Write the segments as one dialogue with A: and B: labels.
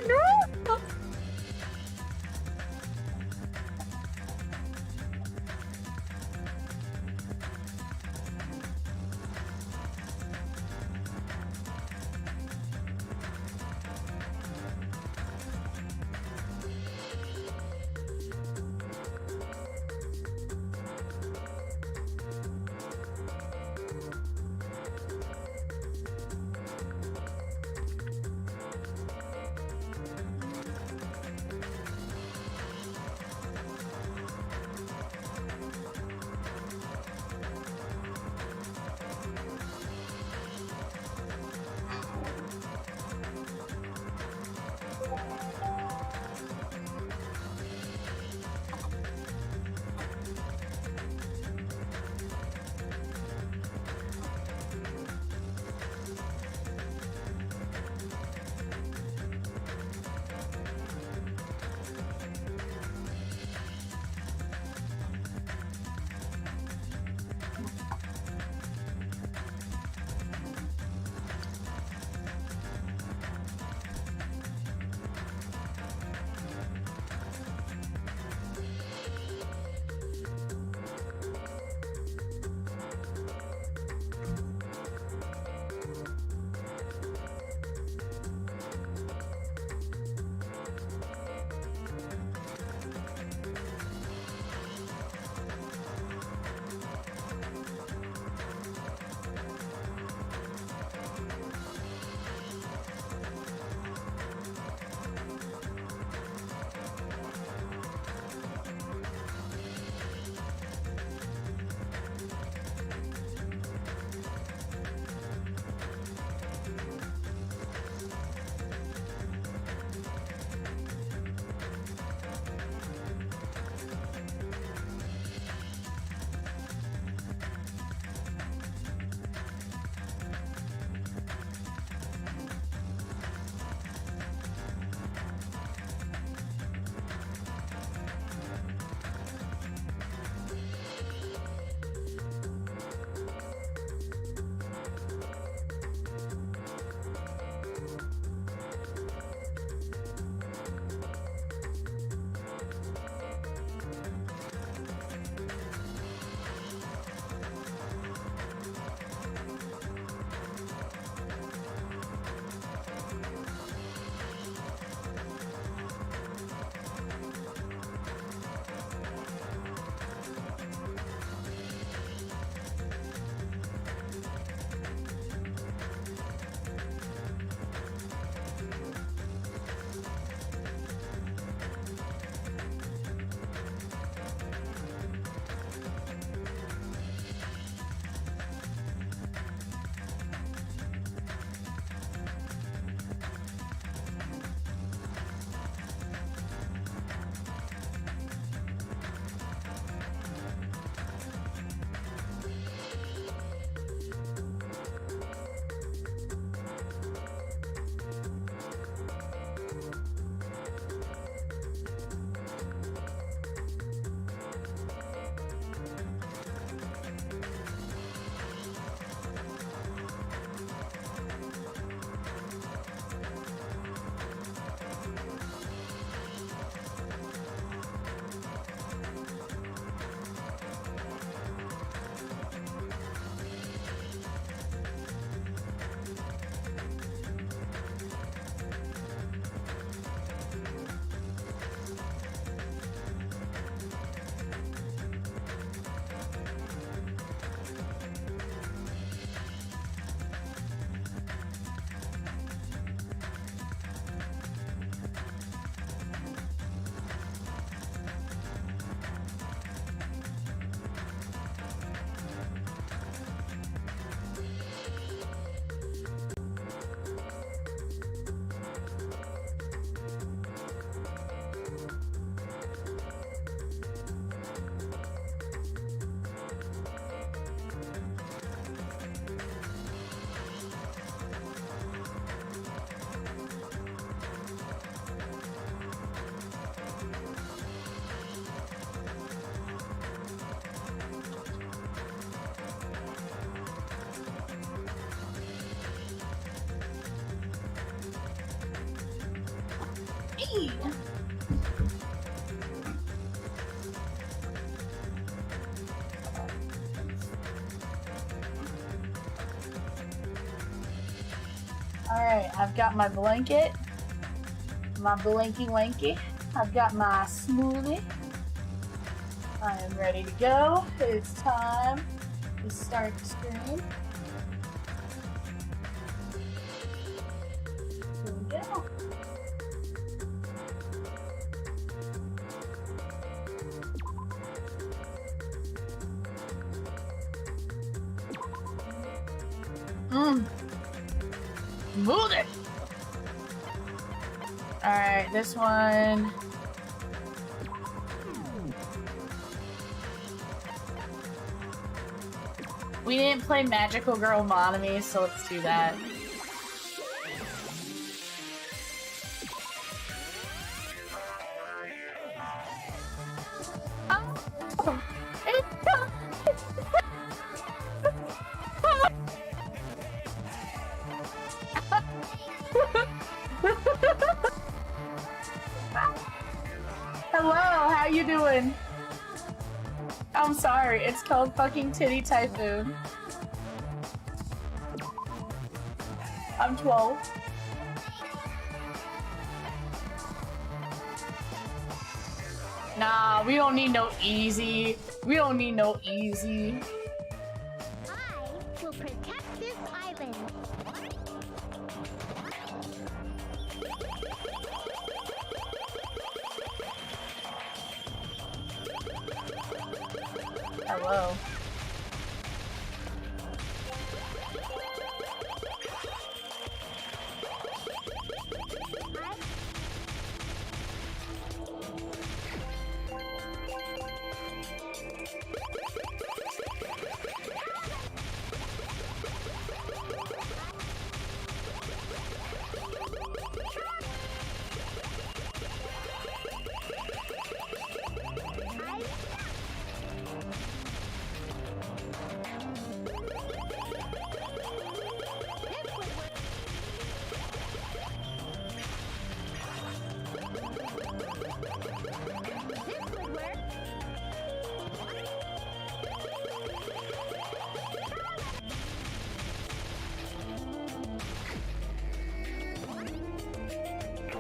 A: no. me! Alright, I've got my blanket, my blanky wanky. I've got my smoothie. I am ready to go. It's time to start the stream. Here we go. Move it! Alright, this one. We didn't play Magical Girl Monomy, so let's do that. Hello, how you doing? I'm sorry, it's called fucking Titty Typhoon. I'm 12. Nah, we don't need no easy. We don't need no easy.
B: I will protect this island.
A: Hello.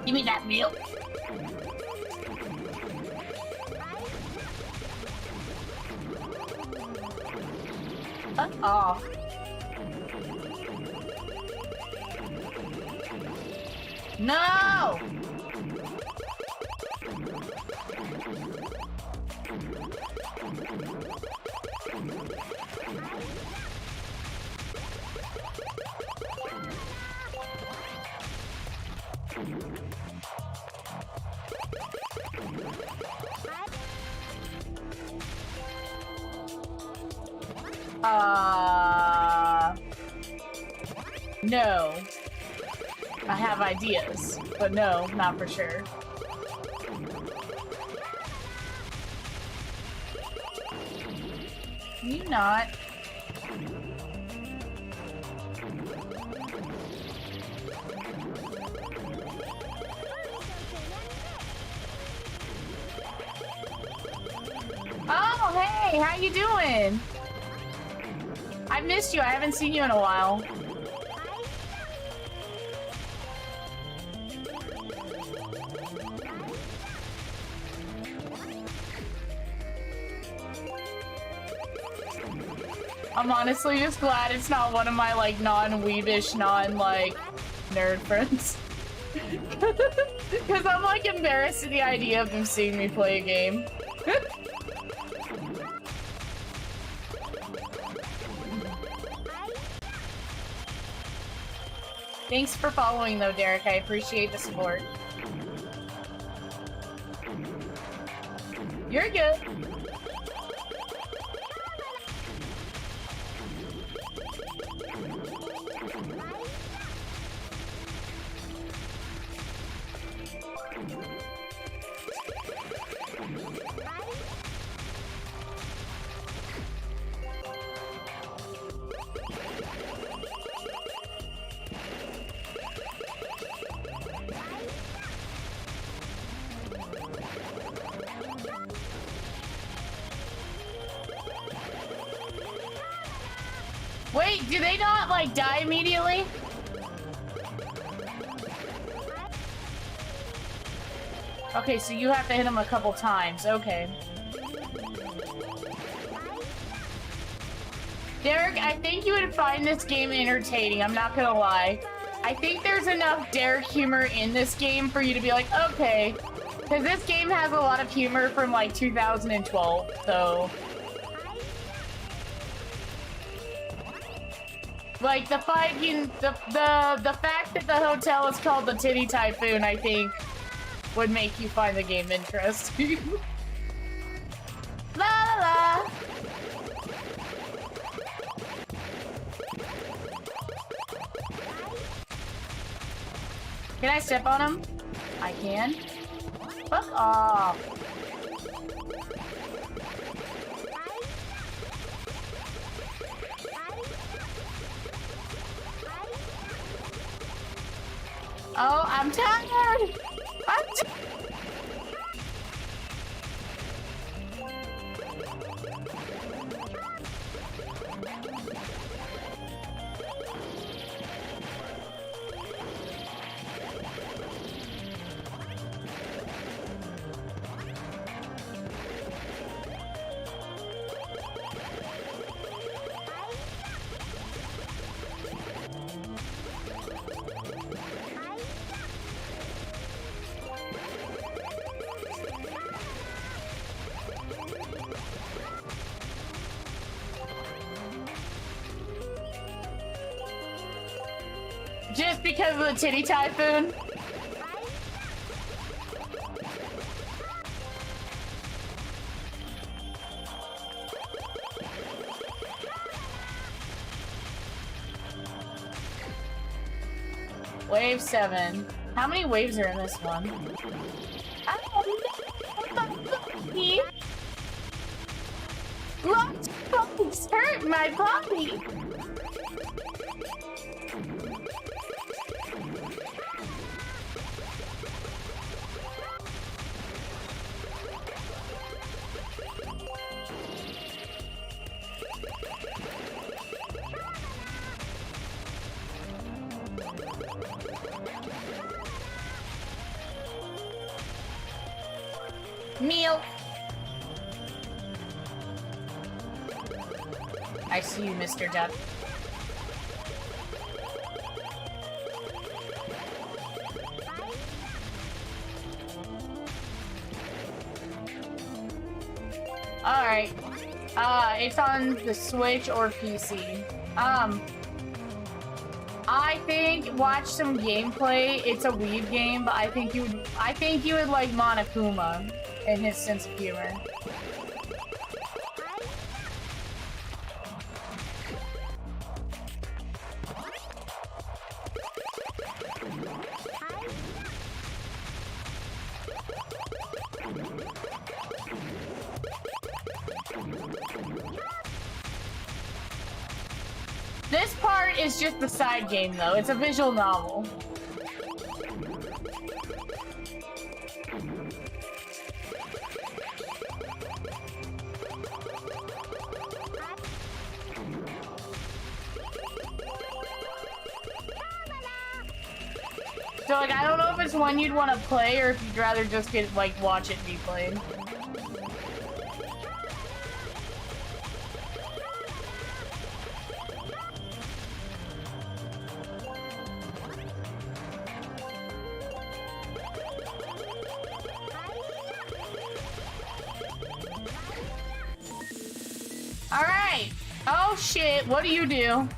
A: Give me that milk. Oh. No! No. I have ideas, but no, not for sure. Can you not? Oh, hey, how you doing? I missed you. I haven't seen you in a while. I'm honestly just glad it's not one of my, like, non-weebish, like, nerd friends. Because I'm, like, embarrassed at the idea of them seeing me play a game. Thanks for following, though, Derek. I appreciate the support. You're good. do they not, like, die immediately? Okay, so you have to hit them a couple times. Okay. Derek, I think you would find this game entertaining. I'm not gonna lie. I think there's enough Derek humor in this game for you to be like, okay. Because this game has a lot of humor from, like, 2012, so... Like, the fact that the hotel is called the Titty Typhoon, I think, would make you find the game interesting. La la la! Can I step on him? I can. Fuck off. Oh, I'm tired! Just because of the Titty Typhoon? Wave 7. How many waves are in this one? Lots of bugs hurt my body! Meal. I see you, Mr. Duck. Alright. It's on the Switch or PC. I think watch some gameplay. It's a weeb game, but I think you would like Monokuma and his sense of humor. This part is just the side game, though. It's a visual novel. So, like, I don't know if it's one you'd want to play or if you'd rather just get, like, watch it be played. Alright! Oh shit, what do you do?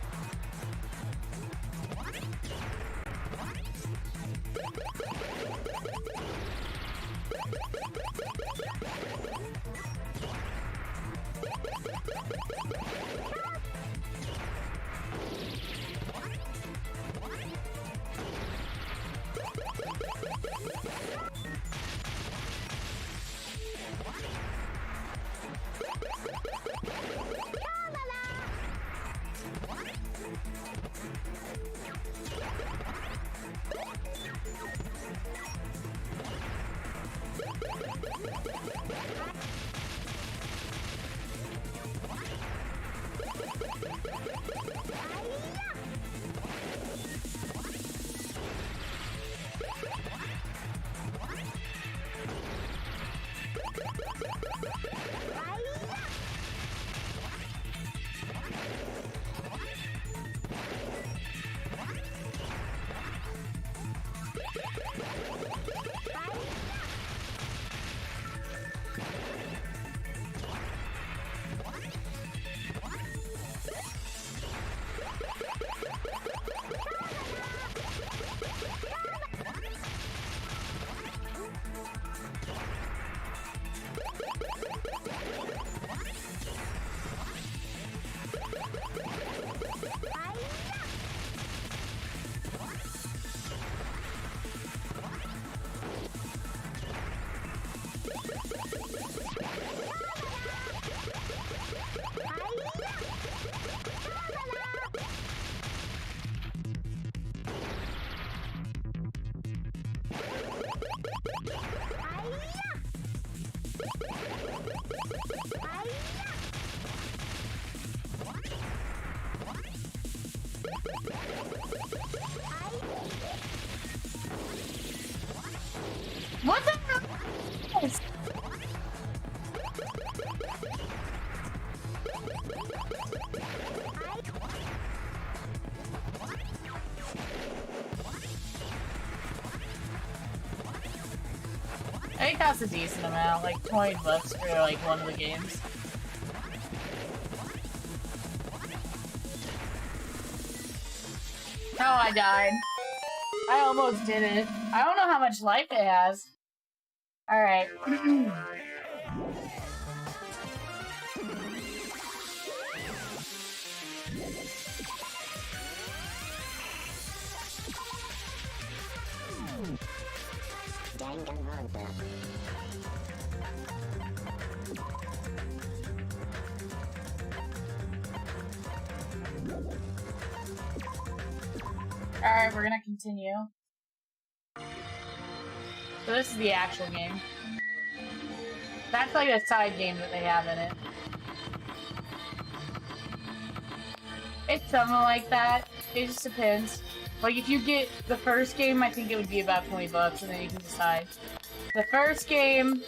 A: What the hell? I think that's a decent amount, like 20 bucks for like one of the games. Oh, I died. I almost did it. I don't know how much life it has. Alright.
B: Danganronpa.
A: Alright, we're gonna continue. So this is the actual game. That's like a side game that they have in it. It's something like that. It just depends. Like if you get the first game, I think it would be about 20 bucks, and then you can decide. The first game,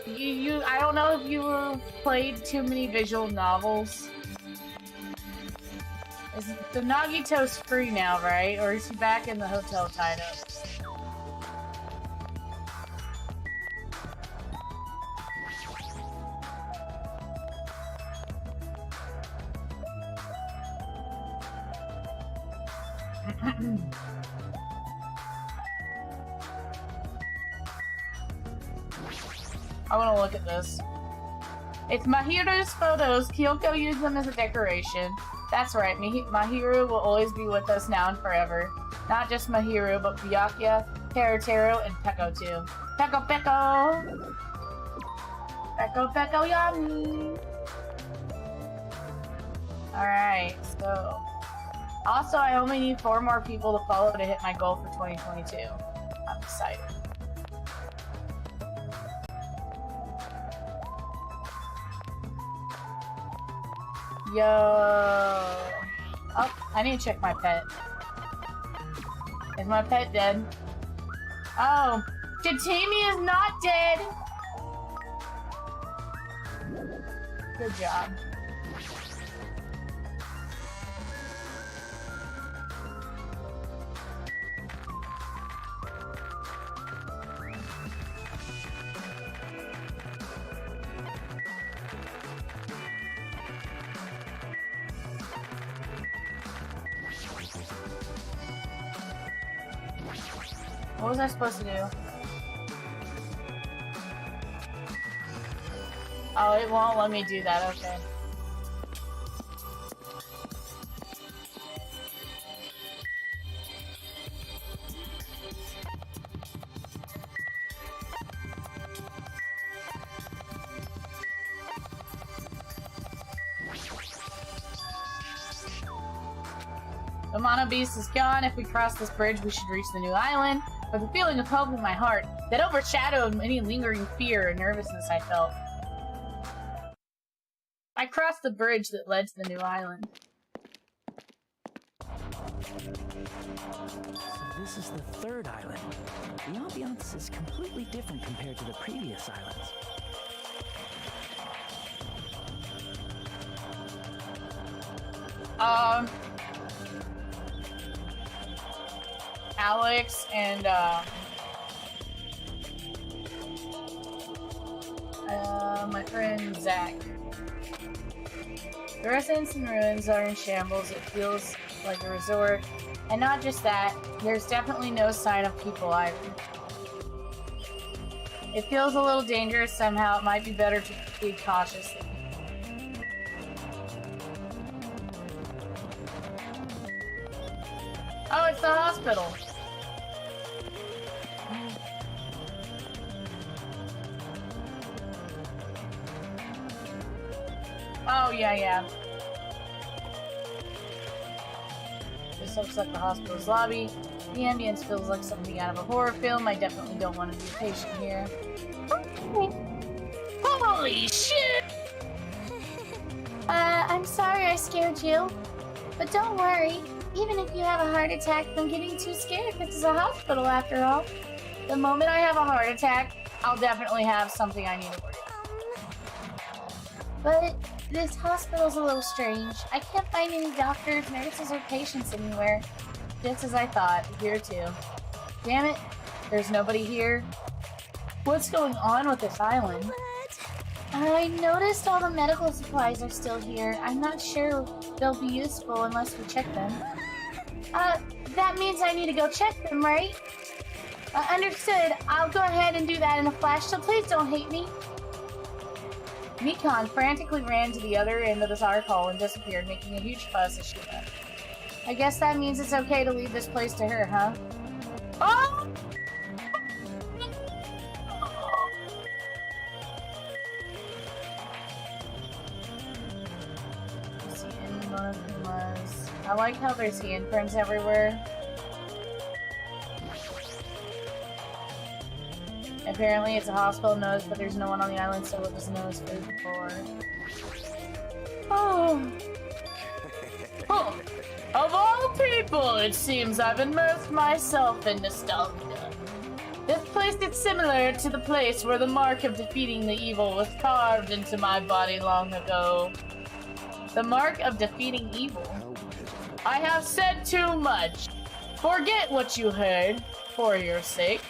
A: I don't know if you played too many visual novels. The Nagito's free now, right? Or is he back in the hotel tied up? I want to look at this. It's Mahiru's photos. Kyoko used them as a decoration. That's right, Mahiru will always be with us now and forever. Not just Mahiru, but Byakuya, Teruteru, and Peko too. Peko Peko! Peko Peko Yummy! Alright, so... Also, I only need 4 more people to follow to hit my goal for 2022. I'm excited. Yo. Oh, I need to check my pet. Is my pet dead? Oh, Katimi is not dead! Good job. What was I supposed to do? Oh, it won't let me do that, okay. The Mono Beast is gone. If we cross this bridge, we should reach the new island. With a feeling of hope in my heart that overshadowed any lingering fear and nervousness I felt. I crossed the bridge that led to the new island.
C: So this is the third island. The ambiance is completely different compared to the previous islands.
A: Alex and my friend Zach. The residents and ruins are in shambles. It feels like a resort. And not just that, there's definitely no sign of people either. It feels a little dangerous somehow. It might be better to proceed cautiously. Oh, it's the hospital. Oh, yeah. This looks like the hospital's lobby. The ambience feels like something out of a horror film. I definitely don't want to be a patient here. Holy shit!
B: I'm sorry I scared you. But don't worry. Even if you have a heart attack from getting too scared, this is a hospital after all.
A: The moment I have a heart attack, I'll definitely have something I need to worry about.
B: But this hospital's a little strange. I can't find any doctors, nurses, or patients anywhere.
A: Just as I thought, here too. Damn it, there's nobody here. What's going on with this island?
B: I noticed all the medical supplies are still here. I'm not sure they'll be useful unless we check them. That means I need to go check them, right? Understood. I'll go ahead and do that in a flash, so please don't hate me.
A: Mikan frantically ran to the other end of the Sark Hall and disappeared, making a huge fuss as she left. I guess that means it's okay to leave this place to her, huh? Oh! I like how there's handprints everywhere. Apparently it's a hospital nose, but there's no one on the island, so it was nose food before. Oh. Oh. Of all people, it seems I've immersed myself in nostalgia. This place is similar to the place where the mark of defeating the evil was carved into my body long ago. The mark of defeating evil. I have said too much. Forget what you heard, for your sake.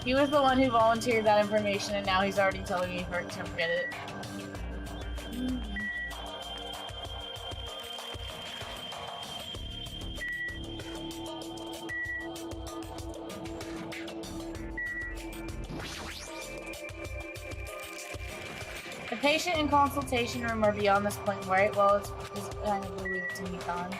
A: He was the one who volunteered that information, and now he's already telling me to forget it. The patient and consultation room are beyond this point, right? Well, it's kind of leave it to Mikan.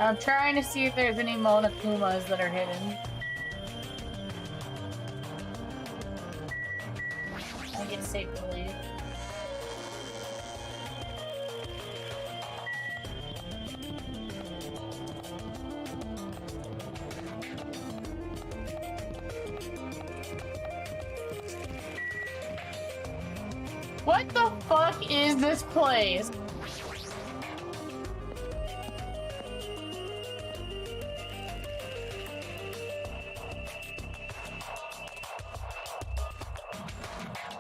A: I'm trying to see if there's any Monokumas that are hidden. I think it's safe to leave. What the fuck is this place?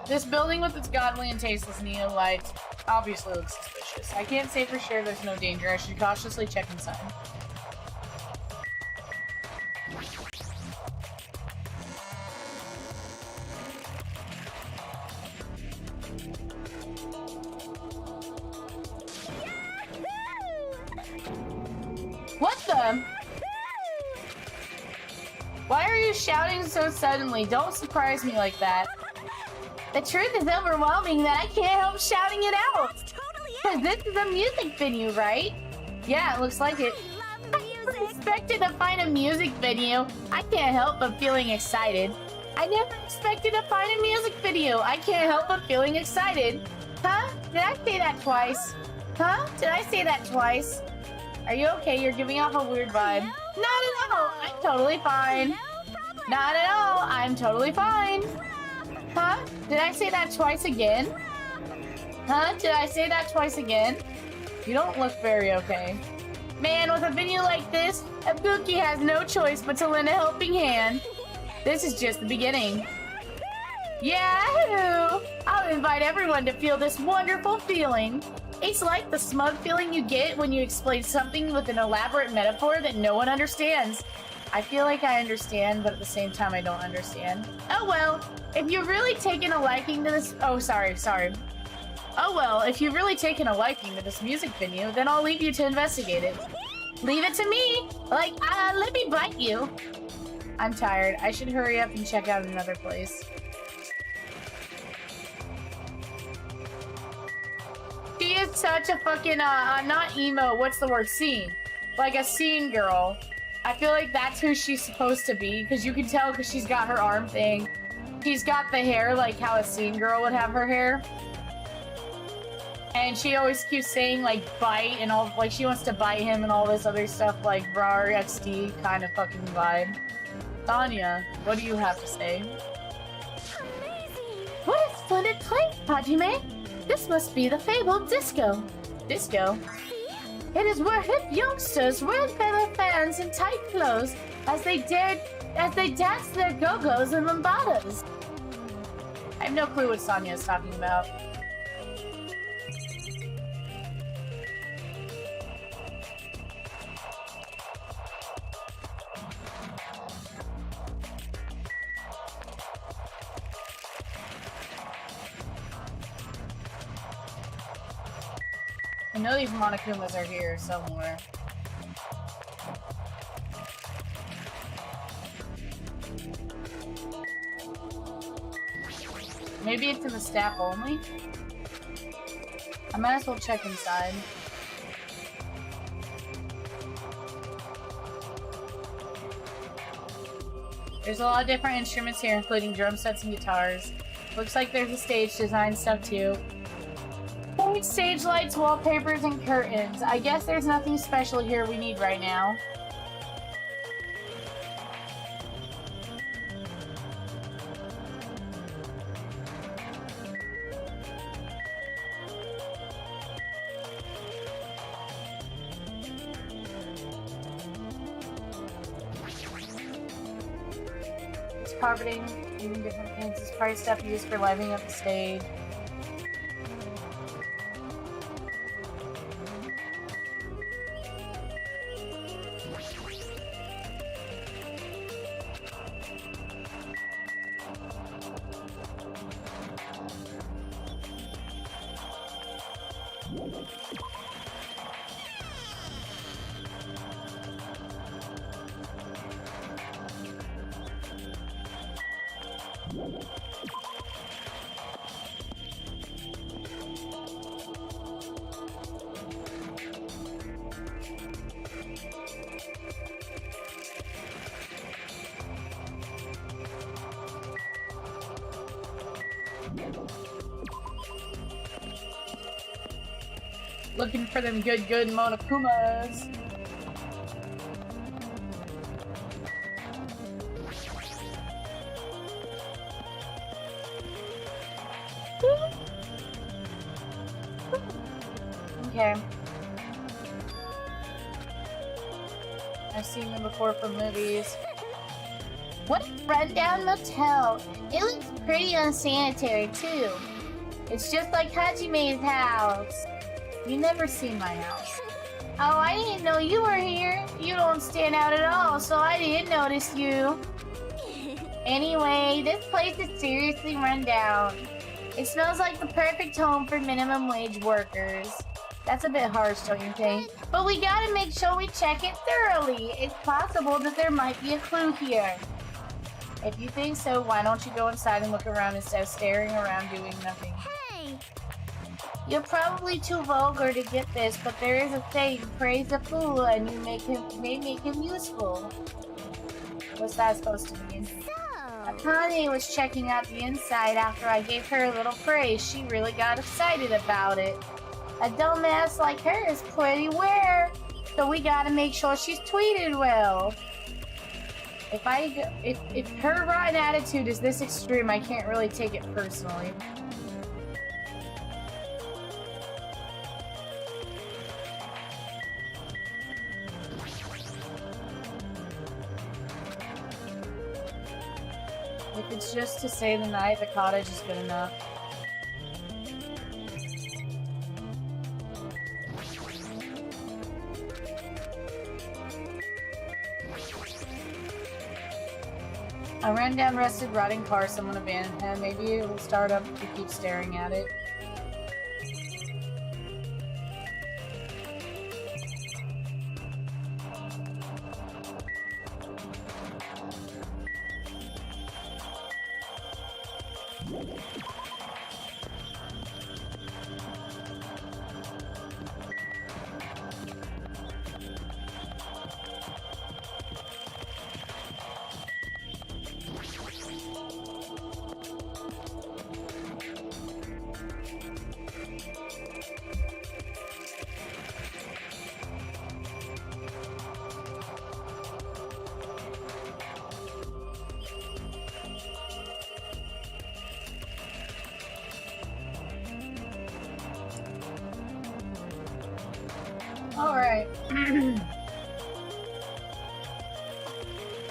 A: This building with its godly and tasteless neon lights obviously looks suspicious. I can't say for sure there's no danger. I should cautiously check inside. What the? Why are you shouting so suddenly? Don't surprise me like that. The truth is overwhelming that I can't help shouting it out. Because this is a music venue, right? Yeah, it looks like it. I never expected to find a music venue. I can't help but feeling excited. I never expected to find a music video. I can't help but feeling excited. Huh? Did I say that twice? Huh? Did I say that twice? Are you okay? You're giving off a weird vibe. Not at all. I'm totally fine. Not at all. I'm totally fine. Huh? Did I say that twice again? Huh? Did I say that twice again? You don't look very okay. Man, with a video like this, Ibuki has no choice but to lend a helping hand. This is just the beginning.
B: Yahoo! I'll invite everyone to feel this wonderful feeling. It's like the smug feeling you get when you explain something with an elaborate metaphor that no one understands. I feel like I understand, but at the same time I don't understand. Oh well, if you've really taken a liking to this— oh, sorry. Oh well, if you've really taken a liking to this music venue, then I'll leave you to investigate it. Leave it to me! Like, let me bite you. I'm tired. I should hurry up and check out another place. She is such a fucking, not emo, what's the word? Scene. Like a scene girl. I feel like that's who she's supposed to be, because you can tell because she's got her arm thing. She's got the hair like how a scene girl would have her hair. And she always keeps saying, like, bite and all, like, she wants to bite him and all this other stuff, like, rar, XD kind of fucking vibe. Tanya, what do you have to say?
D: Amazing!
B: What a splendid place, Hajime! This must be the fabled disco. Disco? It is where hip youngsters, red feather fans, and tight clothes as they dance their go-go's and lambadas. I have no clue what Sonya is talking about. I know these Monokumas are here somewhere. Maybe it's in the staff only? I might as well check inside. There's a lot of different instruments here, including drum sets and guitars. Looks like there's a stage design stuff too. Stage lights, wallpapers, and curtains. I guess there's nothing special here we need right now. It's carpeting in different things. It's probably stuff used for lighting up the stage. Looking for them good Monokumas. Okay. I've seen them before from movies. What a rundown motel. It looks pretty unsanitary too. It's just like Hajime's house. You never seen my house. Oh, I didn't know you were here. You don't stand out at all, so I didn't notice you. Anyway, this place is seriously run down. It smells like the perfect home for minimum wage workers. That's a bit harsh, don't you think? But we gotta make sure we check it thoroughly. It's possible that there might be a clue here. If you think so, why don't you go inside and look around instead of staring around doing nothing?
D: Hey!
B: You're probably too vulgar to get this, but there is a saying, praise a fool and you may make him useful. What's that supposed to mean?
D: So...
B: Akane was checking out the inside after I gave her a little praise. She really got excited about it. A dumbass like her is pretty rare, so we gotta make sure she's treated well. If her rotten attitude is this extreme, I can't really take it personally. If
A: It's just to stay the night. The cottage is good enough. A rundown, rusted, rotting car. Someone abandoned him. Maybe it will start up if you keep staring at it. Alright.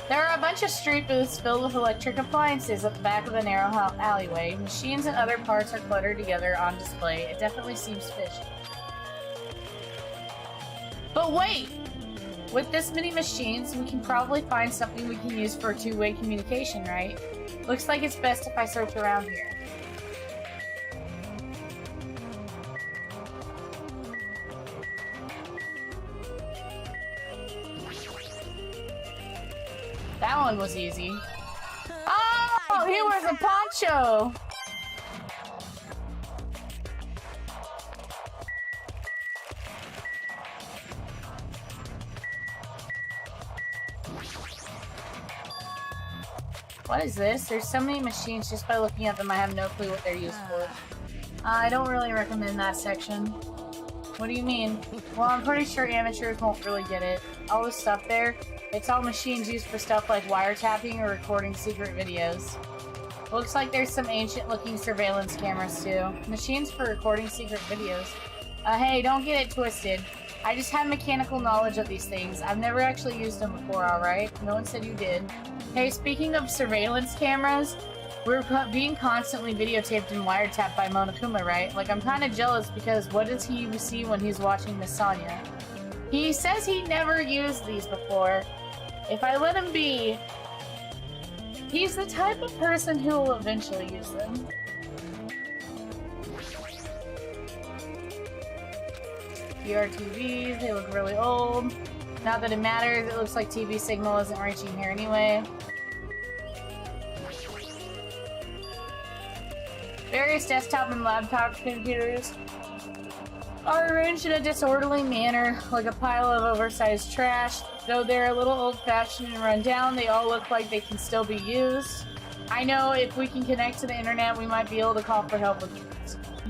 A: There are a bunch of street booths filled with electric appliances at the back of a narrow alleyway. Machines and other parts are cluttered together on display. It definitely seems fishy. But wait! With this many machines, we can probably find something we can use for two-way communication, right? Looks like it's best if I search around here. That one was easy. Oh, he wears a poncho! What is this? There's so many machines, just by looking at them I have no clue what they're used for. I don't really recommend that section. What do you mean? Well, I'm pretty sure amateurs won't really get it. All this stuff there, it's all machines used for stuff like wiretapping or recording secret videos. Looks like there's some ancient-looking surveillance cameras, too. Machines for recording secret videos. Hey, don't get it twisted. I just have mechanical knowledge of these things. I've never actually used them before, alright? No one said you did. Hey, speaking of surveillance cameras, we're being constantly videotaped and wiretapped by Monokuma, right? Like, I'm kind of jealous because what does he see when he's watching Miss Sonia? He says he never used these before. If I let him be, he's the type of person who will eventually use them. TVs, they look really old. Not that it matters, it looks like TV signal isn't reaching here anyway. Various desktop and laptop computers are arranged in a disorderly manner, like a pile of oversized trash. Though they're a little old-fashioned and run down, they all look like they can still be used. I know if we can connect to the internet, we might be able to call for help with these.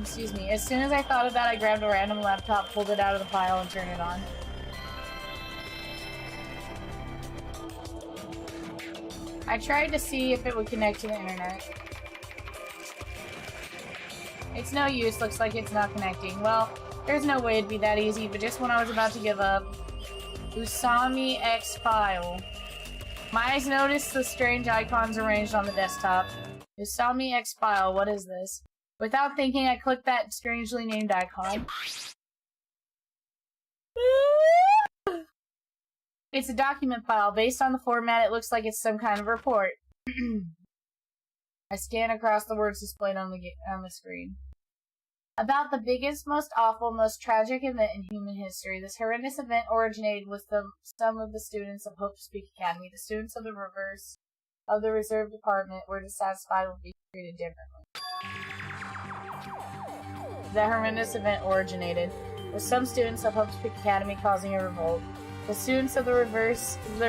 A: Excuse me. As soon as I thought of that, I grabbed a random laptop, pulled it out of the pile, and turned it on. I tried to see if it would connect to the internet. It's no use, looks like it's not connecting. Well, there's no way it'd be that easy, but just when I was about to give up, Usami X file. My eyes noticed the strange icons arranged on the desktop. Usami X file, what is this? Without thinking, I clicked that strangely named icon. It's a document file. Based on the format, it looks like it's some kind of report. I scan across the words displayed on the screen. About the biggest, most awful, most tragic event in human history. This horrendous event originated with some of the students of Hope to Speak Academy. The students of the reserve department were dissatisfied with being treated differently. The horrendous event originated with some students of Hope to Speak Academy causing a revolt. The students of the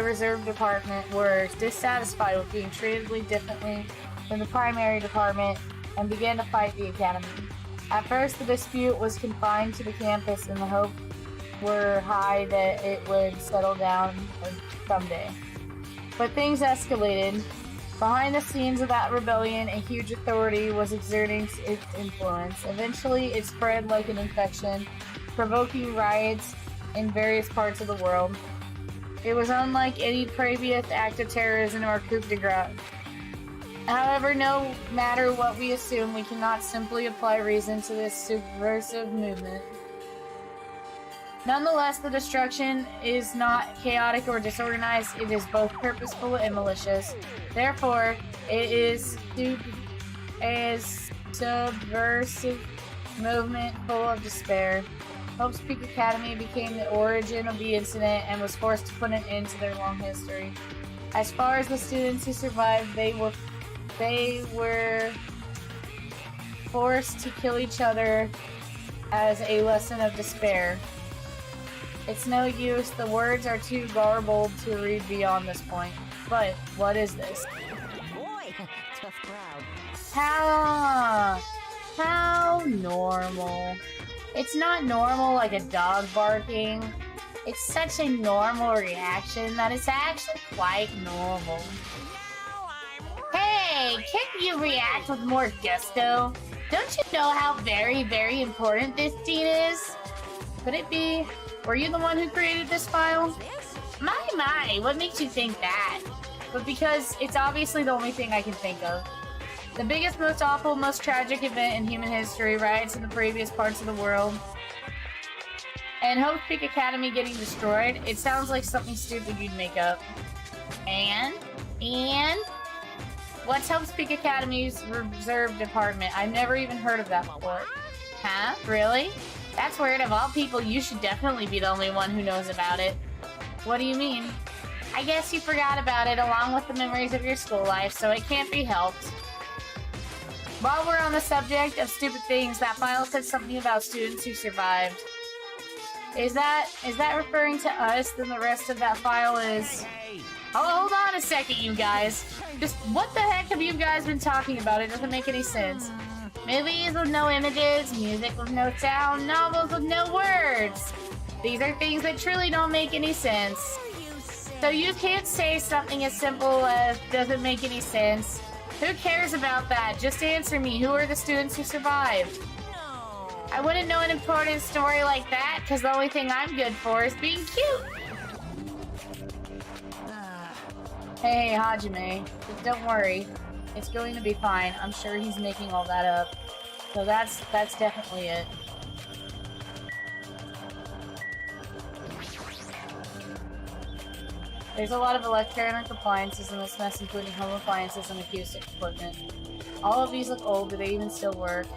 A: reserve department were dissatisfied with being treated differently from the primary department and began to fight the academy. At first, the dispute was confined to the campus, and the hope were high that it would settle down someday. But things escalated. Behind the scenes of that rebellion, a huge authority was exerting its influence. Eventually, it spread like an infection, provoking riots in various parts of the world. It was unlike any previous act of terrorism or coup de grace.
B: However, no matter what we assume, we cannot simply apply reason to this subversive movement. Nonetheless, the destruction is not chaotic or disorganized, it is both purposeful and malicious. Therefore, it is a subversive movement full of despair. Hope's Peak Academy became the origin of the incident and was forced to put an end to their long history. As far as the students who survived, they were forced to kill each other as a lesson of despair. It's no use, the words are too garbled to read beyond this point. But, what is this?
D: Boy, tough crowd.
B: How normal. It's not normal like a dog barking. It's such a normal reaction that it's actually quite normal. Hey, can't you react with more gusto? Don't you know how very, very important this scene is? Could it be? Were you the one who created this file? My, what makes you think that? But because it's obviously the only thing I can think of. The biggest, most awful, most tragic event in human history, riots in the previous parts of the world. And Hope's Peak Academy getting destroyed, it sounds like something stupid you'd make up. And? What's Hope's Peak Academy's reserve department? I've never even heard of that before. Huh? Really? That's weird. Of all people, you should definitely be the only one who knows about it. What do you mean? I guess you forgot about it along with the memories of your school life, so it can't be helped. While we're on the subject of stupid things, that file said something about students who survived. Is that referring to us? Then the rest of that file is... Oh, hold on a second, you guys. Just what the heck have you guys been talking about? It doesn't make any sense. Movies with no images, music with no sound, novels with no words. These are things that truly don't make any sense. So you can't say something as simple as doesn't make any sense. Who cares about that? Just answer me. Who are the students who survived? I wouldn't know an important story like that, because the only thing I'm good for is being cute. Hey, Hajime, just don't worry. It's going to be fine. I'm sure he's making all that up. So that's definitely it. There's a lot of electronic appliances in this mess, including home appliances and acoustic equipment. All of these look old. Do they even still work?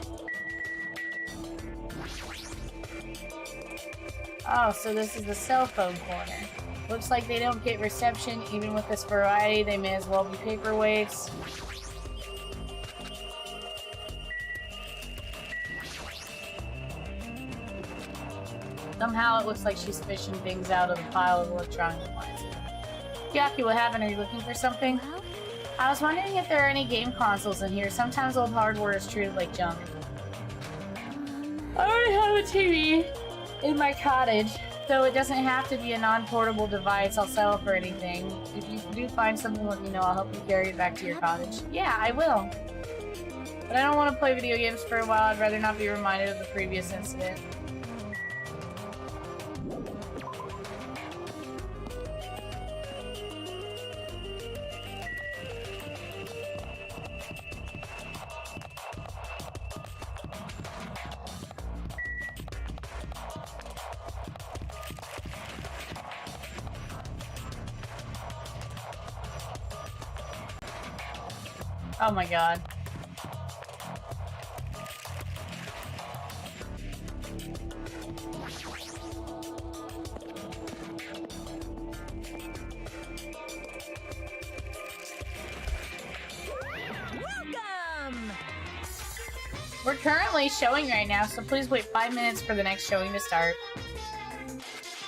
B: Oh, so this is the cell phone corner. Looks like they don't get reception. Even with this variety, they may as well be paperweights. Somehow it looks like she's fishing things out of the pile of electronic appliances. Yaki, what happened? Are you looking for something? I was wondering if there are any game consoles in here. Sometimes old hardware is treated like junk. I already have a TV in my cottage, so it doesn't have to be a non-portable device I'll sell for anything. If you do find something, let me know. I'll help you carry it back to your cottage. Yeah, I will. But I don't want to play video games for a while. I'd rather not be reminded of the previous incident. Oh my god.
D: Welcome!
B: We're currently showing right now, so please wait 5 minutes for the next showing to start.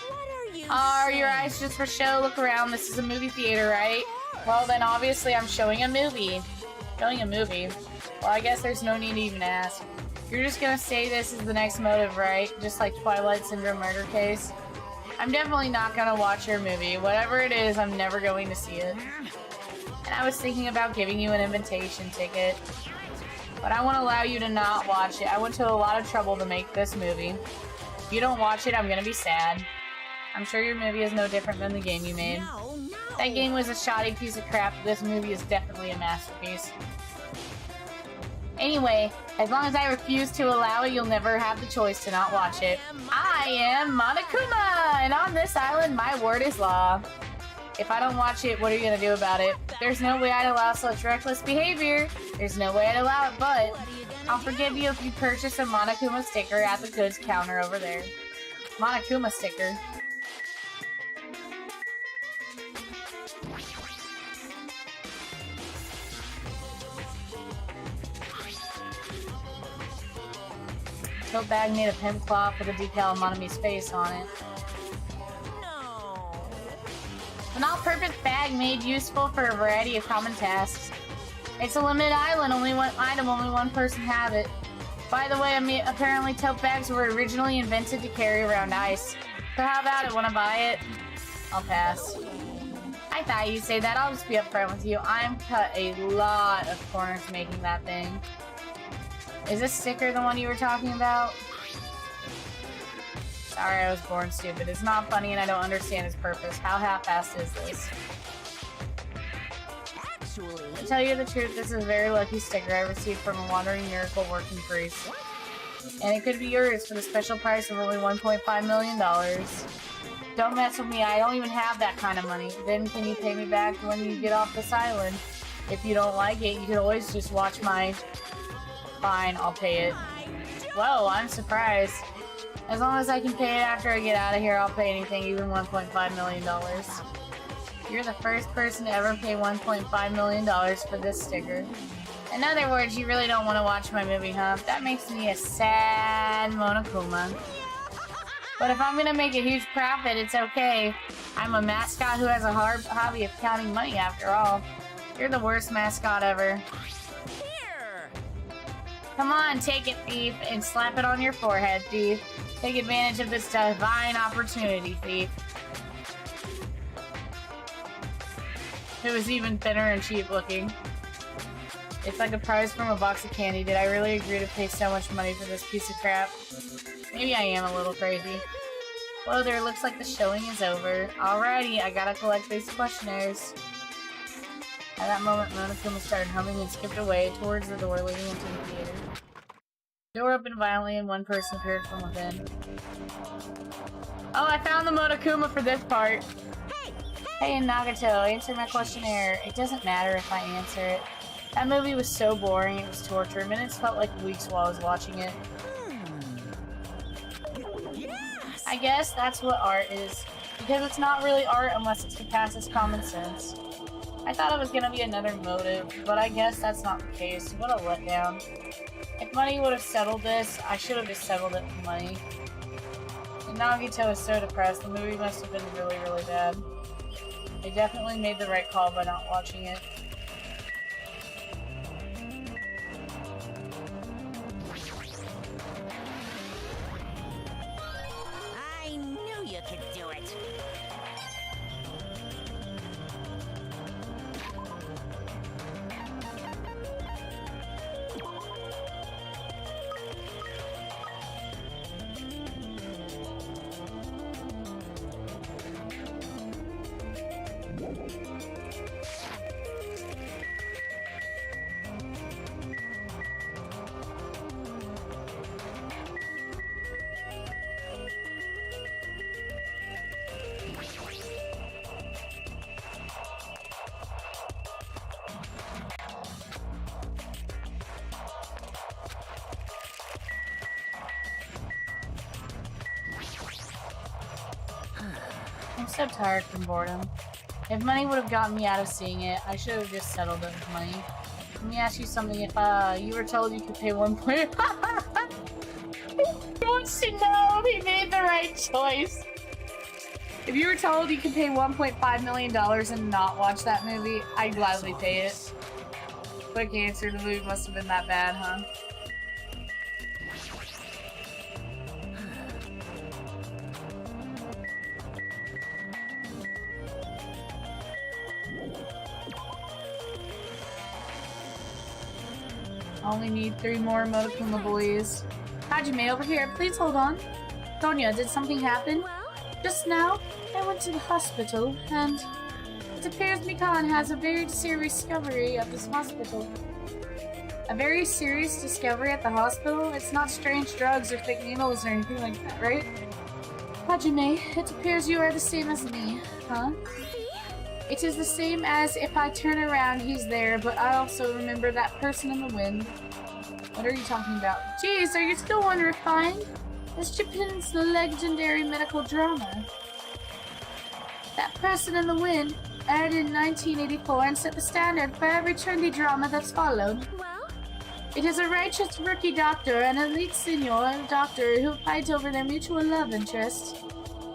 D: What are you
B: Are your
D: saying?
B: eyes just for show? Look around. This is a movie theater, right? Well, then obviously I'm showing a movie. Showing a movie? Well, I guess there's no need to even ask. You're just gonna say this is the next motive, right? Just like Twilight Syndrome murder case? I'm definitely not gonna watch your movie. Whatever it is, I'm never going to see it. And I was thinking about giving you an invitation ticket. But I won't allow you to not watch it. I went to a lot of trouble to make this movie. If you don't watch it, I'm gonna be sad. I'm sure your movie is no different than the game you made.
D: No,
B: That game was a shoddy piece of crap. This movie is definitely a masterpiece. Anyway, as long as I refuse to allow it, you'll never have the choice to not watch it. I am Monokuma, and on this island, my word is law. If I don't watch it, what are you gonna do about it? There's no way I'd allow such reckless behavior. There's no way I'd allow it, but I'll forgive you if you purchase a Monokuma sticker at the goods counter over there. Monokuma sticker. Tote bag made of hemp cloth with a decal of Monomi's face on it.
D: No.
B: An all-purpose bag made useful for a variety of common tasks. It's a limited island, only one person have it. By the way, apparently tote bags were originally invented to carry around ice. So how about it? Wanna buy it? I'll pass. I thought you'd say that. I'll just be upfront with you. I'm cut a lot of corners making that thing. Is this sticker the one you were talking about? Sorry, I was born stupid. It's not funny and I don't understand its purpose. How half-assed is this?
D: Actually,
B: To tell you the truth, this is a very lucky sticker I received from a wandering miracle working priest. And it could be yours for the special price of only $1.5 million. Don't mess with me, I don't even have that kind of money. Then can you pay me back when you get off this island? If you don't like it, you can always just watch my... Fine, I'll pay it. Whoa, I'm surprised. As long as I can pay it after I get out of here, I'll pay anything, even $1.5 million. You're the first person to ever pay $1.5 million for this sticker. In other words, you really don't want to watch my movie, huh? That makes me a sad Monokuma. But if I'm gonna make a huge profit, it's okay. I'm a mascot who has a hobby of counting money after all. You're the worst mascot ever.
D: here.
B: Come on, take it, thief, and slap it on your forehead, thief. Take advantage of this divine opportunity, thief. It was even thinner and cheap looking. It's like a prize from a box of candy. Did I really agree to pay so much money for this piece of crap? Maybe I am a little crazy. Well, there, looks like the showing is over. Alrighty, I gotta collect these questionnaires. At that moment, Monokuma started humming and skipped away towards the door leading into the theater. The door opened violently and one person appeared from within. Oh, I found the Monokuma for this part! Hey, Nagato, answer my questionnaire. It doesn't matter if I answer it. That movie was so boring, it was torture. Minutes felt like weeks while I was watching it.
D: Yes.
B: I guess that's what art is. Because it's not really art unless it surpasses common sense. I thought it was gonna be another motive, but I guess that's not the case. What a letdown. If money would have settled this, I should have just settled it for money. And Nagito is so depressed, the movie must have been really, really bad. They definitely made the right call by not watching it.
D: I knew you could do it.
B: I'm so tired from boredom. If money would have gotten me out of seeing it, I should have just settled it with money. Let me ask you something. If you were told you could pay 1 point... He wants to know if he made the right choice. If you were told you could pay $1.5 million and not watch that movie, I'd gladly pay it. Quick answer, the movie must have been that bad, huh? Only need 3 more Monokuma boys. Hajime, over here. Please hold on. Sonia, did something happen?
D: Well,
B: Just now, I went to the hospital and It appears Mikan has a very serious discovery at this hospital. A very serious discovery at the hospital? It's not strange drugs or fake needles or anything like that, right? Hajime, it appears you are the same as me, huh? It is the same as if I turn around, he's there, but I also remember that person in the wind. What are you talking about? Jeez, are you still unrefined? It's Japan's legendary medical drama. That person in the wind aired in 1984 and set the standard for every trendy drama that's followed.
D: Well,
B: It is a righteous rookie doctor and an elite senior doctor who fight over their mutual love interest.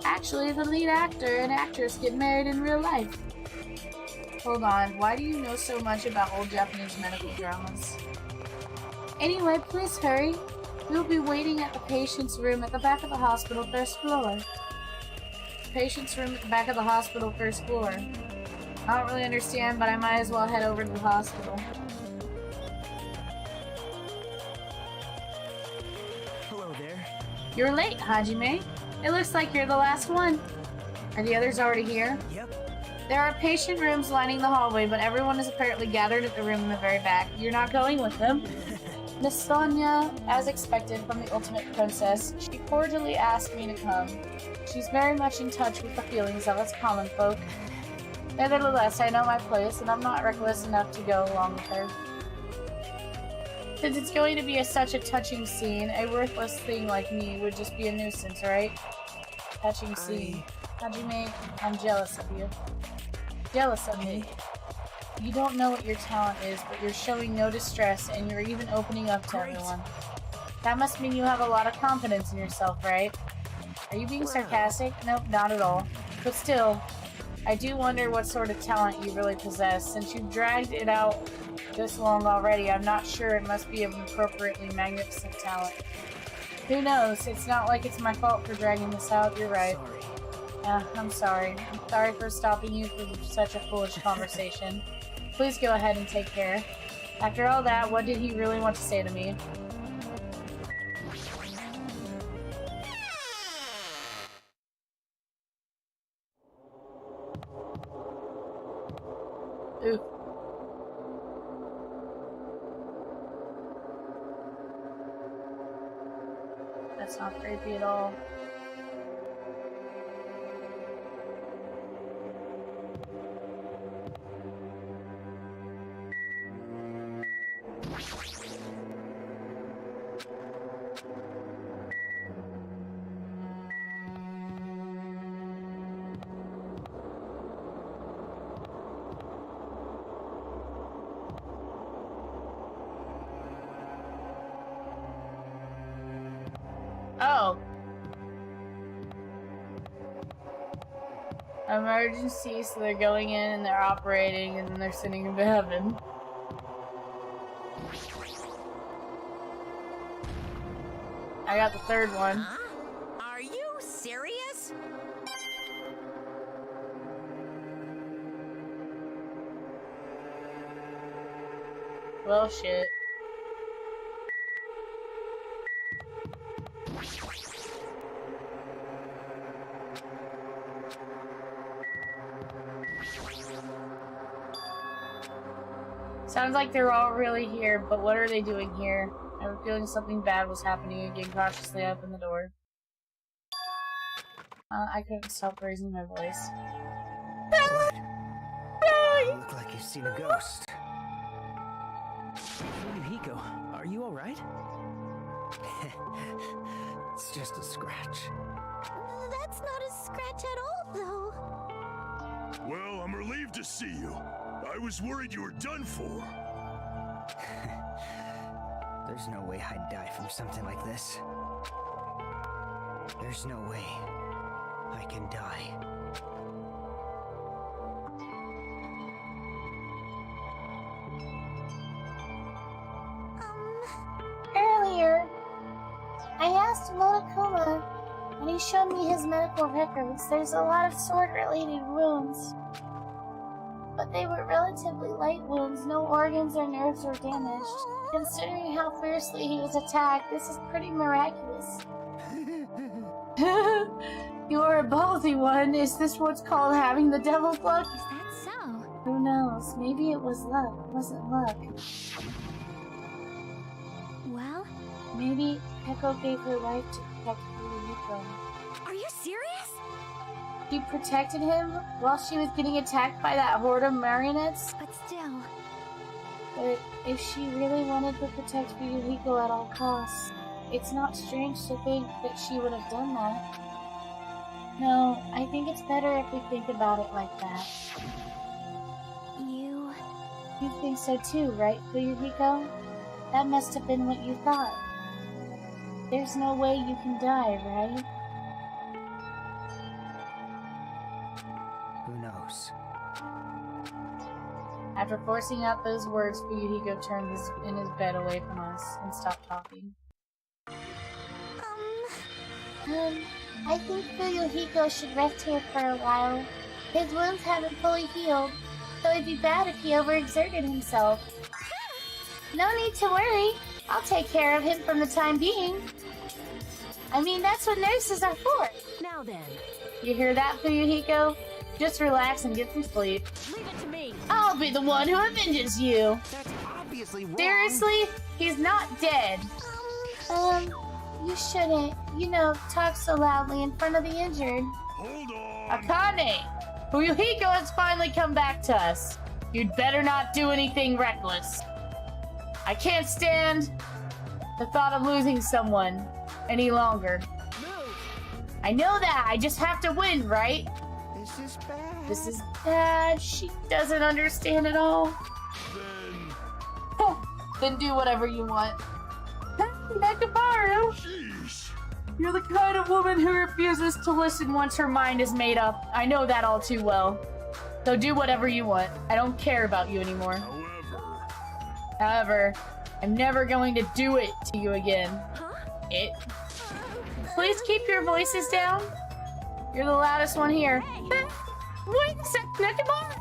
B: Actually, the lead actor and actress get married in real life. Hold on, why do you know so much about old Japanese medical dramas? Anyway, please hurry. We'll be waiting at the patient's room at the back of the hospital, first floor. Patient's room at the back of the hospital, first floor. I don't really understand, but I might as well head over to the hospital.
C: Hello there.
B: You're late, Hajime. It looks like you're the last one. Are the others already here?
C: Yep.
B: There are patient rooms lining the hallway, but everyone is apparently gathered at the room in the very back. You're not going with them. Miss Sonia, as expected from the Ultimate Princess, she cordially asked me to come. She's very much in touch with the feelings of us common folk. Nevertheless, I know my place, and I'm not reckless enough to go along with her. Since it's going to be such a touching scene, a worthless thing like me would just be a nuisance, right? Touching scene. Hajime, I'm jealous of you. Jealous of me. You don't know what your talent is, but you're showing no distress, and you're even opening up to everyone. That must mean you have a lot of confidence in yourself, right? Are you being sarcastic? Nope, not at all. But still, I do wonder what sort of talent you really possess. Since you've dragged it out this long already, I'm not sure it must be an appropriately magnificent talent. Who knows? It's not like it's my fault for dragging this out, you're right.
C: Sorry.
B: I'm sorry. I'm sorry for stopping you from such a foolish conversation. Please go ahead and take care. After all that, what did he really want to say to me? Ooh. That's not creepy at all. Oh. Emergency, so they're going in and they're operating and then they're sending him to heaven. I got the third one.
D: huh? Are you serious?
B: Well, shit. Sounds like they're all really here, but what are they doing here? I have a feeling something bad was happening again. Cautiously I opened the door. I couldn't stop raising my voice.
E: What? You look like you've seen a ghost.
C: Yukiko, are you alright?
E: It's just a scratch.
D: That's not a scratch at all, though.
F: Well, I'm relieved to see you. I was worried you were done for.
E: There's no way I'd die from something like this. There's no way I can die.
B: Earlier, I asked Monokuma, and he showed me his medical records. There's a lot of sword-related wounds, but they were relatively light wounds. No organs or nerves were damaged. Considering how fiercely he was attacked, this is pretty miraculous. You're a ballsy one. Is this what's called having the devil's luck?
D: Is that so?
B: Who knows? Maybe it was luck. It wasn't luck.
D: Well,
B: Maybe Echo gave her life to protect Fuyuhiko.
D: are you serious?
B: She protected him while she was getting attacked by that horde of marionettes?
D: But still,
B: But if she really wanted to protect Fuyuhiko at all costs, it's not strange to think that she would have done that. No, I think it's better if we think about it like that. You think so too, right, Fuyuhiko? That must have been what you thought. There's no way you can die, right?
E: Who knows?
B: After forcing out those words, Fuyuhiko turned in his bed away from us and stopped talking. I think Fuyuhiko should rest here for a while. His wounds haven't fully healed, so it'd be bad if he overexerted himself. No need to worry. I'll take care of him from the time being. I mean, that's what nurses are for.
D: now then,
B: You hear that, Fuyuhiko? Just relax and get some sleep.
D: leave it to me.
B: I'll be the one who avenges you.
E: That's obviously wrong.
B: Seriously? He's not dead. You shouldn't, talk so loudly in front of the injured.
F: Hold on.
B: Akane! Fuyuhiko has finally come back to us. You'd better not do anything reckless. I can't stand the thought of losing someone any longer. I know that, I just have to win, right?
E: This is bad.
B: This is bad. She doesn't understand at all.
F: Then,
B: Then do whatever you want. Nakabaru!
F: jeez.
B: You're the kind of woman who refuses to listen once her mind is made up. I know that all too well. So do whatever you want. I don't care about you anymore. However, I'm never going to do it to you again. It. Please keep your voices down. You're the loudest one here. Wait a sec, Nakabaru!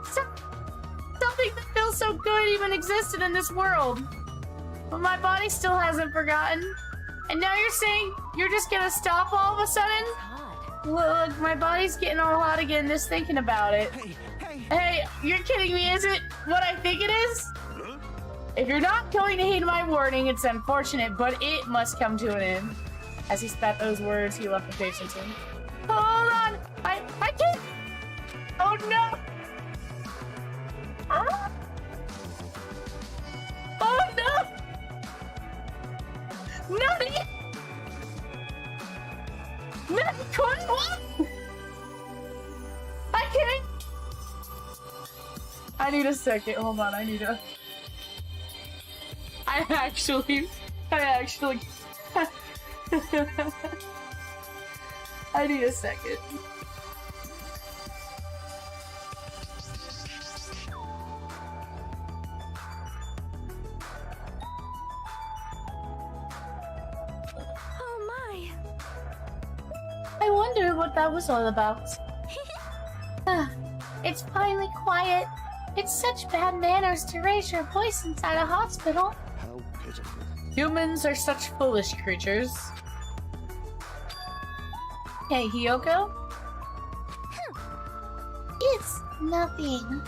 B: Something that feels so good even existed in this world. But my body still hasn't forgotten. And now you're saying you're just gonna stop all of a sudden? Look, my body's getting all hot again just thinking about it. Hey, you're kidding me, is it what I think it is? If you're not going to heed my warning, it's unfortunate, but it must come to an end. As he spat those words, he left the patient in. Hold on! I can't! Oh no! Ah! Oh no! Nutty! Nutty, what? I can't! I need a second. Hold on, I actually... I need a second.
D: Oh my.
B: I wonder what that was all about. It's finally quiet. It's such bad manners to raise your voice inside a hospital.
E: How pitiful.
B: Humans are such foolish creatures. Hey, Hiyoko? It's nothing.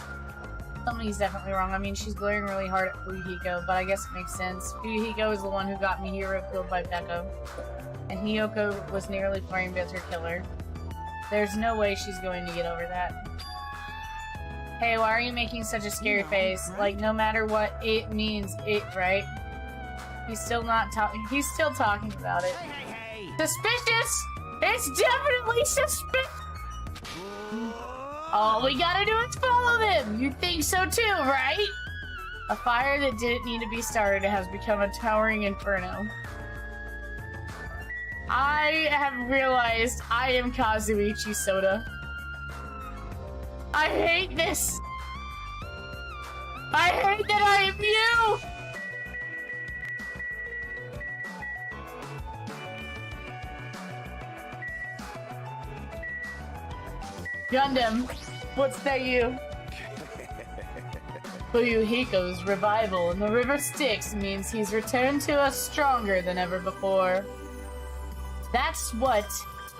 B: Something's definitely wrong. I mean, she's glaring really hard at Fuyuhiko, but I guess it makes sense. Fuyuhiko is the one who got Mihiro killed by Peko, and Hiyoko was nearly framed as her killer. There's no way she's going to get over that. Hey, why are you making such a scary face? Like, no matter what it means, it, right? He's still not talking. He's still talking about it. Suspicious! It's definitely suspicious! All we gotta do is follow them! You think so too, right? A fire that didn't need to be started has become a towering inferno. I have realized I am Kazuichi Soda. I hate this! I hate that I am you! Gundam, what's that you? Fuyuhiko's revival in the River Styx means he's returned to us stronger than ever before.
A: That's what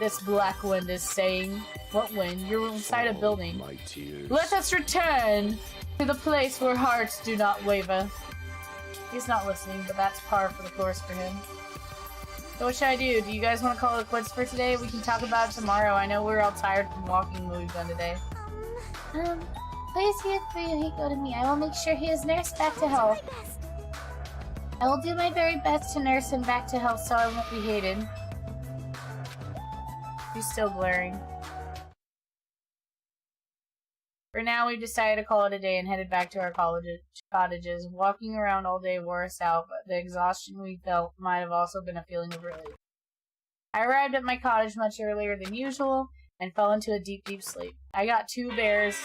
A: this black wind is saying. What wind? You're inside a building.
F: My tears.
A: Let us return to the place where hearts do not waver. He's not listening, but that's par for the course for him. So what should I do? Do you guys want to call it quits for today? We can talk about it tomorrow. I know we're all tired from walking what we've done today.
B: Please give Fuyuhiko to me. I will make sure he is nursed back to health. I will do my very best to nurse him back to health so I won't be hated.
A: He's still glaring. For now, we've decided to call it a day and headed back to our cottages. Walking around all day wore us out, but the exhaustion we felt might have also been a feeling of relief. I arrived at my cottage much earlier than usual and fell into a deep, deep sleep. I got 2 bears.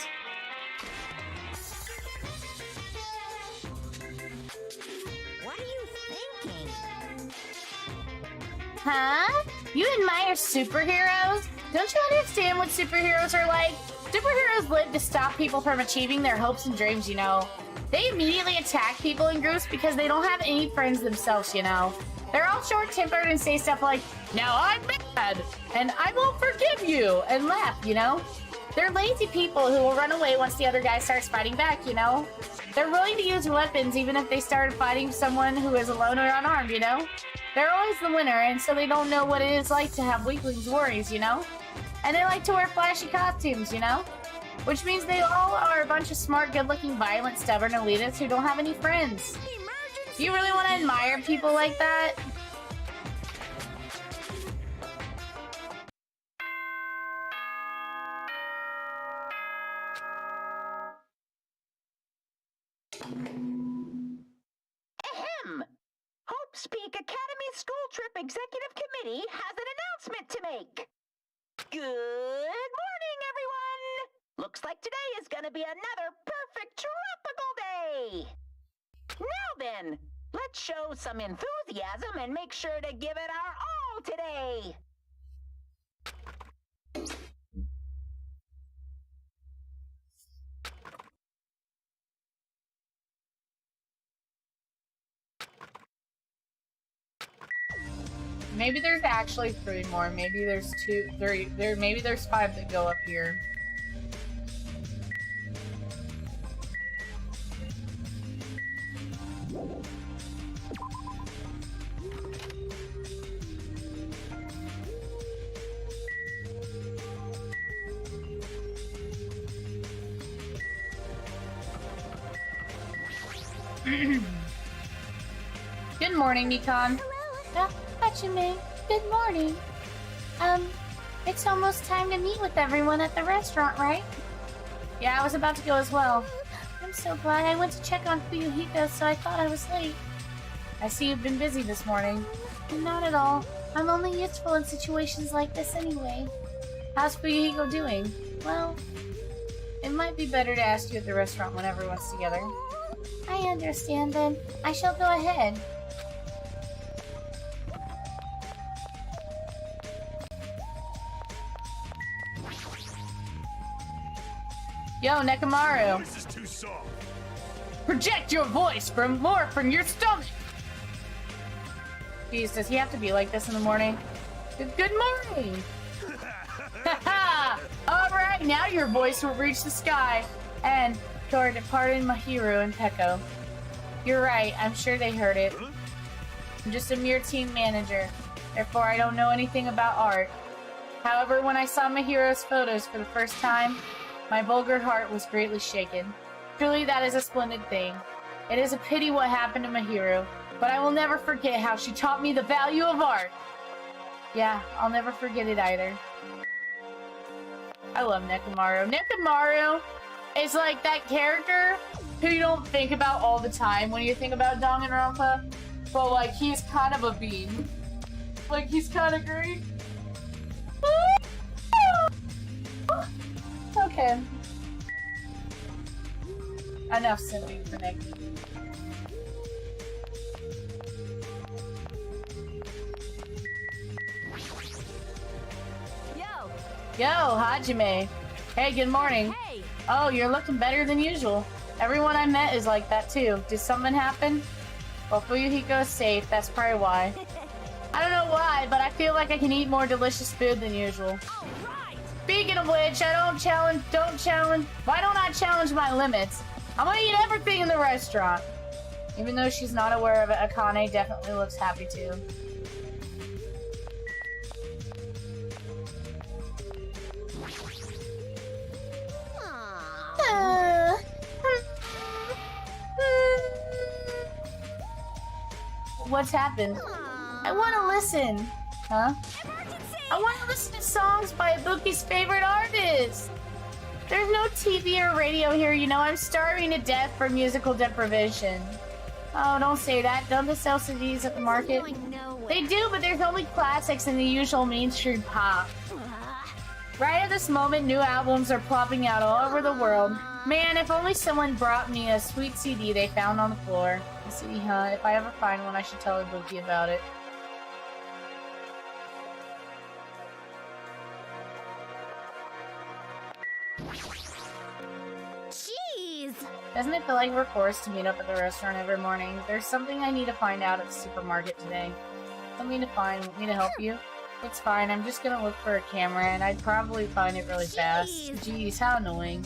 D: What are you thinking?
B: Huh? You admire superheroes? Don't you understand what superheroes are like? Superheroes live to stop people from achieving their hopes and dreams, you know. They immediately attack people in groups because they don't have any friends themselves, you know. They're all short-tempered and say stuff like, "Now I'm mad, and I won't forgive you," and laugh, you know. They're lazy people who will run away once the other guy starts fighting back, you know. They're willing to use weapons even if they started fighting someone who is alone or unarmed, you know. They're always the winner, and so they don't know what it is like to have weaklings' worries, you know. And they like to wear flashy costumes, you know? Which means they all are a bunch of smart, good-looking, violent, stubborn elitists who don't have any friends. Do you really want to admire people like that?
G: Ahem! Hope's Peak Academy School Trip Executive Committee has an announcement to make. Good morning, everyone! Looks like today is gonna be another perfect tropical day! Now then, let's show some enthusiasm and make sure to give it our all today!
A: Maybe there's actually 3 more. Maybe there's 2, 3. Maybe there's 5 that go up here. Good morning, Nikon.
B: Hachime, good morning. It's almost time to meet with everyone at the restaurant, right?
A: Yeah, I was about to go as well.
B: I'm so glad. I went to check on Fuyuhiko, so I thought I was late.
A: I see you've been busy this morning.
B: Not at all. I'm only useful in situations like this anyway.
A: How's Fuyuhiko doing?
B: Well,
A: it might be better to ask you at the restaurant when everyone's together.
B: I understand then. I shall go ahead.
A: Yo, Nekomaru.
F: This is too soft.
A: Project your voice from more from your stomach. Jeez, does he have to be like this in the morning? Good morning. Haha! Alright, now your voice will reach the sky. And toward departed Mahiru and Peko. You're right, I'm sure they heard it. I'm just a mere team manager. Therefore, I don't know anything about art. However, when I saw Mahiru's photos for the first time, my vulgar heart was greatly shaken. Truly, that is a splendid thing. It is a pity what happened to Mahiru, but I will never forget how she taught me the value of art. Yeah, I'll never forget it either. I love Nekomaru. Nekomaru is like that character who you don't think about all the time when you think about Danganronpa, but like he's kind of a bean. Like he's kind of great. Okay. Enough simping for Nick. Yo, Hajime. Hey, good morning.
G: Hey!
A: Oh, you're looking better than usual. Everyone I met is like that too. Did something happen? Well, Fuyuhiko is safe, that's probably why.
B: I don't know why, but I feel like I can eat more delicious food than usual. Speaking of which, why don't I challenge my limits? I'm gonna eat everything in the restaurant. Even though she's not aware of it, Akane definitely looks happy too. What's happened? I want to listen. Huh? I want to listen to songs by Ibuki's favorite artist. There's no TV or radio here, you know. I'm starving to death for musical deprivation. Oh, don't say that. Don't they sell CDs at the market? They do, but there's only classics and the usual mainstream pop. Right at this moment, new albums are plopping out all over the world. Man, if only someone brought me a sweet CD they found on the floor. A CD, huh? If I ever find one, I should tell Ibuki about it.
D: Jeez!
B: Doesn't it feel like we're forced to meet up at the restaurant every morning? There's something I need to find out at the supermarket today. Something to find. Want me to help you? It's fine. I'm just gonna look for a camera, and I'd probably find it really fast. Jeez, how annoying.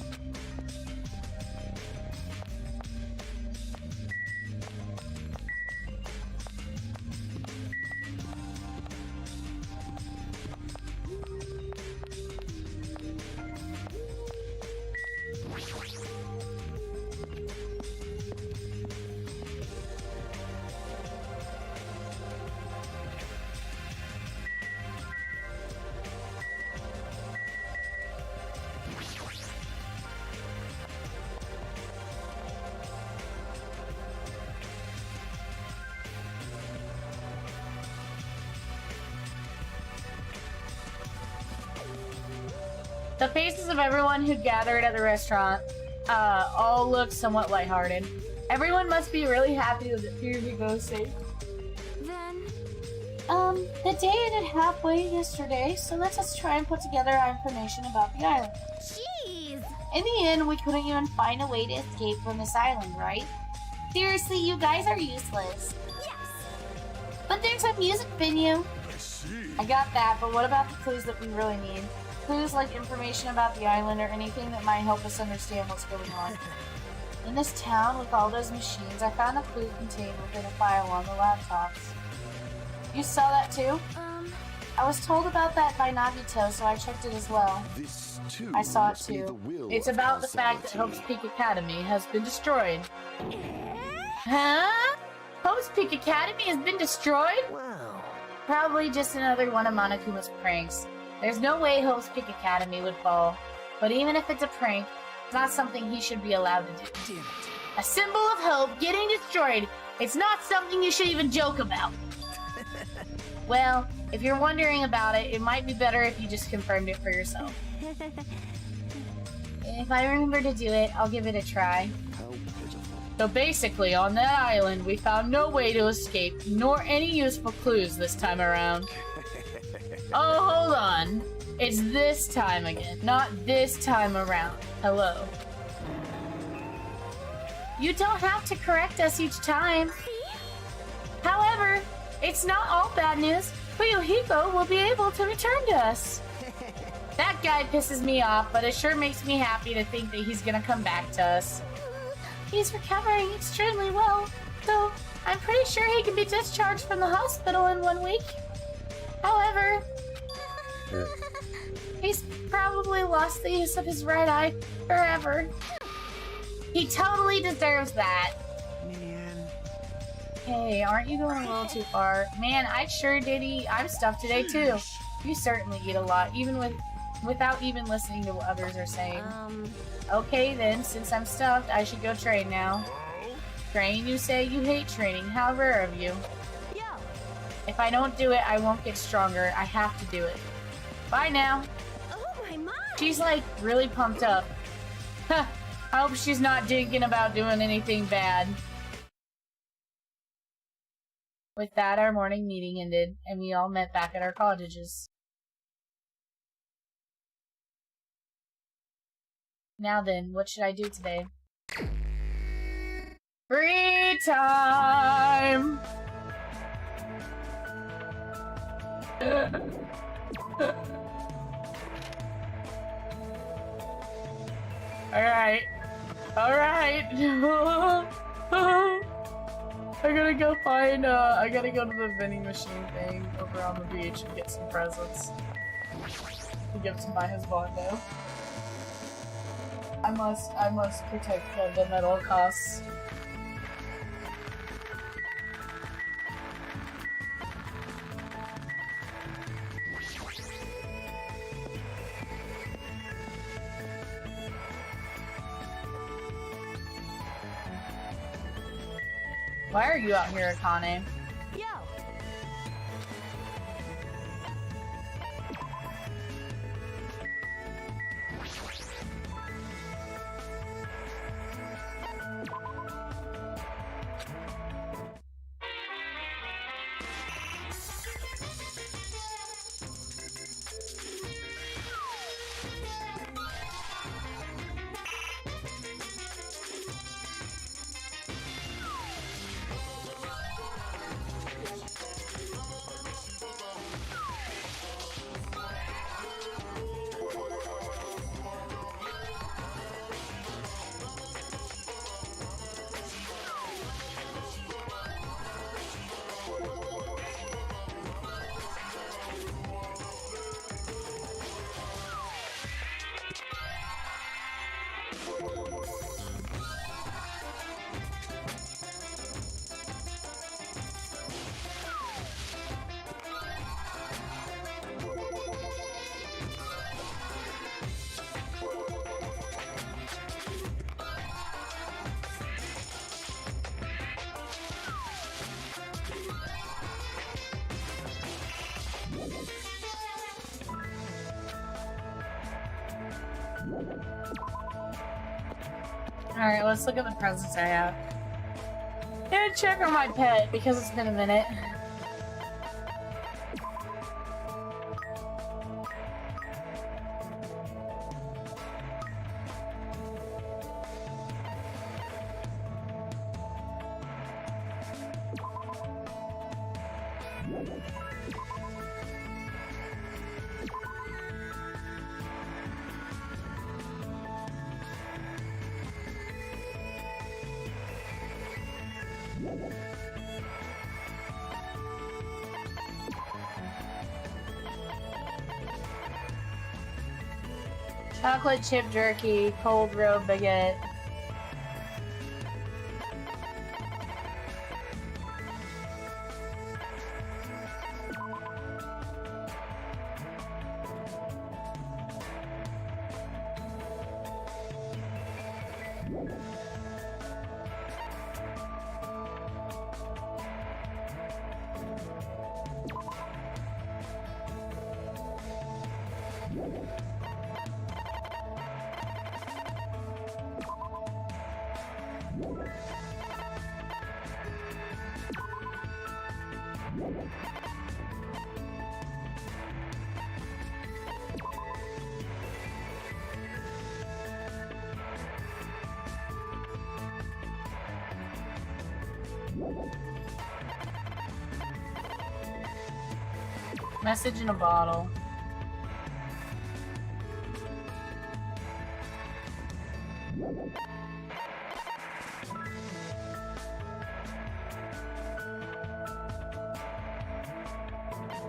B: The faces of everyone who gathered at the restaurant all look somewhat lighthearted. Everyone must be really happy that Fury goes safe.
D: Then...
B: The day ended halfway yesterday, so let's just try and put together our information about the island.
D: Jeez!
B: In the end, we couldn't even find a way to escape from this island, right? Seriously, you guys are useless.
D: Yes!
B: But there's a music venue.
F: I see.
B: I got that, but what about the clues that we really need? Clues like information about the island or anything that might help us understand what's going on. In this town with all those machines, I found a clue contained within a file on the laptops. You saw that too? I was told about that by Nagito, so I checked it as well.
F: This too
B: I saw it
F: must be
B: too.
F: the will
B: It's
F: of
B: about the fact that
F: causality.
B: Hope's Peak Academy has been destroyed. Huh? Hope's Peak Academy has been destroyed?
E: Wow.
B: Probably just another one of Monokuma's pranks. There's no way Hope's Peak Academy would fall. But even if it's a prank, it's not something he should be allowed to do.
E: Damn it.
B: A symbol of hope getting destroyed. It's not something you should even joke about. Well, if you're wondering about it, it might be better if you just confirmed it for yourself. If I remember to do it, I'll give it a try.
F: How pitiful.
B: So basically, on that island, we found no way to escape, nor any useful clues this time around. Oh, hold on. It's this time again, not this time around. Hello. You don't have to correct us each time. However, it's not all bad news. Fuyuhiko will be able to return to us. That guy pisses me off, but it sure makes me happy to think that he's gonna come back to us. He's recovering extremely well, so I'm pretty sure he can be discharged from the hospital in 1 week. However, he's probably lost the use of his right eye forever. He totally deserves that.
E: Man.
B: Hey, aren't you going a little too far? Man, I sure did eat. I'm stuffed today too. You certainly eat a lot, even without even listening to what others are saying. Okay then, since I'm stuffed, I should go train now. Train, you say? You hate training. How rare of you.
D: Yo!
B: If I don't do it, I won't get stronger. I have to do it. Bye now.
D: Oh my!
B: She's like really pumped up. Huh. I hope she's not thinking about doing anything bad. With that, our morning meeting ended, and we all met back at our cottages. Now then, what should I do today? Free time!
A: Alright. Alright. I gotta go find, I gotta go to the vending machine thing over on the beach and get some presents to give to my husbando. I must protect Gundam at all costs. Why are you out here, Akane?
D: Yo.
A: Alright, let's look at the presents I have. And check on my pet because it's been a minute. Chocolate chip jerky, cold roe baguette. Message in a bottle.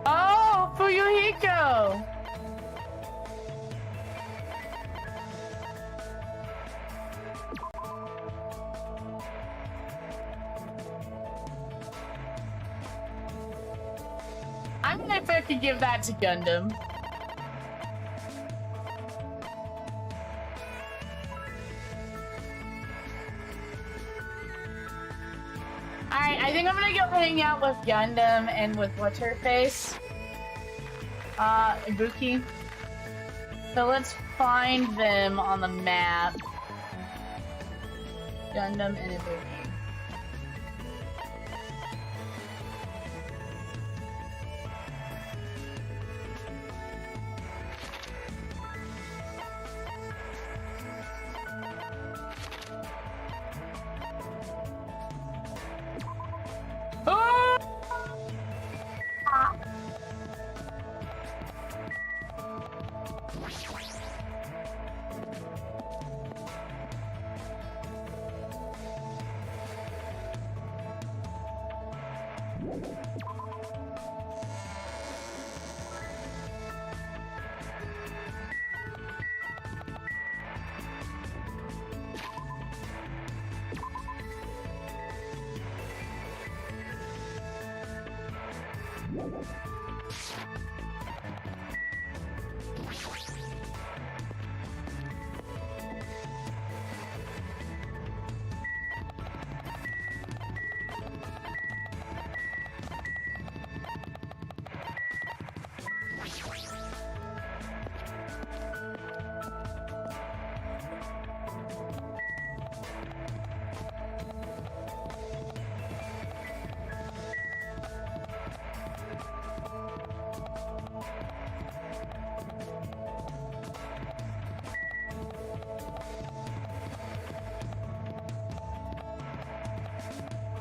A: Oh, Fuyuhiko! I don't know if I could give that to Gundam. Alright, I think I'm gonna go hang out with Gundam and with what's her face? Ibuki. So let's find them on the map. Gundam and Ibuki.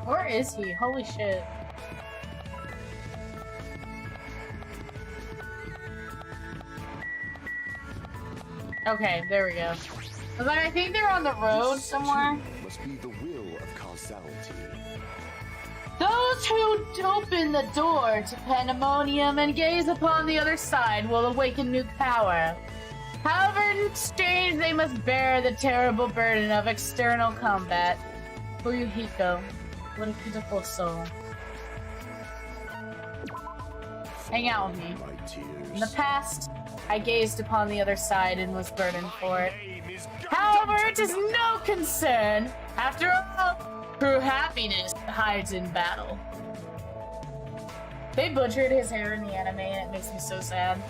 A: Where is he? Holy shit. Okay, there we go. But I think they're on the road somewhere.
F: Must be the will of causality.
A: Those who open the door to pandemonium and gaze upon the other side will awaken new power. However, in exchange, they must bear the terrible burden of external combat. Fuyuhiko, what a pitiful soul. Hang out with me.
F: My tears.
A: In the past, I gazed upon the other side and was burdened for it. However, it is no concern. After all, true happiness hides in battle. They butchered his hair in the anime and it makes me so sad.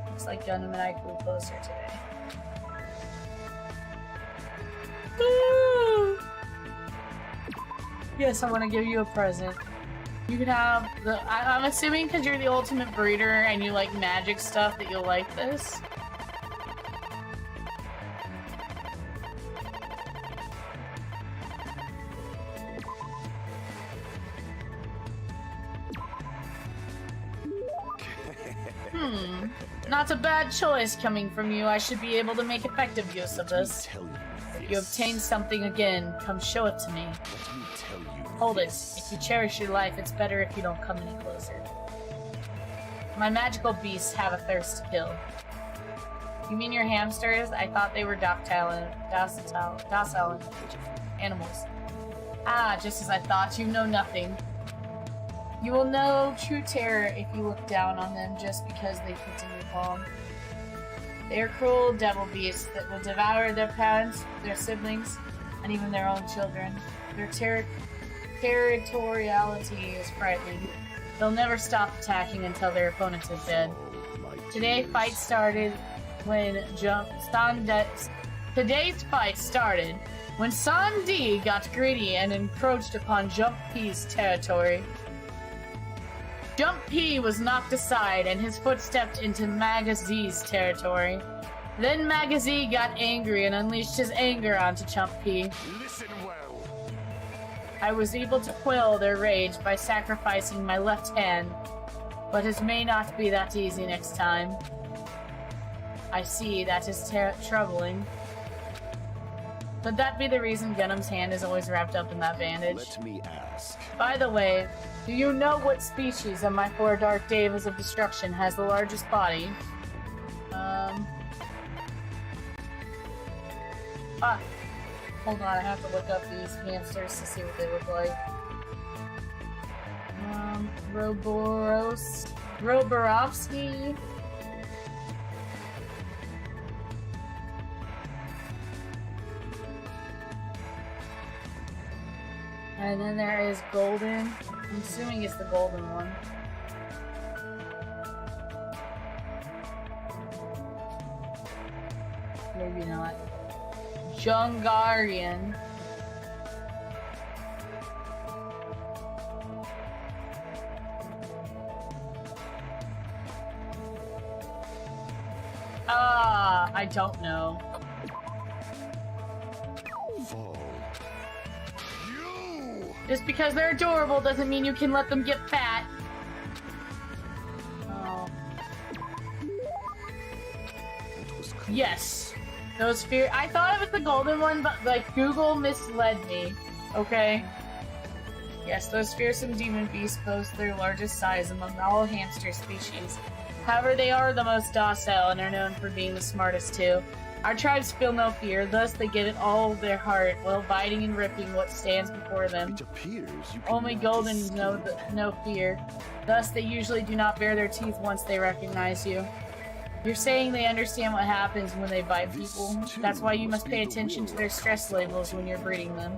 A: Looks like Gundam and I grew closer today. Woo! Yes, I want to give you a present. You can have the... I'm assuming because you're the ultimate breeder and you like magic stuff that you'll like this. Not a bad choice coming from you. I should be able to make effective use of this. If you obtain something again, come show it to me. Hold it. If you cherish your life, it's better if you don't come any closer. My magical beasts have a thirst to kill. You mean your hamsters? I thought they were docile animals. Ah, just as I thought. You know nothing. You will know true terror if you look down on them just because they fit in your palm. They are cruel devil beasts that will devour their parents, their siblings, and even their own children. Their territoriality is frightening. They'll never stop attacking until their opponent is dead. Today's fight started when Sandi got greedy and encroached upon Jump P's territory. Jump P was knocked aside and his foot stepped into Magazie's territory. Then Magazie got angry and unleashed his anger onto Jump P.
F: Listen well.
A: I was able to quell their rage by sacrificing my left hand, but it may not be that easy next time. I see, that is troubling. Could that be the reason Gundam's hand is always wrapped up in that bandage?
F: Let me ask.
A: By the way, do you know what species of my 4 Dark Devas of Destruction has the largest body? Hold on, I have to look up these hamsters to see what they look like. Roborovsky. And then there is Golden. I'm assuming it's the golden one. Maybe not. Jungarian. I don't know.
F: Fall. You!
A: Just because they're adorable doesn't mean you can let them get fat. Oh. Yes. Those fear- I thought it was the golden one, but like Google misled me. Okay. Yes, those fearsome demon beasts boast their largest size among all hamster species. However, they are the most docile and are known for being the smartest too. Our tribes feel no fear, thus they get it all of their heart, while biting and ripping what stands before them.
F: It appears you
A: Only
F: cannot
A: Goldens know
F: escape.
A: no fear, thus they usually do not bare their teeth once they recognize you. You're saying they understand what happens when they bite
F: This,
A: people.
F: too,
A: That's why you
F: must
A: must
F: be
A: pay
F: the
A: attention to
F: will
A: their
F: of
A: stress labels when you're breeding them.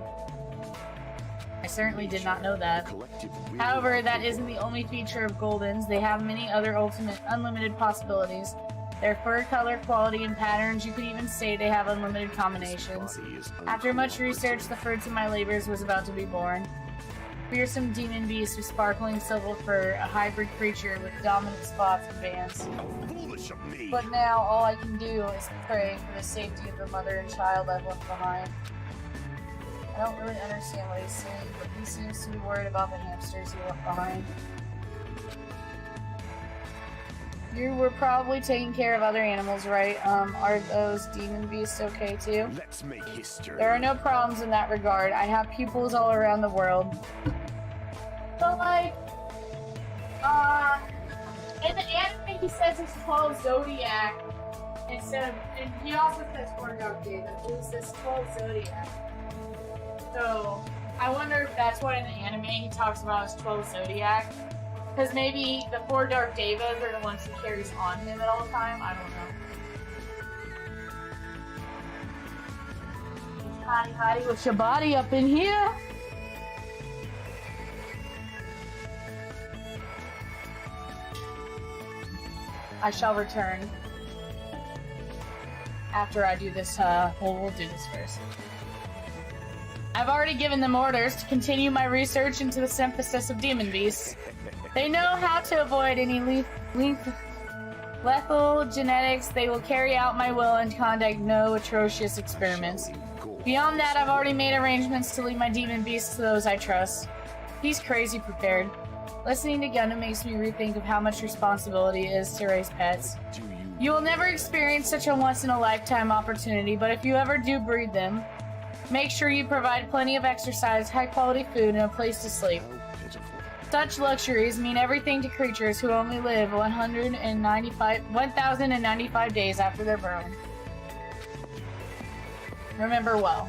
A: I certainly did not know that.
F: Collective will
A: However,
F: of
A: that
F: the
A: isn't the
F: world.
A: only feature of Goldens. They have many other unlimited possibilities. Their fur color, quality, and patterns, you could even say they have unlimited
F: This
A: combinations.
F: body is
A: After much research,
F: uncooperative.
A: the fruits of my labors was about to be born. Fearsome demon beast with sparkling silver fur, a hybrid creature with dominant spots and bands.
F: Foolish of me.
A: But now all I can do is pray for the safety of the mother and child I've left behind. I don't really understand what he's saying, but he seems to be worried about the hamsters he left behind. You were probably taking care of other animals, right? Are those demon beasts okay too?
F: Let's make history.
A: There are no problems in that regard. I have pupils all around the world. But like, in the anime he says it's 12 Zodiac instead of, and he also says 4 Dark David, but he says 12 Zodiac. So, I wonder if that's why in the anime he talks about as 12 Zodiac. Because maybe the 4 Dark Devas are the ones he carries on him at all time. I don't know. Hottie hottie with your body up in here. I shall return. After I do this, we'll do this first. I've already given them orders to continue my research into the synthesis of demon beasts. They know how to avoid any lethal genetics. They will carry out my will and conduct no atrocious experiments. Beyond that, I've already made arrangements to leave my demon beasts to those I trust. He's crazy prepared. Listening to Gundam makes me rethink of how much responsibility it is to raise pets. You will never experience such a once-in-a-lifetime opportunity, but if you ever do breed them, make sure you provide plenty of exercise, high-quality food, and a place to sleep. Such luxuries mean everything to creatures who only live 1,095 days after they're born. Remember well.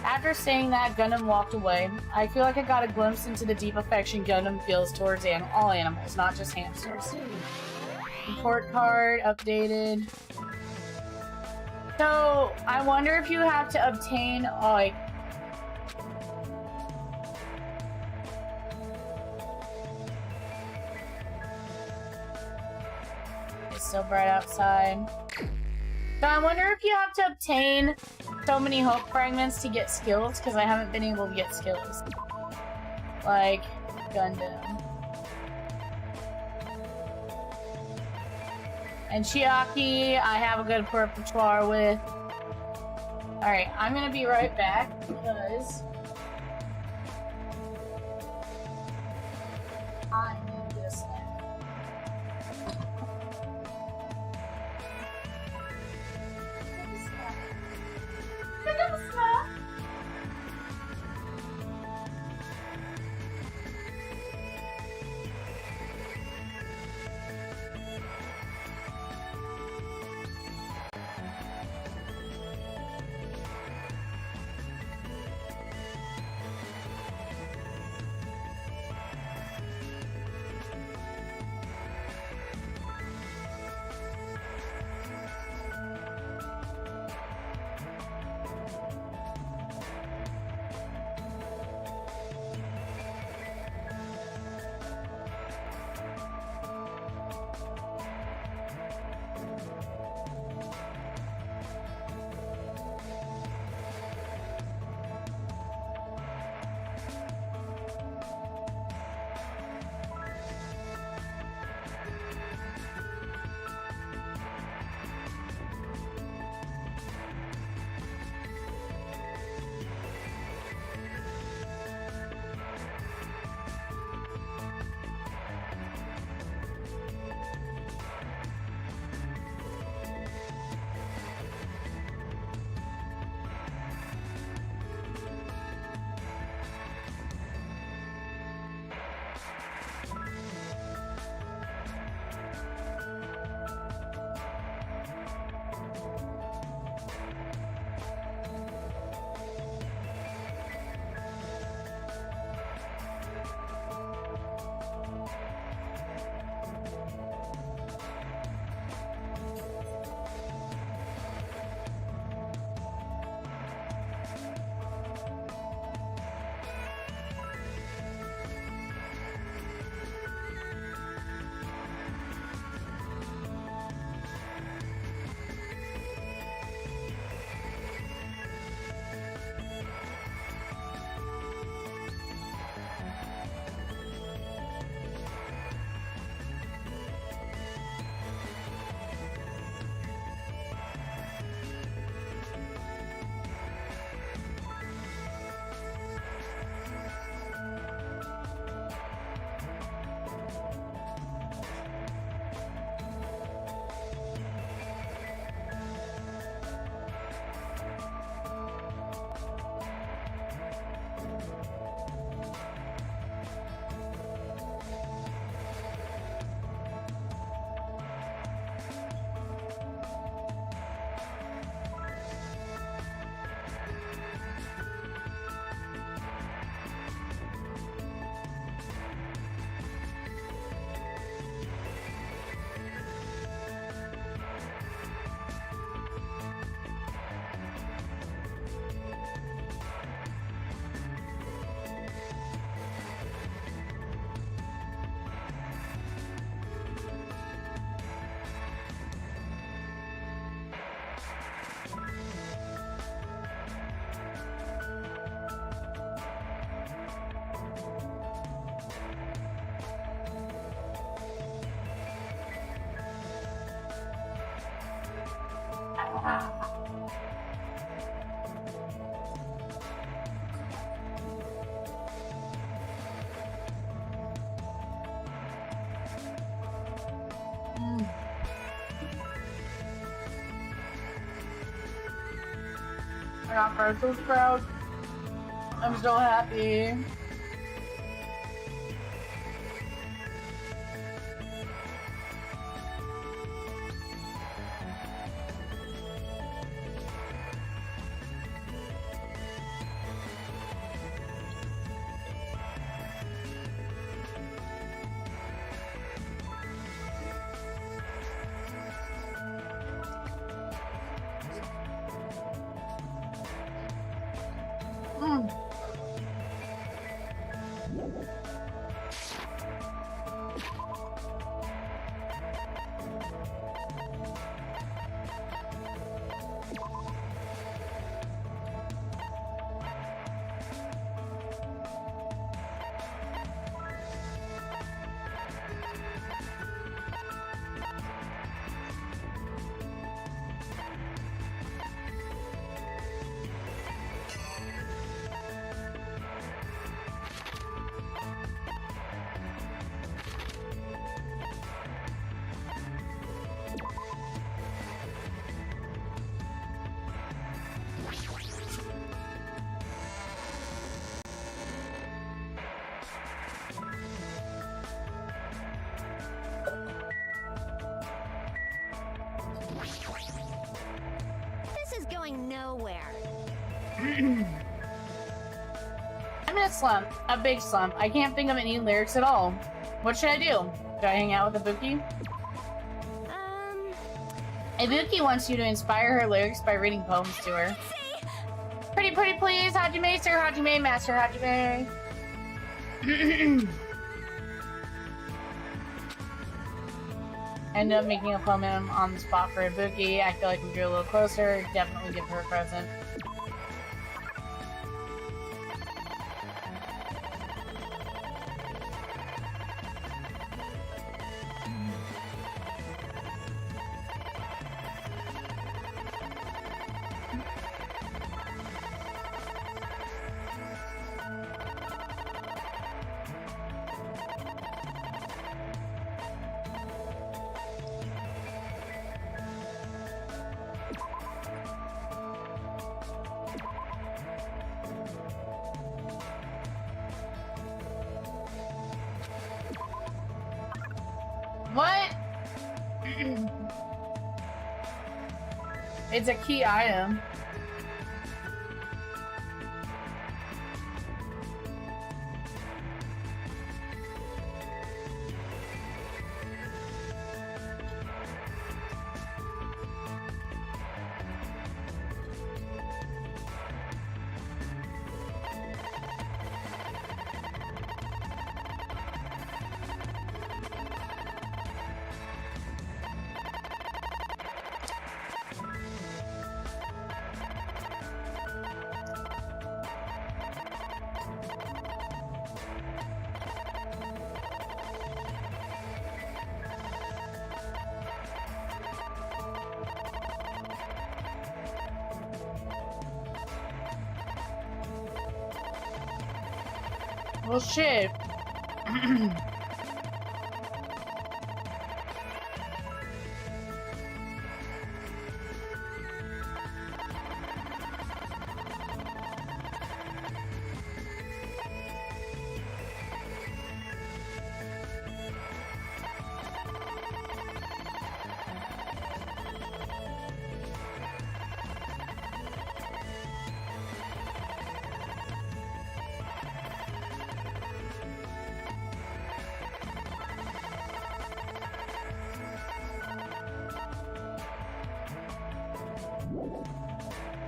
A: After saying that, Gundam walked away. I feel like I got a glimpse into the deep affection Gundam feels towards all animals, not just hamsters. Report card, updated. So, I wonder if you have to obtain, like... It's so bright outside. So I wonder if you have to obtain so many hope fragments to get skills, because I haven't been able to get skills. Like, Gundam. And Chiaki, I have a good repertoire with. Alright, I'm gonna be right back, because I need to get a snack. I got Brussels sprouts. I'm so happy.
D: This is going nowhere.
A: I'm in a slump. A big slump. I can't think of any lyrics at all. What should I do? Should I hang out with Ibuki? Ibuki wants you to inspire her lyrics by reading poems to her. Pretty please, Hajime, Sir Hajime, Master Hajime. Ended up making a poem on the spot for Ibuki. I feel like we drew a little closer. Definitely give her a present. What? It's a key item. Well, shit.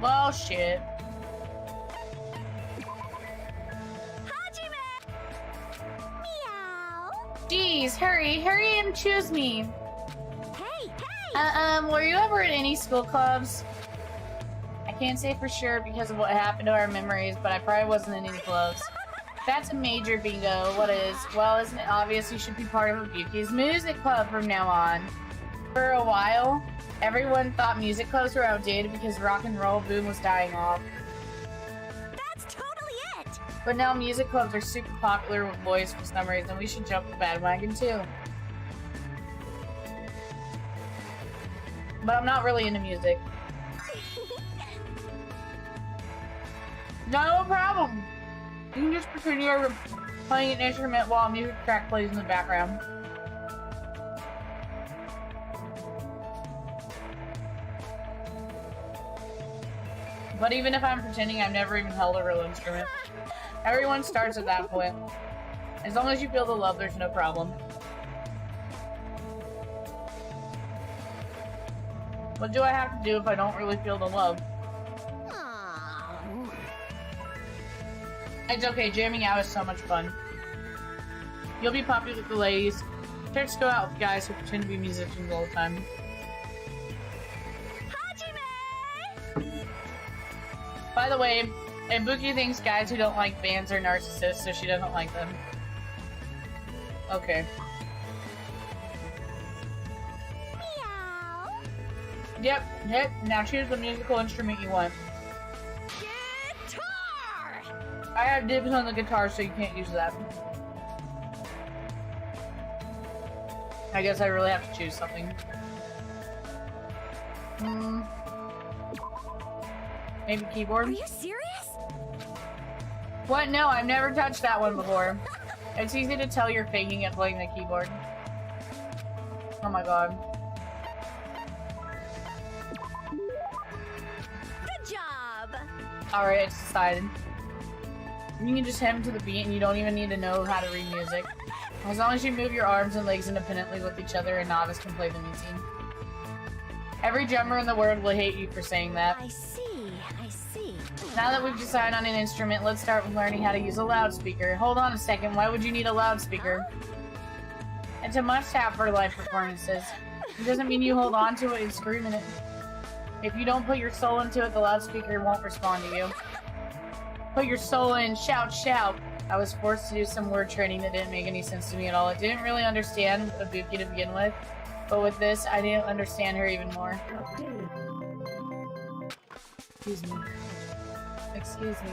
A: Well, shit.
D: Meow.
A: Jeez, hurry and choose me.
D: Hey.
A: Were you ever in any school clubs? I can't say for sure because of what happened to our memories, but I probably wasn't in any clubs. That's a major bingo. What is? Well, isn't it obvious you should be part of Ibuki's music club from now on? For a while, everyone thought music clubs were outdated because rock and roll boom was dying off.
D: That's totally it.
A: But now music clubs are super popular with boys for some reason. We should jump the bandwagon too. But I'm not really into music. No problem. You can just pretend you're playing an instrument while a music track plays in the background. But even if I'm pretending, I've never even held a real instrument. Everyone starts at that point. As long as you feel the love, there's no problem. What do I have to do if I don't really feel the love? It's okay, jamming out is so much fun. You'll be popular with the ladies. Chicks go out with guys who pretend to be musicians all the time. By the way, Ibuki thinks guys who don't like bands are narcissists, so she doesn't like them. Okay. Yep, now choose the musical instrument you want.
D: Guitar!
A: I have dibs on the guitar, so you can't use that. I guess I really have to choose something. Maybe keyboard?
D: Are you serious?
A: What? No, I've never touched that one before. It's easy to tell you're faking it playing the keyboard. Oh my god.
D: Good job!
A: Alright, it's decided. You can just hum to the beat and you don't even need to know how to read music. As long as you move your arms and legs independently with each other, a novice can play the music. Every drummer in the world will hate you for saying that.
D: I see.
A: Now that we've decided on an instrument, let's start with learning how to use a loudspeaker. Hold on a second, why would you need a loudspeaker? It's a must-have for live performances. It doesn't mean you hold on to it and scream in it. If you don't put your soul into it, the loudspeaker won't respond to you. Put your soul in, shout, shout! I was forced to do some word training that didn't make any sense to me at all. I didn't really understand Ibuki to begin with, but with this, I didn't understand her even more. Excuse me. Excuse me.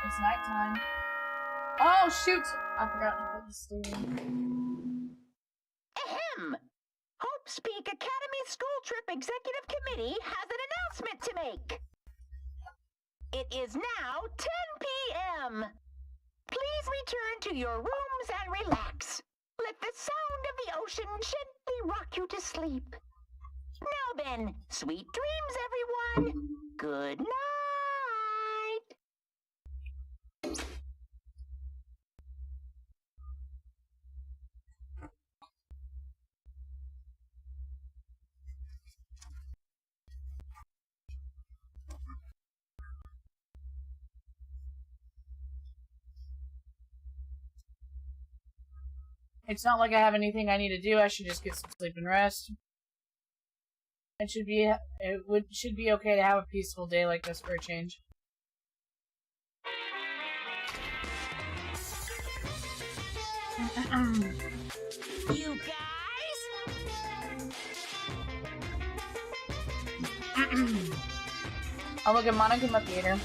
A: It's nighttime. Oh shoot! I forgot to put the steering.
G: Ahem! Hope's Peak Academy School Trip Executive Committee has an announcement to make. It is now 10 p.m. Please return to your rooms and relax. Let the sound of the ocean gently rock you to sleep. Now then, sweet dreams, everyone. Good night.
A: It's not like I have anything I need to do. I should just get some sleep and rest. It should be okay to have a peaceful day like this for a change.
D: You guys?
A: I'll look at Monokuma Theater.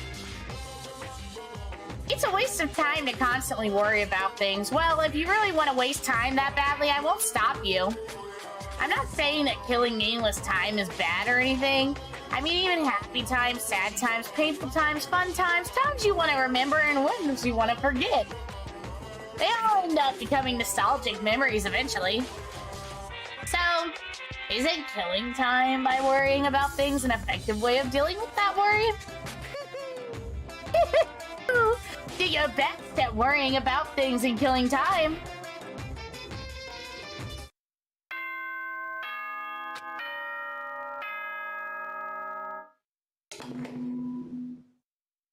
B: It's a waste of time to constantly worry about things. Well, if you really want to waste time that badly, I won't stop you. I'm not saying that killing meaningless time is bad or anything. I mean, even happy times, sad times, painful times, fun times, times you want to remember and ones you want to forget. They all end up becoming nostalgic memories eventually. So, isn't killing time by worrying about things an effective way of dealing with that worry? Do your best at worrying about things and killing time.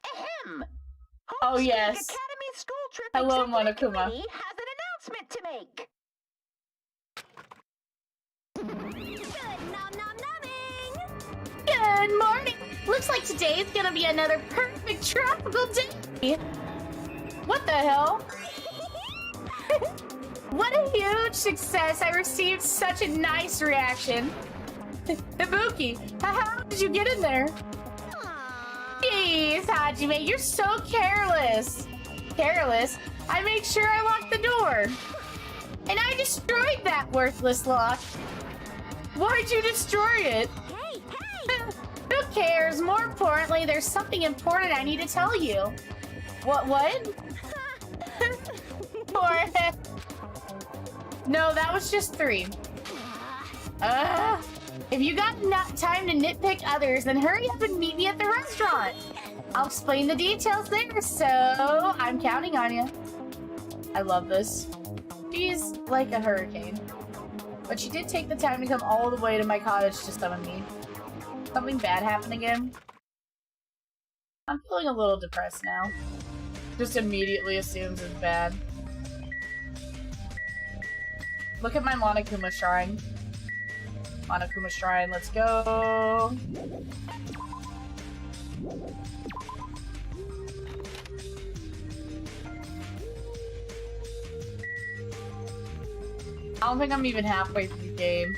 G: Ahem!
A: Oh,
G: Hope's Peak
A: yes.
G: Academy School Trip
A: Hello,
G: Executive
A: Monokuma.
G: Committee has an announcement to make.
D: Good nom nom numbing!
B: Good morning! Looks like today's gonna be another perfect tropical day!
A: What the hell?
B: What a huge success! I received such a nice reaction!
A: Ibuki, how did you get in there?
B: Jeez, Hajime, you're so careless! Careless? I made sure I locked the door! And I destroyed that worthless lock. Why'd you destroy it?
D: Hey, hey!
B: Who cares? More importantly, there's something important I need to tell you. What? No, that was just 3. If you got enough time to nitpick others, then hurry up and meet me at the restaurant. I'll explain the details there, so I'm counting on you. I love this. She's like a hurricane. But she did take the time to come all the way to my cottage to summon me. Something bad happened again? I'm feeling a little depressed now. Just immediately assumes it's bad. Look at my Monokuma shrine. Monokuma shrine, let's go! I don't think I'm even halfway through the game.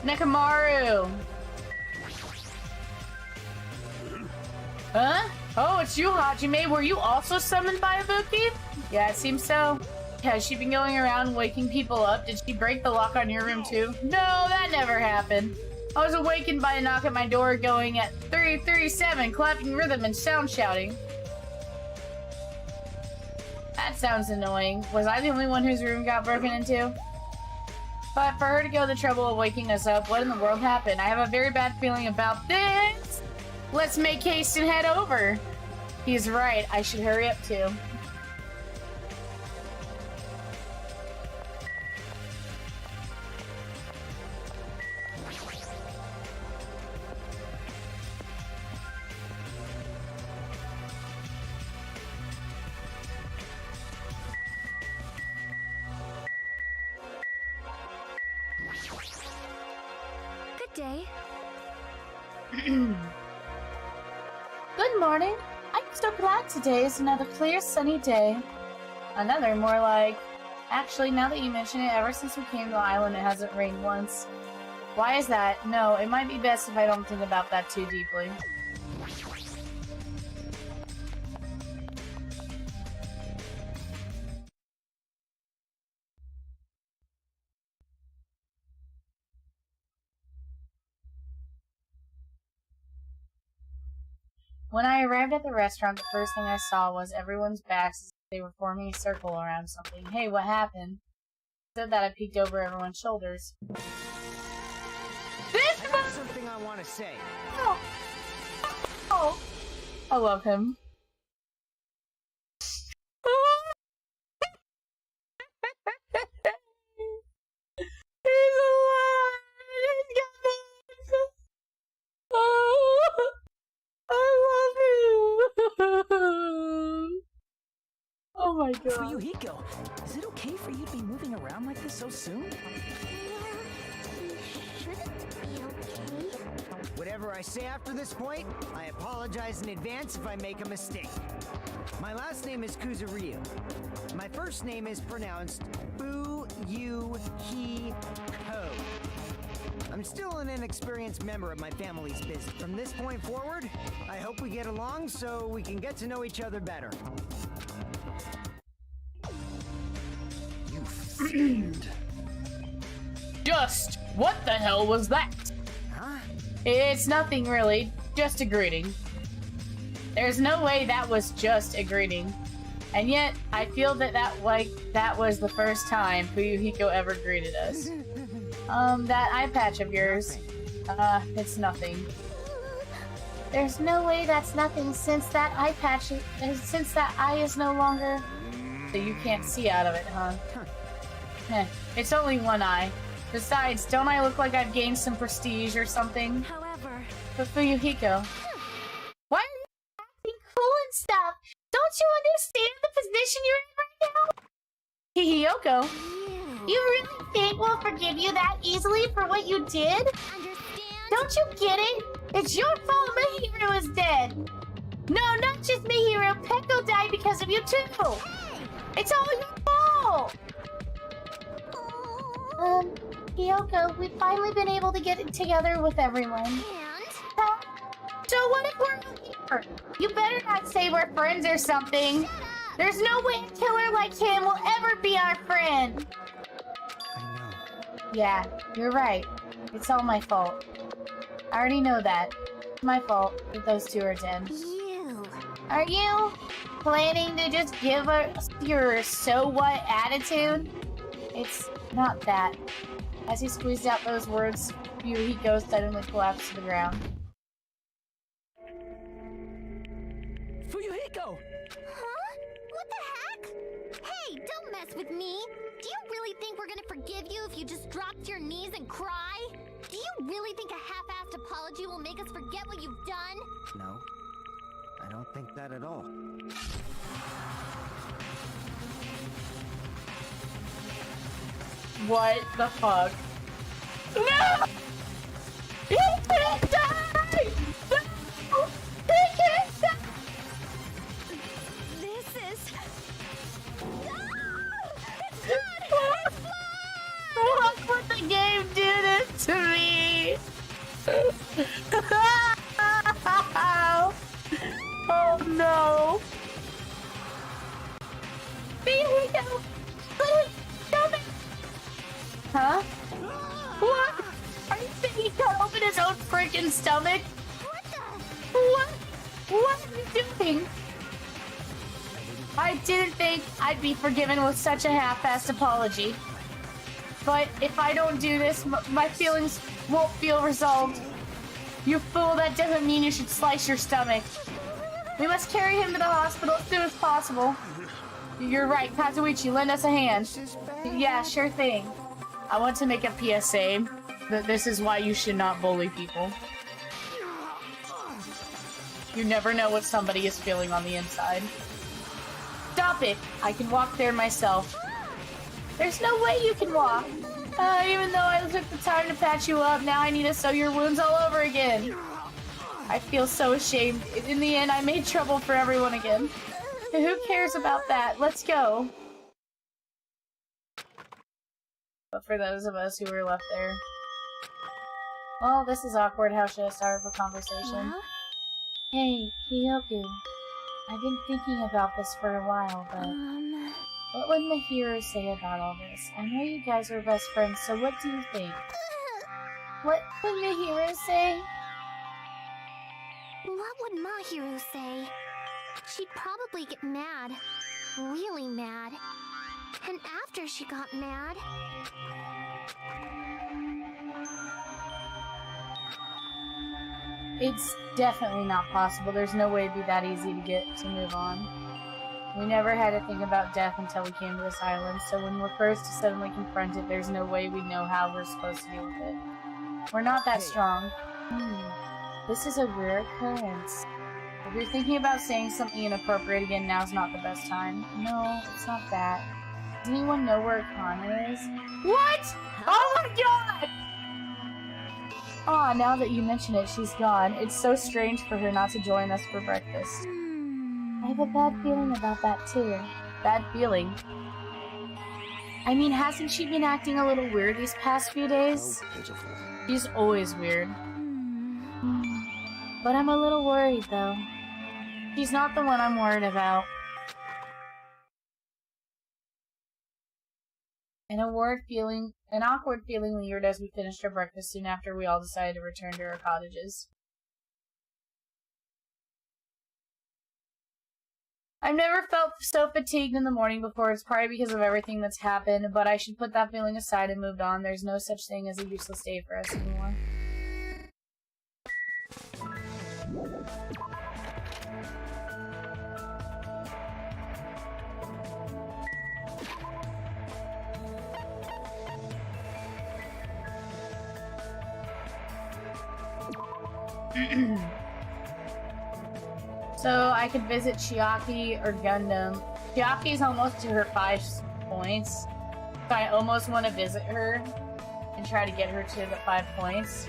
B: Nekamaru! Huh? Oh, it's you, Hajime. Were you also summoned by Ibuki? Yeah, it seems so. Has she been going around waking people up? Did she break the lock on your room too? No, that never happened. I was awakened by a knock at my door going at 337, clapping rhythm and sound shouting. That sounds annoying. Was I the only one whose room got broken into? But for her to go the trouble of waking us up, what in the world happened? I have a very bad feeling about this. Let's make haste and head over. He's right. I should hurry up too.
D: Good day.
B: Good morning. I'm so glad today is another clear, sunny day. Another, more like... Actually, now that you mention it, ever since we came to the island, it hasn't rained once. Why is that? No, it might be best if I don't think about that too deeply. When I arrived at the restaurant, the first thing I saw was everyone's backs as if they were forming a circle around something. Hey, what happened? Said that I peeked over everyone's shoulders. This
E: I got something I want to say.
B: Oh, I love him. He's alive! He's got legs! Oh, I love him! Oh my god.
C: Fuyuhiko, is it okay for you to be moving around like this so soon?
D: You shouldn't be okay.
E: Whatever I say after this point, I apologize in advance if I make a mistake. My last name is Kuzuryu. My first name is pronounced Fuyuhiko. I'm still an inexperienced member of my family's business. From this point forward, I hope we get along so we can get to know each other better.
C: You fiend.
B: Just what the hell was that?
E: Huh?
B: It's nothing really, just a greeting. There's no way that was just a greeting. And yet, I feel that that was the first time Fuyuhiko ever greeted us. That eye patch of yours, it's nothing. There's no way that's nothing since that eye patch, since that eye is no longer... So you can't see out of it, huh? Heh, it's only one eye. Besides, don't I look like I've gained some prestige or something?
D: However,
B: But Fuyuhiko... Why are you acting cool and stuff? Don't you understand the position you're in right now? Hihiyoko, you really think we'll forgive you that easily for what you did?
D: understand?
B: Don't you get it? It's your fault Mihiru is dead. No, not just Mihiru. Peko died because of you too. It's all your fault. Kyoko, we've finally been able to get it together with everyone.
D: And?
B: So what if we're not here? You better not say we're friends or something. There's no way a killer like him will ever be our friend.
E: I know.
B: Yeah, you're right. It's all my fault. I already know that. It's my fault that those two are dead.
D: You.
B: Are you planning to just give us your so what attitude? It's not that. As he squeezed out those words, Yuriko suddenly collapsed to the ground.
C: Fuyuhiko!
D: Huh? What the heck? Hey, don't mess with me. Do you really think we're gonna forgive you if you just drop to your knees and cry? Do you really think a half-assed apology will make us forget what you've done?
E: No, I don't think that at all.
A: What the fuck? No! He can't die! No! He can't die!
D: This is... It's blood! It's blood!
A: Why would the game do this to me? Oh no! Here we go! Huh? What? Are you saying he cut open his own freaking stomach?
D: What the...
A: What? What are you doing? I didn't think I'd be forgiven with such a half-assed apology. But if I don't do this, my feelings won't feel resolved. You fool, that doesn't mean you should slice your stomach. We must carry him to the hospital as soon as possible. You're right, Kazuichi, lend us a hand. Yeah, sure thing. I want to make a PSA that this is why you should not bully people. You never know what somebody is feeling on the inside. Stop it! I can walk there myself. There's no way you can walk. Even though I took the time to patch you up, now I need to sew your wounds all over again. I feel so ashamed. In the end, I made trouble for everyone again. Who cares about that? Let's go. But for those of us who were left there... Well, this is awkward. How should I start a conversation?
D: Well?
B: Hey, Kyoko. I've been thinking about this for a while, but... What would Mahiro say about all this? I know you guys are best friends, so what do you think? What would Mahiro say?
D: What would Mahiro say? She'd probably get mad. Really mad. And after she got mad...
A: It's definitely not possible. There's no way it'd be that easy to move on. We never had to think about death until we came to this island, so when we're first to suddenly confront it, there's no way we know how we're supposed to deal with it. We're not that strong. This is a rare occurrence. If you're thinking about saying something inappropriate again, now's not the best time. No, it's not that. Does anyone know where Akana is? What? Oh my god! Aw, now that you mention it, she's gone. It's so strange for her not to join us for breakfast.
B: I have a bad feeling about that, too.
A: Bad feeling.
B: I mean, hasn't she been acting a little weird these past few days?
A: She's always weird.
B: But I'm a little worried, though.
A: She's not the one I'm worried about. An awkward feeling lingered as we finished our breakfast soon after we all decided to return to our cottages. I've never felt so fatigued in the morning before. It's probably because of everything that's happened, but I should put that feeling aside and moved on. There's no such thing as a useless day for us anymore. So I could visit Chiaki or Gundam. Chiaki's almost to her 5 points. So I almost want to visit her and try to get her to the 5 points.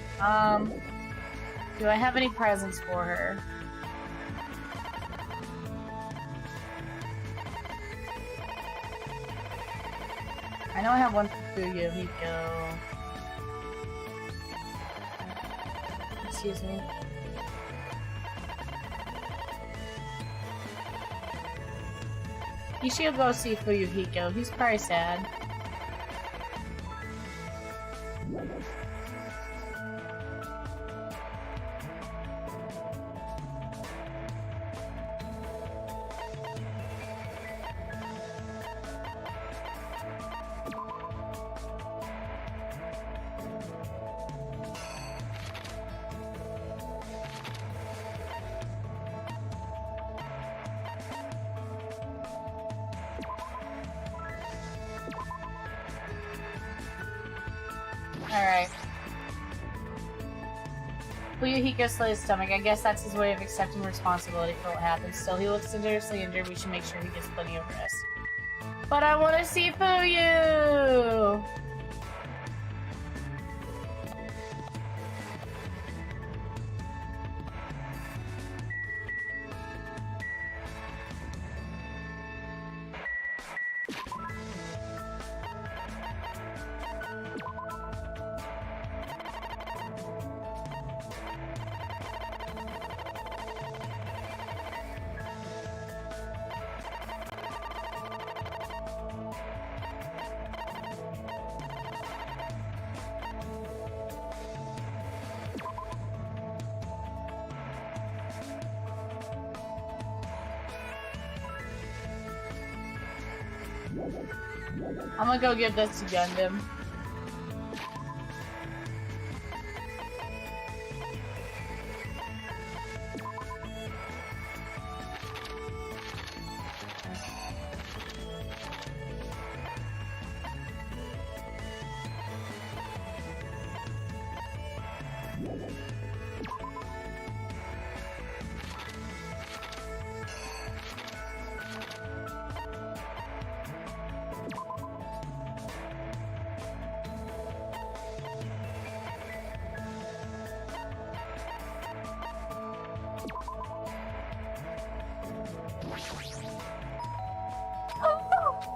A: Do I have any presents for her? I know I have one for Fuyuhiko.
B: Excuse me. You should go see Fuyuhiko. He's probably sad. Alright. Fuyuhiko slit his stomach. I guess that's his way of accepting responsibility for what happened. Still, he looks seriously injured. We should make sure he gets plenty of rest. But I want to see Fuyu! I'm gonna go give this to Gundam.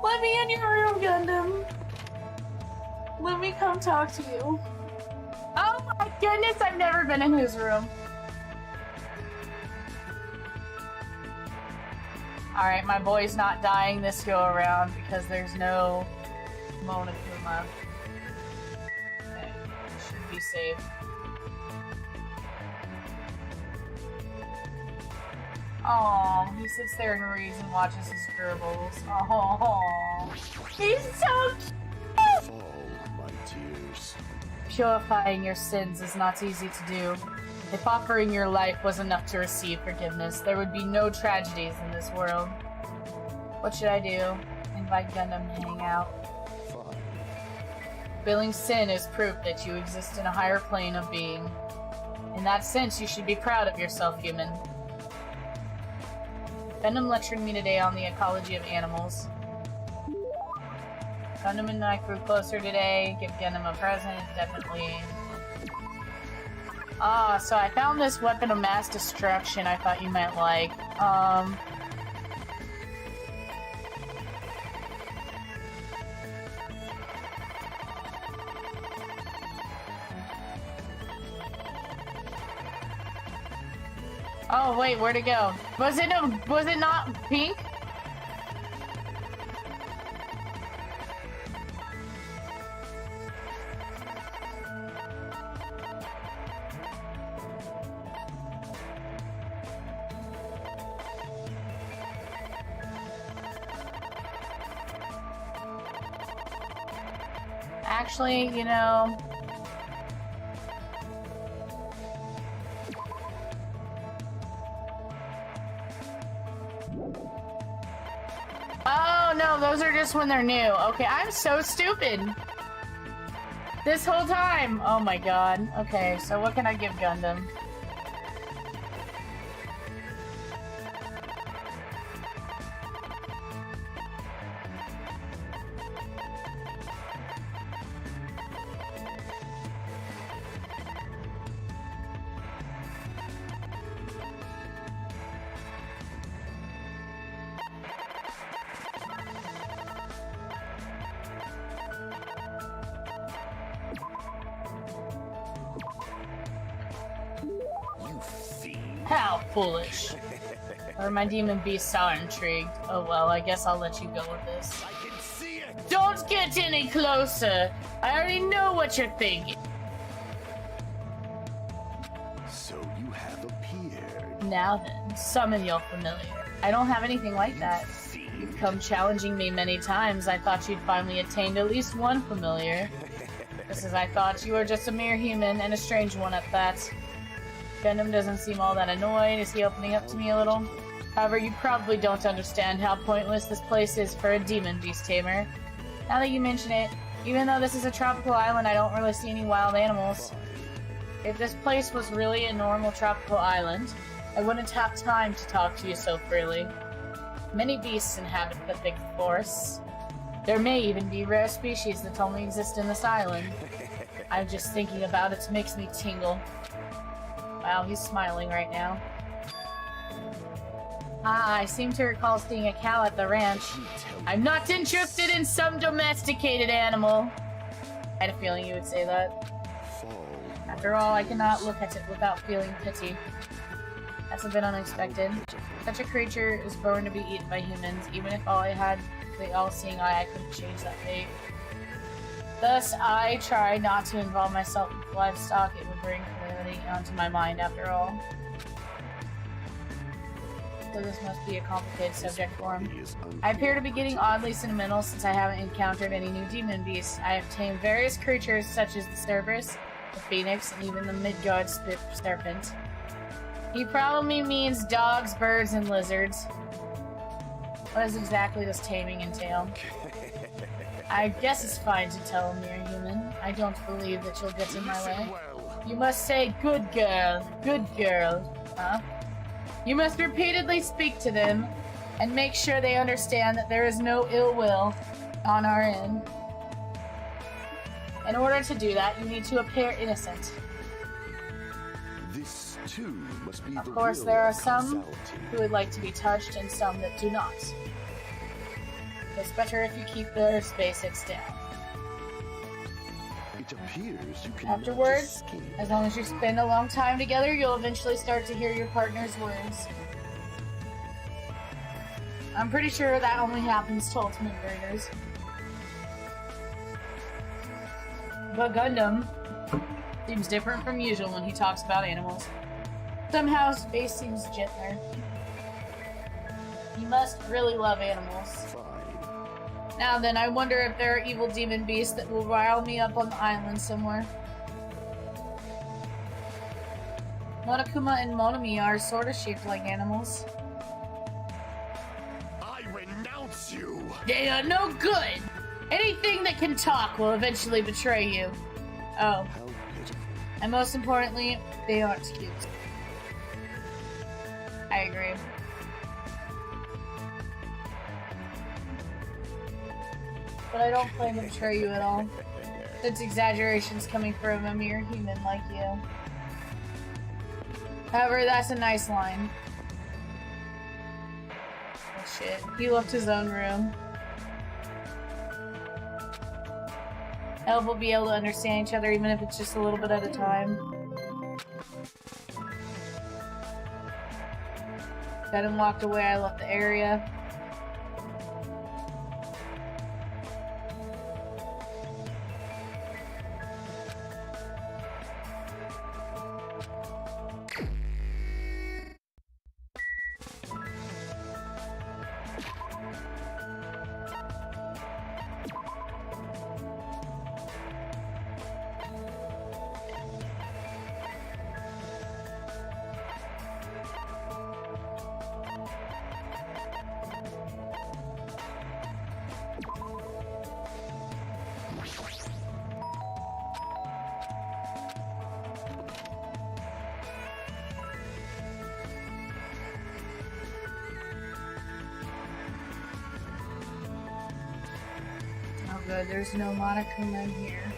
B: Let me in your room, Gundam. Let me come talk to you. Oh my goodness, I've never been in his room. Alright, my boy's not dying this go around because there's no Monokuma. Okay, should be safe. Oh, he sits there and reads and watches his gerbils. Oh, he's so cute!
F: Fall, my tears.
A: Purifying your sins is not easy to do. If offering your life was enough to receive forgiveness, there would be no tragedies in this world. What should I do? Invite Gundam to hang out.
F: Fine.
A: Feeling sin is proof that you exist in a higher plane of being. In that sense, you should be proud of yourself, human. Gundam lectured me today on the ecology of animals. Gundam and I grew closer today. Give Gundam a present, definitely. Ah, so I found this weapon of mass destruction I thought you might like. Oh wait, where'd it go? Was it not pink? Actually, you know... Oh, no, those are just when they're new. Okay, I'm so stupid. This whole time. Oh my god. Okay, so what can I give Gundam? How foolish. Or my demon beasts are intrigued. Oh well, I guess I'll let you go with this.
F: I can see it!
A: Don't get any closer! I already know what you're thinking.
F: So you have appeared.
A: Now then, summon your familiar. I don't have anything like that. You've come challenging me many times. I thought you'd finally attained at least one familiar. Just as I thought, you were just a mere human, and a strange one at that. Venom doesn't seem all that annoyed. Is he opening up to me a little? However, you probably don't understand how pointless this place is for a demon beast tamer. Now that you mention it, even though this is a tropical island, I don't really see any wild animals. If this place was really a normal tropical island, I wouldn't have time to talk to you so freely. Many beasts inhabit the thick forests. There may even be rare species that only exist in this island. I'm just thinking about it makes me tingle. Wow, he's smiling right now. Ah, I seem to recall seeing a cow at the ranch. I'm not interested in some domesticated animal. I had a feeling you would say that. After all, I cannot look at it without feeling pity. That's a bit unexpected. Such a creature is born to be eaten by humans. Even if I had the all-seeing eye, I couldn't change that fate. Thus, I try not to involve myself with livestock. It would bring clarity onto my mind after all. So this must be a complicated subject for him. I appear to be getting oddly sentimental since I haven't encountered any new demon beasts. I have tamed various creatures such as the Cerberus, the Phoenix, and even the Midgard Serpent. He probably means dogs, birds, and lizards. What does exactly does taming entail? I guess it's fine to tell a mere human. I don't believe that you'll get in my way. You must say, good girl, huh? You must repeatedly speak to them and make sure they understand that there is no ill will on our end. In order to do that, you need to appear innocent.
F: This too must be
A: Of course, there are some who would like to be touched and some that do not. It's better if you keep their basics down.
F: It appears you can
A: Afterwards, as long as you spend a long time together, you'll eventually start to hear your partner's words. I'm pretty sure that only happens to ultimate breeders. But Gundam seems different from usual when he talks about animals. Somehow his face seems gentler. He must really love animals. Now then, I wonder if there are evil demon beasts that will rile me up on the island somewhere. Monokuma and Monomi are sort of shaped like animals.
F: I renounce you!
A: They are no good! Anything that can talk will eventually betray you. Oh.
F: How pitiful.
A: And most importantly, they aren't cute. I agree. But I don't plan to betray you at all. Since exaggeration's coming from a mere human like you. However, that's a nice line. Oh shit. He left his own room. Elf will be able to understand each other even if it's just a little bit at a time. Venom walked away, I left the area. Oh good, there's no Monokuma in here.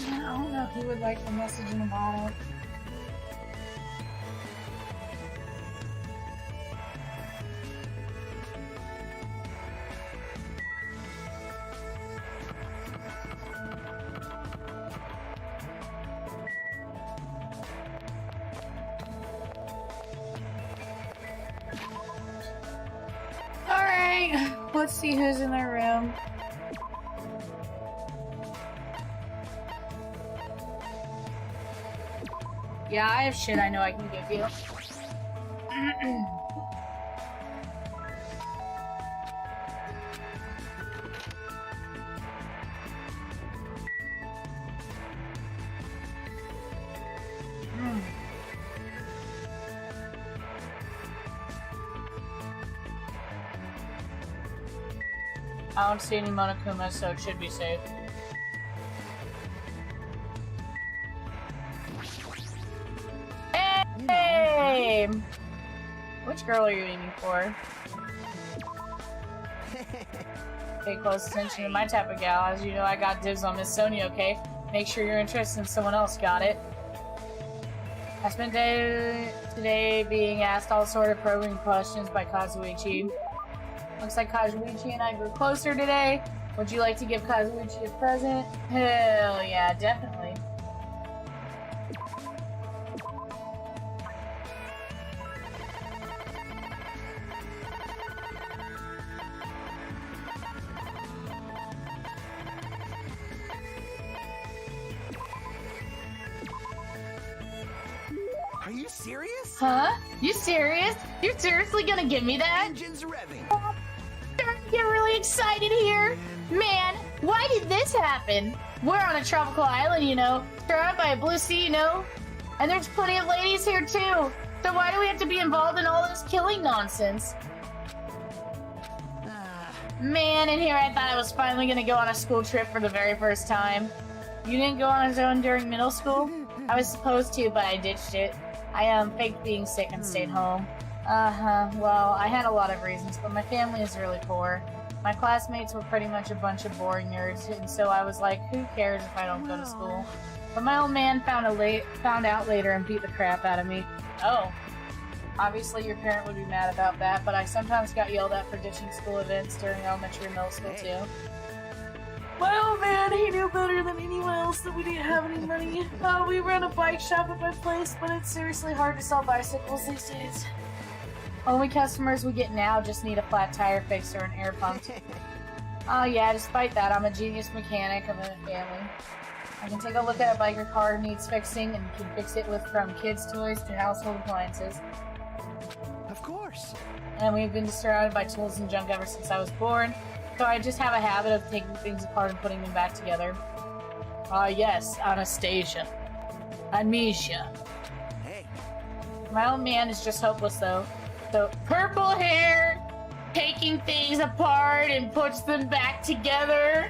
A: I don't know if he would like the message in the bottle. Alright, let's see who's in their room. Yeah, I have shit I know I can give you. I don't see any Monokumas, so it should be safe. Hey! Which girl are you aiming for? Pay close attention to my type of gal. As you know, I got dibs on Miss Sonia, okay? Make sure you're interested in someone else, got it? I spent today being asked all sort of probing questions by Kazuichi. Looks like Kazuichi and I grew closer today. Would you like to give Kazuichi a present? Hell yeah, definitely.
H: Are you serious?
B: Huh? You serious? You're seriously gonna give me that?
H: Engines revving.
B: I'm starting to get really excited here. Man, why did this happen? We're on a tropical island, you know, surrounded by a blue sea, you know? And there's plenty of ladies here too. So why do we have to be involved in all this killing nonsense? Man, and here I thought I was finally gonna go on a school trip for the very first time. You didn't go on his own during middle school? I was supposed to, but I ditched it. I faked being sick and stayed home. Well, I had a lot of reasons, but my family is really poor. My classmates were pretty much a bunch of boring nerds, and so I was like, who cares if I don't go to school? But my old man found out later and beat the crap out of me. Oh. Obviously your parent would be mad about that, but I sometimes got yelled at for ditching school events during elementary and middle school too. My old man, he knew better than anyone else that we didn't have any money. We ran a bike shop at my place, but it's seriously hard to sell bicycles these days. Only customers we get now just need a flat tire fixed or an air pump. Oh yeah, despite that, I'm a genius mechanic of the family. I can take a look at a bike or car needs fixing and can fix it with from kids' toys to household appliances.
H: Of course.
B: And we've been surrounded by tools and junk ever since I was born. So I just have a habit of taking things apart and putting them back together. Yes, Anastasia. Amnesia.
H: Hey.
B: My old man is just hopeless though. So, purple hair, taking things apart and puts them back together.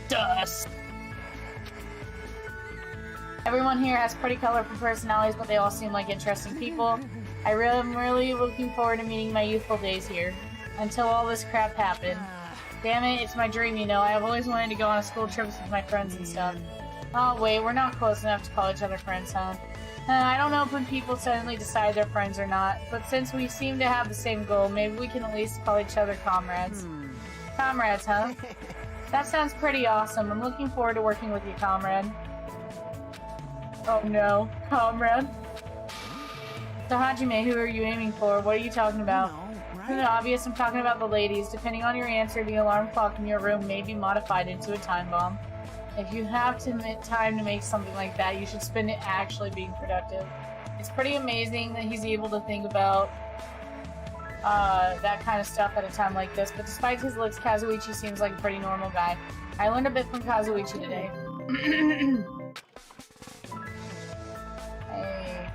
B: Dust. Everyone here has pretty colorful personalities, but they all seem like interesting people. I'm really looking forward to meeting my youthful days here. Until all this crap happened. Damn it, it's my dream, you know. I have always wanted to go on school trips with my friends and stuff. Oh, wait, we're not close enough to call each other friends, huh? I don't know when people suddenly decide they're friends or not, but since we seem to have the same goal, maybe we can at least call each other comrades. Comrades, huh? That sounds pretty awesome. I'm looking forward to working with you, comrade. Oh no, comrade. So Hajime, who are you aiming for? What are you talking about? Isn't it obvious? I'm talking about the ladies. Depending on your answer, the alarm clock in your room may be modified into a time bomb.
A: If you have time to make something like that, you should spend it actually being productive. It's pretty amazing that he's able to think about that kind of stuff at a time like this, but despite his looks, Kazuichi seems like a pretty normal guy. I learned a bit from Kazuichi today. Hey.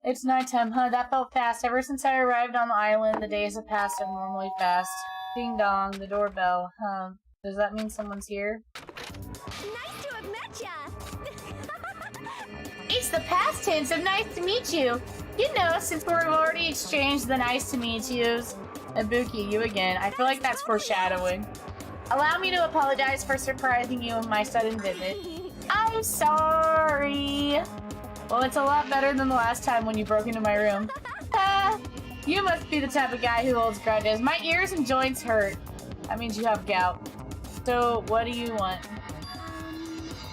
A: It's nighttime, huh? That felt fast. Ever since I arrived on the island, the days have passed abnormally fast. Ding dong, the doorbell. Does that mean someone's here?
D: Nice to have met ya!
B: It's the past tense of nice to meet you. You know, since we've already exchanged the nice to meet yous.
A: Ibuki, you again. I feel like that's foreshadowing.
B: Allow me to apologize for surprising you on my sudden visit. I'm sorry.
A: Well, it's a lot better than the last time when you broke into my room. You must be the type of guy who holds grudges. My ears and joints hurt. That means you have gout. So, what do you want?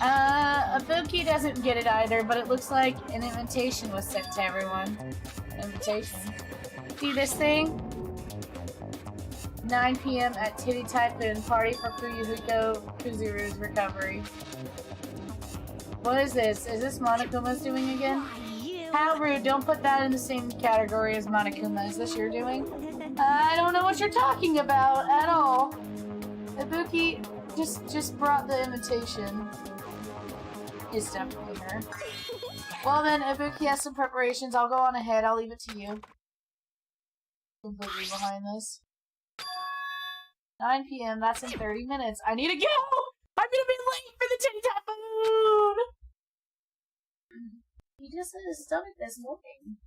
B: Ibuki doesn't get it either, but it looks like an invitation was sent to everyone.
A: Invitation.
B: See this thing? 9 p.m. at Titty Typhoon, party for Fuyuhiko Kuzuru's recovery.
A: What is this? Is this Monokuma's doing again?
D: You.
A: How rude. Don't put that in the same category as Monokuma. Is this your doing? I don't know what you're talking about at all. Ibuki just brought the invitation. It's definitely her. Well then, Ibuki has some preparations. I'll go on ahead. I'll leave it to you. Completely behind this. 9 p.m. That's in 30 minutes. I need to go! I'm gonna be late for the Titty Typhoon!
B: He just had his stomach this morning.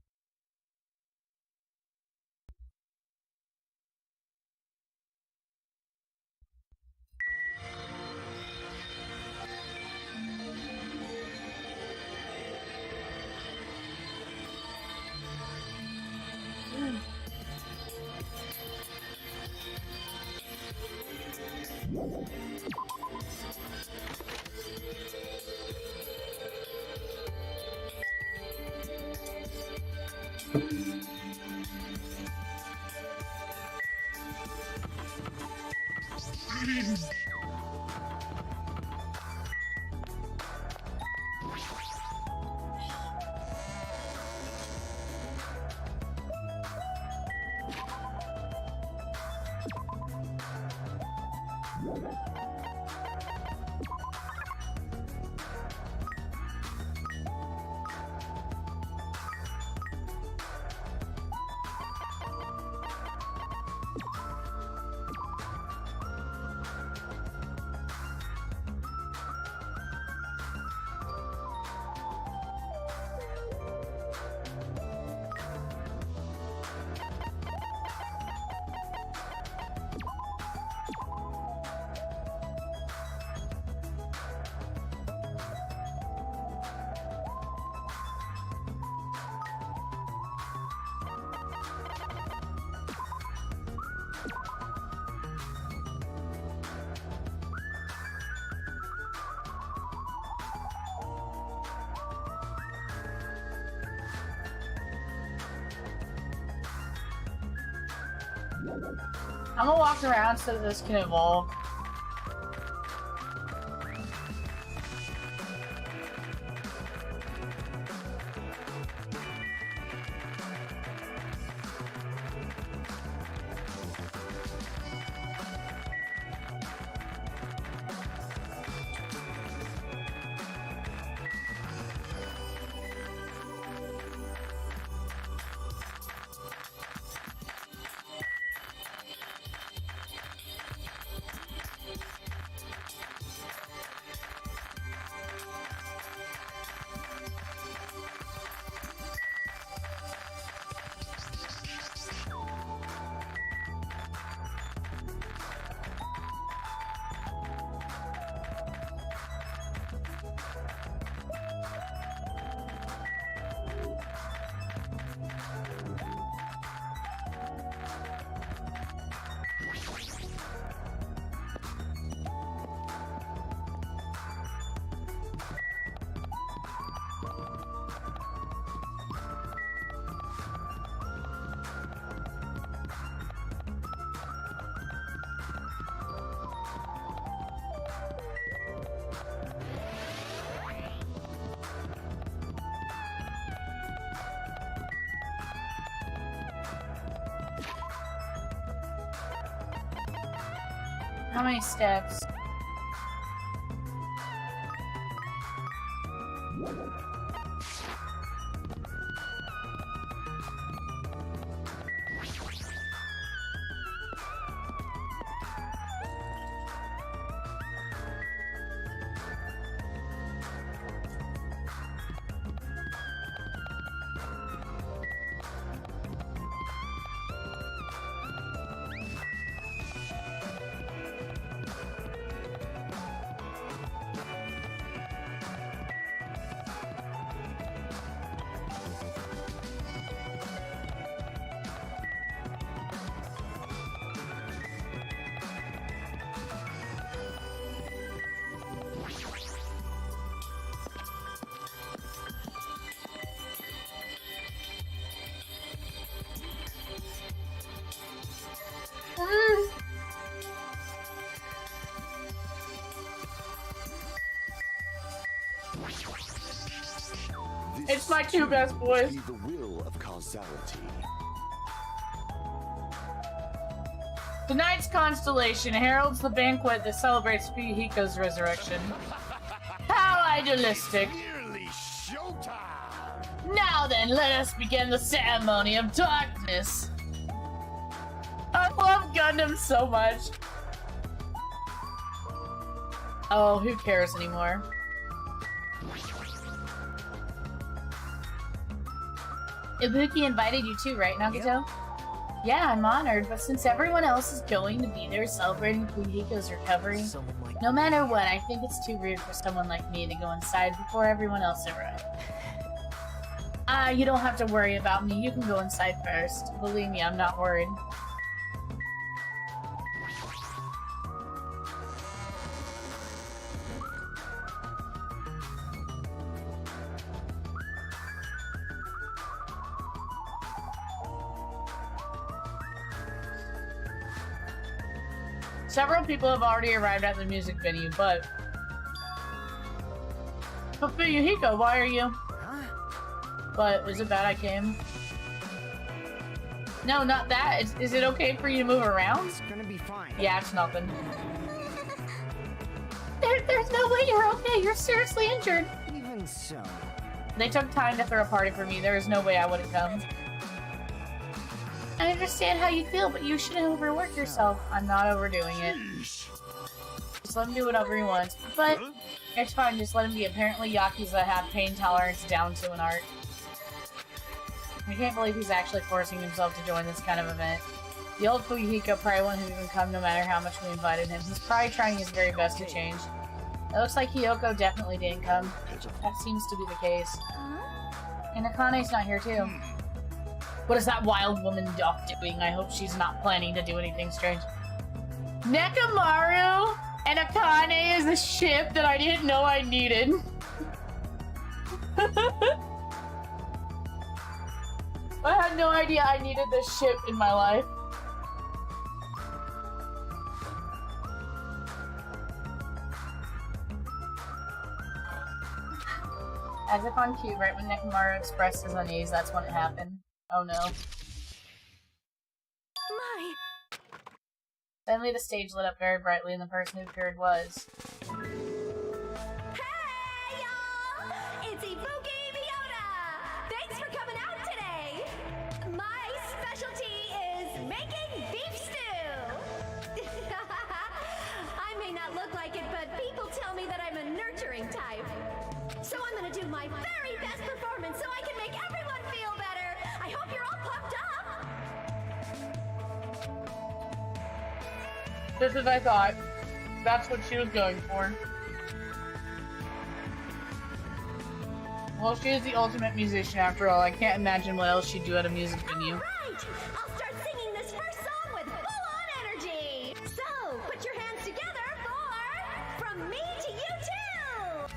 A: I'm gonna walk around so that this can evolve.
B: How many steps? It's my two best boys.
F: Be the will of causality.
B: Tonight's constellation heralds the banquet that celebrates Fuyuhiko's resurrection. How idealistic.
F: Nearly showtime.
B: Now then, let us begin the ceremony of darkness. I love Gundam so much. Oh, who cares anymore? Ibuki invited you too, right, Nagito? Yep. Yeah, I'm honored, but since everyone else is going to be there celebrating Fuyuhiko's recovery, no matter what, I think it's too rude for someone like me to go inside before everyone else arrives. You don't have to worry about me. You can go inside first. Believe me, I'm not worried. Several people have already arrived at the music venue, but Fuyuhiko, why are you?
E: Huh?
B: But is it bad I came? No, not that. Is it okay for you to move around?
E: It's gonna be fine.
B: Yeah, it's nothing. There's no way you're okay. You're seriously injured.
E: Even so.
B: They took time to throw a party for me. There is no way I would have come. I understand how you feel, but you shouldn't overwork yourself. I'm not overdoing it. Just let him do whatever he wants. But it's fine, just let him be. Apparently Yakuza have pain tolerance down to an art. I can't believe he's actually forcing himself to join this kind of event. The old Fuyuhiko probably wouldn't have even come no matter how much we invited him. He's probably trying his very best to change. It looks like Hiyoko definitely didn't come. That seems to be the case. And Akane's not here too. What is that wild woman off doing? I hope she's not planning to do anything strange. Nekomaru and Akane is a ship that I didn't know I needed. I had no idea I needed this ship in my life. As if on cue, right when Nekomaru expressed his unease, that's when it happened. Oh no.
D: My.
B: Suddenly the stage lit up very brightly and the person who appeared was...
D: Hey, y'all! It's Ibuki Miyota! Thanks for coming out today! My specialty is making beef stew! I may not look like it, but people tell me that I'm a nurturing type. So I'm gonna do my very best performance so I can make everyone feel better! I hope you're all pumped up!
B: Just as I thought. That's what she was going for. Well, she is the ultimate musician after all. I can't imagine what else she'd do at a music venue.
D: Alright! I'll start singing this first song with full-on energy! So, put your hands together for From Me to You Too!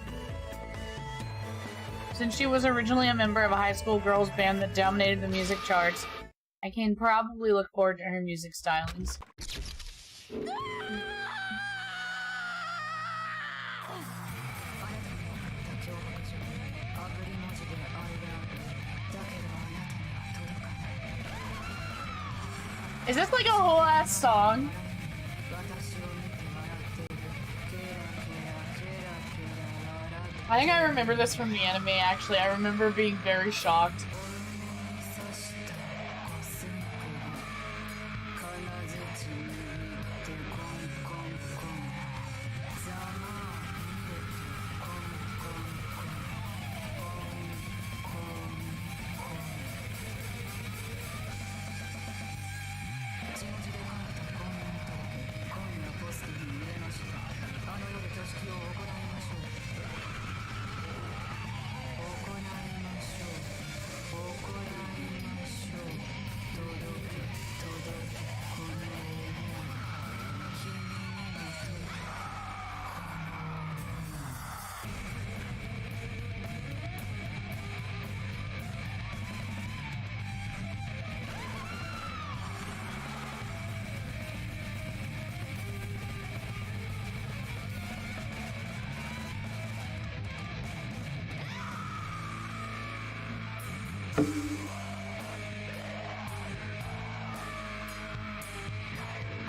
B: Since she was originally a member of a high school girls band that dominated the music charts, I can probably look forward to her music stylings. Is this like a whole ass song?
A: I think I remember this from the anime, actually. I remember being very shocked.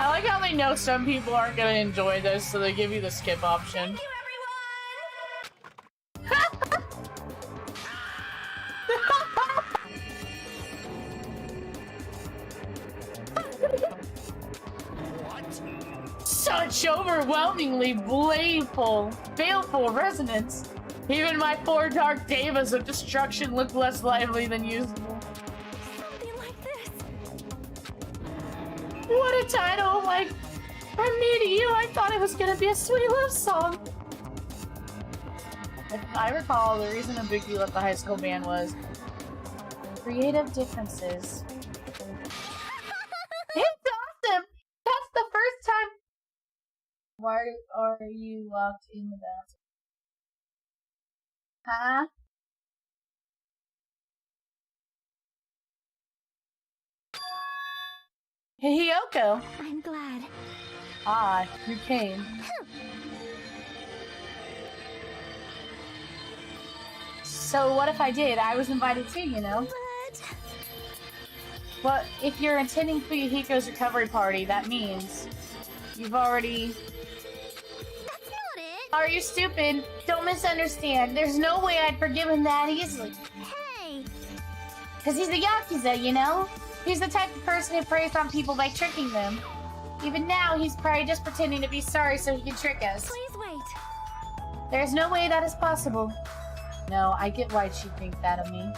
A: I like how they know some people aren't gonna enjoy this, so they give you the skip option.
D: Thank you,
A: Such overwhelmingly baleful resonance. Even my 4 dark devas of destruction look less lively than usual.
D: Something like this.
A: What a title! Like, from me to you, I thought it was gonna be a sweet love song. If I recall, the reason a big deal at the high school band was creative differences. It's awesome! That's the first time. Why are you locked in the bathroom? Huh? Hey, Hiyoko!
D: I'm glad.
A: Ah, you came. So what if I did? I was invited too, you know?
D: But
A: Well, if you're attending Fuyuhiko's recovery party, that means you've already...
D: that's not it.
B: Are you stupid? Don't misunderstand. There's no way I'd forgive him that easily.
D: Hey,
B: Because he's a Yakuza, you know? He's the type of person who preys on people by tricking them. Even now, he's probably just pretending to be sorry so he can trick us.
D: please wait.
B: There's no way that is possible.
A: No, I get why she'd think that of me.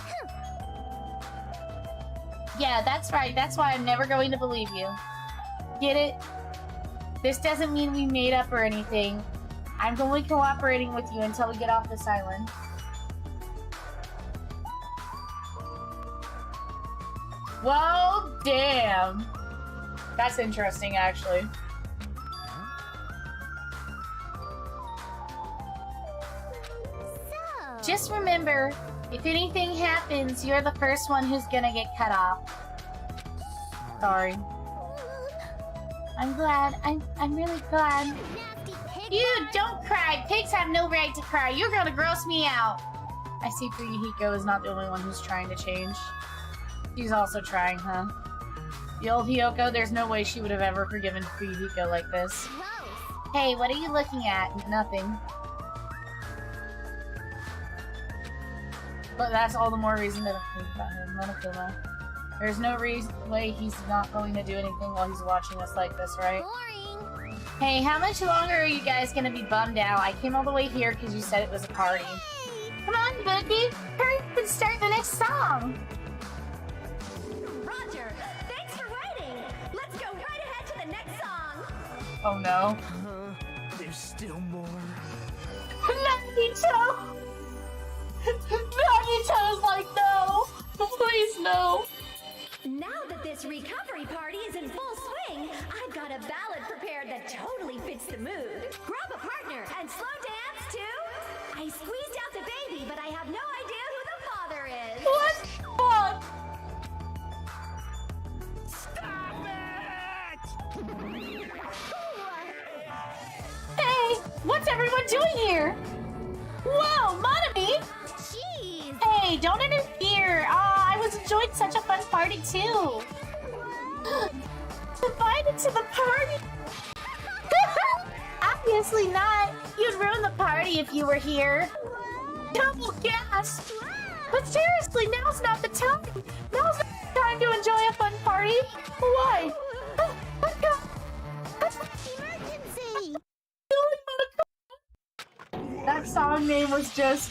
B: Yeah, that's right. That's why I'm never going to believe you. Get it? This doesn't mean we made up or anything. I'm only cooperating with you until we get off this island.
A: Well, damn. That's interesting, actually.
D: So,
B: Just remember, if anything happens, you're the first one who's gonna get cut off.
A: Sorry.
B: I'm glad. I'm really glad.
D: nasty pig.
B: You don't cry. Pigs have no right to cry. You're gonna gross me out.
A: I see Fuyuhiko is not the only one who's trying to change. She's also trying, huh? The old Hiyoko, there's no way she would have ever forgiven Fuyuhiko like this.
D: Gross.
B: Hey, what are you looking at?
A: Nothing. But that's all the more reason to think about him, Monokuma. There's no way he's not going to do anything while he's watching us like this, right?
D: Boring.
B: Hey, how much longer are you guys gonna be bummed out? I came all the way here because you said it was a party.
D: Hey,
B: Come on, Boogie! Hurry up and start the next song!
D: Roger. Thanks for waiting. Let's go right ahead to the next song.
A: Oh no.
H: There's still more.
B: Nagito! Nagito's like, no! Please, no!
D: Now that this recovery party is in full swing, I've got a ballad prepared that totally fits the mood. Grab a partner and slow dance to I Squeezed Out the Baby, but I have no idea who the father is.
B: What the fuck? Hey, what's everyone doing here? Whoa, Monami!
D: Jeez.
B: Hey, don't interfere! I was enjoying such a fun party too! Invited to the party? Obviously not! You'd ruin the party if you were here!
D: What?
B: double gas! But seriously, now's not the time! Now's not the time to enjoy a fun party! Why?
D: Emergency!
A: That song name was just...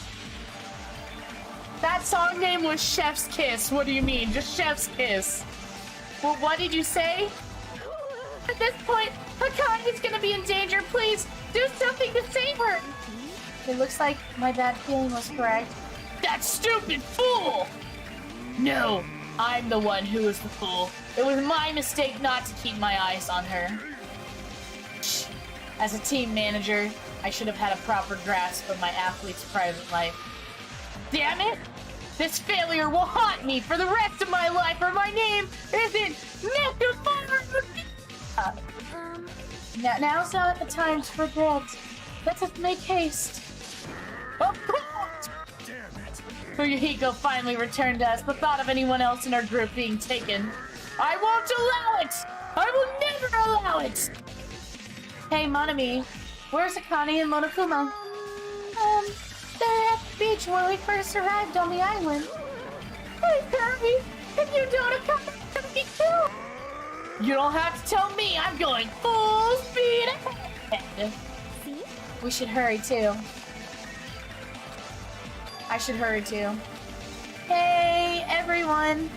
A: That song name was Chef's Kiss. What do you mean? Just Chef's Kiss. Well, what did you say? At this point, Akane's gonna be in danger. Please, do something to save her!
B: It looks like my bad feeling was correct.
A: That stupid fool! No, I'm the one who was the fool. It was my mistake not to keep my eyes on her. As a team manager, I should have had a proper grasp of my athlete's private life. Damn it! This failure will haunt me for the rest of my life, or my name isn't Nekomaru!
B: Now's not the time to regret. Let us make haste.
A: Of course!
F: Damn it!
A: Fuyuhiko finally returned to us. The thought of anyone else in our group being taken. I won't allow it! I will never allow it!
B: Hey, Monami, where's Akane and Monokuma? They're at the beach where we first arrived on the island.
A: Hey, Kirby! If you don't, Akane's gonna be killed! You don't have to tell me. I'm going full speed ahead.
B: We should hurry, too.
A: I should hurry too.
B: Hey, everyone!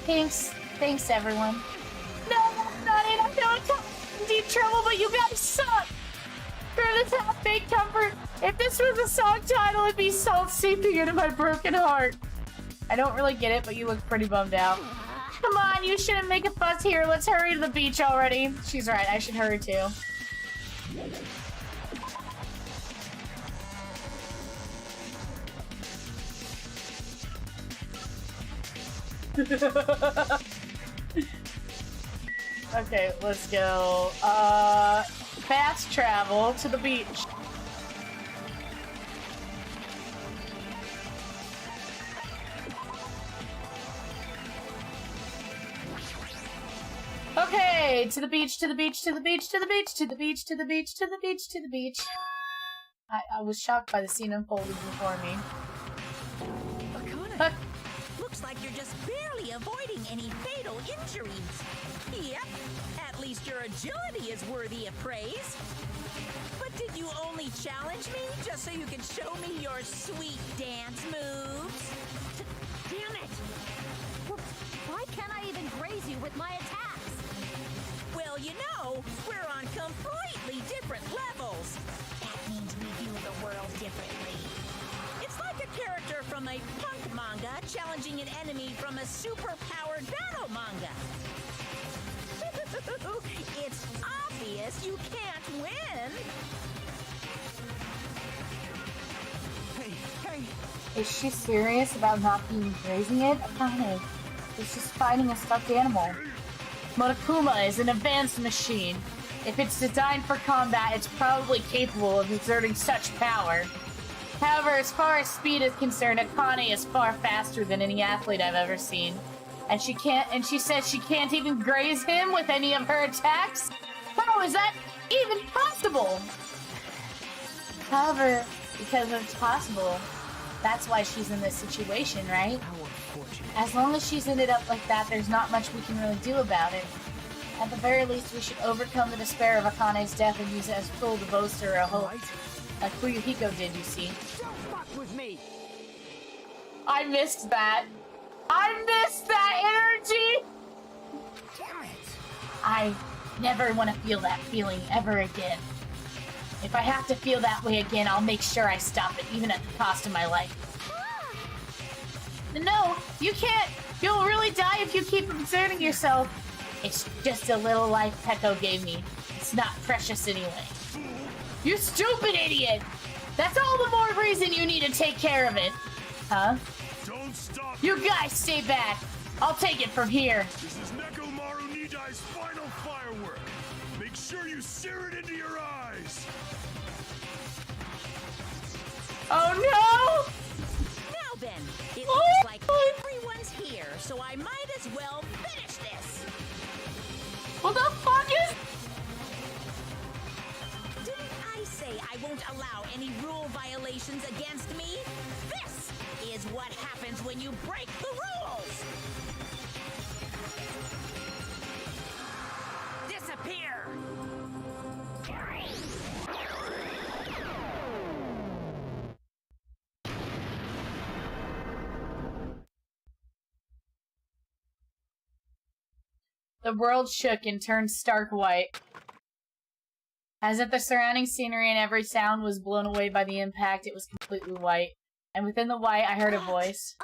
B: Thanks, everyone.
A: No, that's not it. I know I'm in deep trouble, but you guys suck. For this half-baked comfort, if this was a song title, it'd be salt seeping into my broken heart. I don't really get it, but you look pretty bummed out. Come on, you shouldn't make a fuss here. Let's hurry to the beach already. She's right. I should hurry too. Okay, let's go. Fast travel to the beach. Okay, to the beach, to the beach, to the beach, to the beach, to the beach, to the beach, to the beach, to the beach. I was shocked by the scene unfolding before me.
G: Akane, looks like you're just barely avoiding any fatal injuries. Yep, at least your agility is worthy of praise. But did you only challenge me just so you could show me your sweet dance moves?
D: Damn it! Why can't I even graze you with my attacks?
G: Well, you know, we're on completely different levels. That means we view the world differently. It's like a character from a punk manga challenging an enemy from a super-powered battle manga. It's obvious you can't win.
E: Hey,
B: Is she serious about not being grazing it? Akane, it's just fighting a stuffed animal.
A: Monokuma is an advanced machine. If it's designed for combat, it's probably capable of exerting such power. However, as far as speed is concerned, Akane is far faster than any athlete I've ever seen. And she says she can't even graze him with any of her attacks? How is that even possible?
B: However, because it's possible, that's why she's in this situation, right?
C: How unfortunate.
B: As long as she's ended up like that, there's not much we can really do about it. At the very least, we should overcome the despair of Akane's death and use it as fuel to bolster her hope. Like Fuyuhiko did, you see.
E: don't fuck with me!
A: I missed that. I missed that energy!
E: Damn it!
A: I never want to feel that feeling ever again. If I have to feel that way again, I'll make sure I stop it, even at the cost of my life. No, you can't! You'll really die if you keep exerting yourself. It's just a little life Peko gave me. It's not precious anyway. You stupid idiot! That's all the more reason you need to take care of it. Huh?
F: Don't stop!
A: You guys stay back. I'll take it from here.
F: This is Nekomaru Nidai's final firework. Make sure you sear it into your eyes.
A: Oh no!
G: Now then, it looks like everyone's here, so I might as well finish this.
A: What the fuck is...
I: I won't allow any rule violations against me. This is what happens when you break the rules. Disappear.
A: The world shook and turned stark white, as if the surrounding scenery and every sound was blown away by the impact. It was completely white, and within the white, I heard a voice.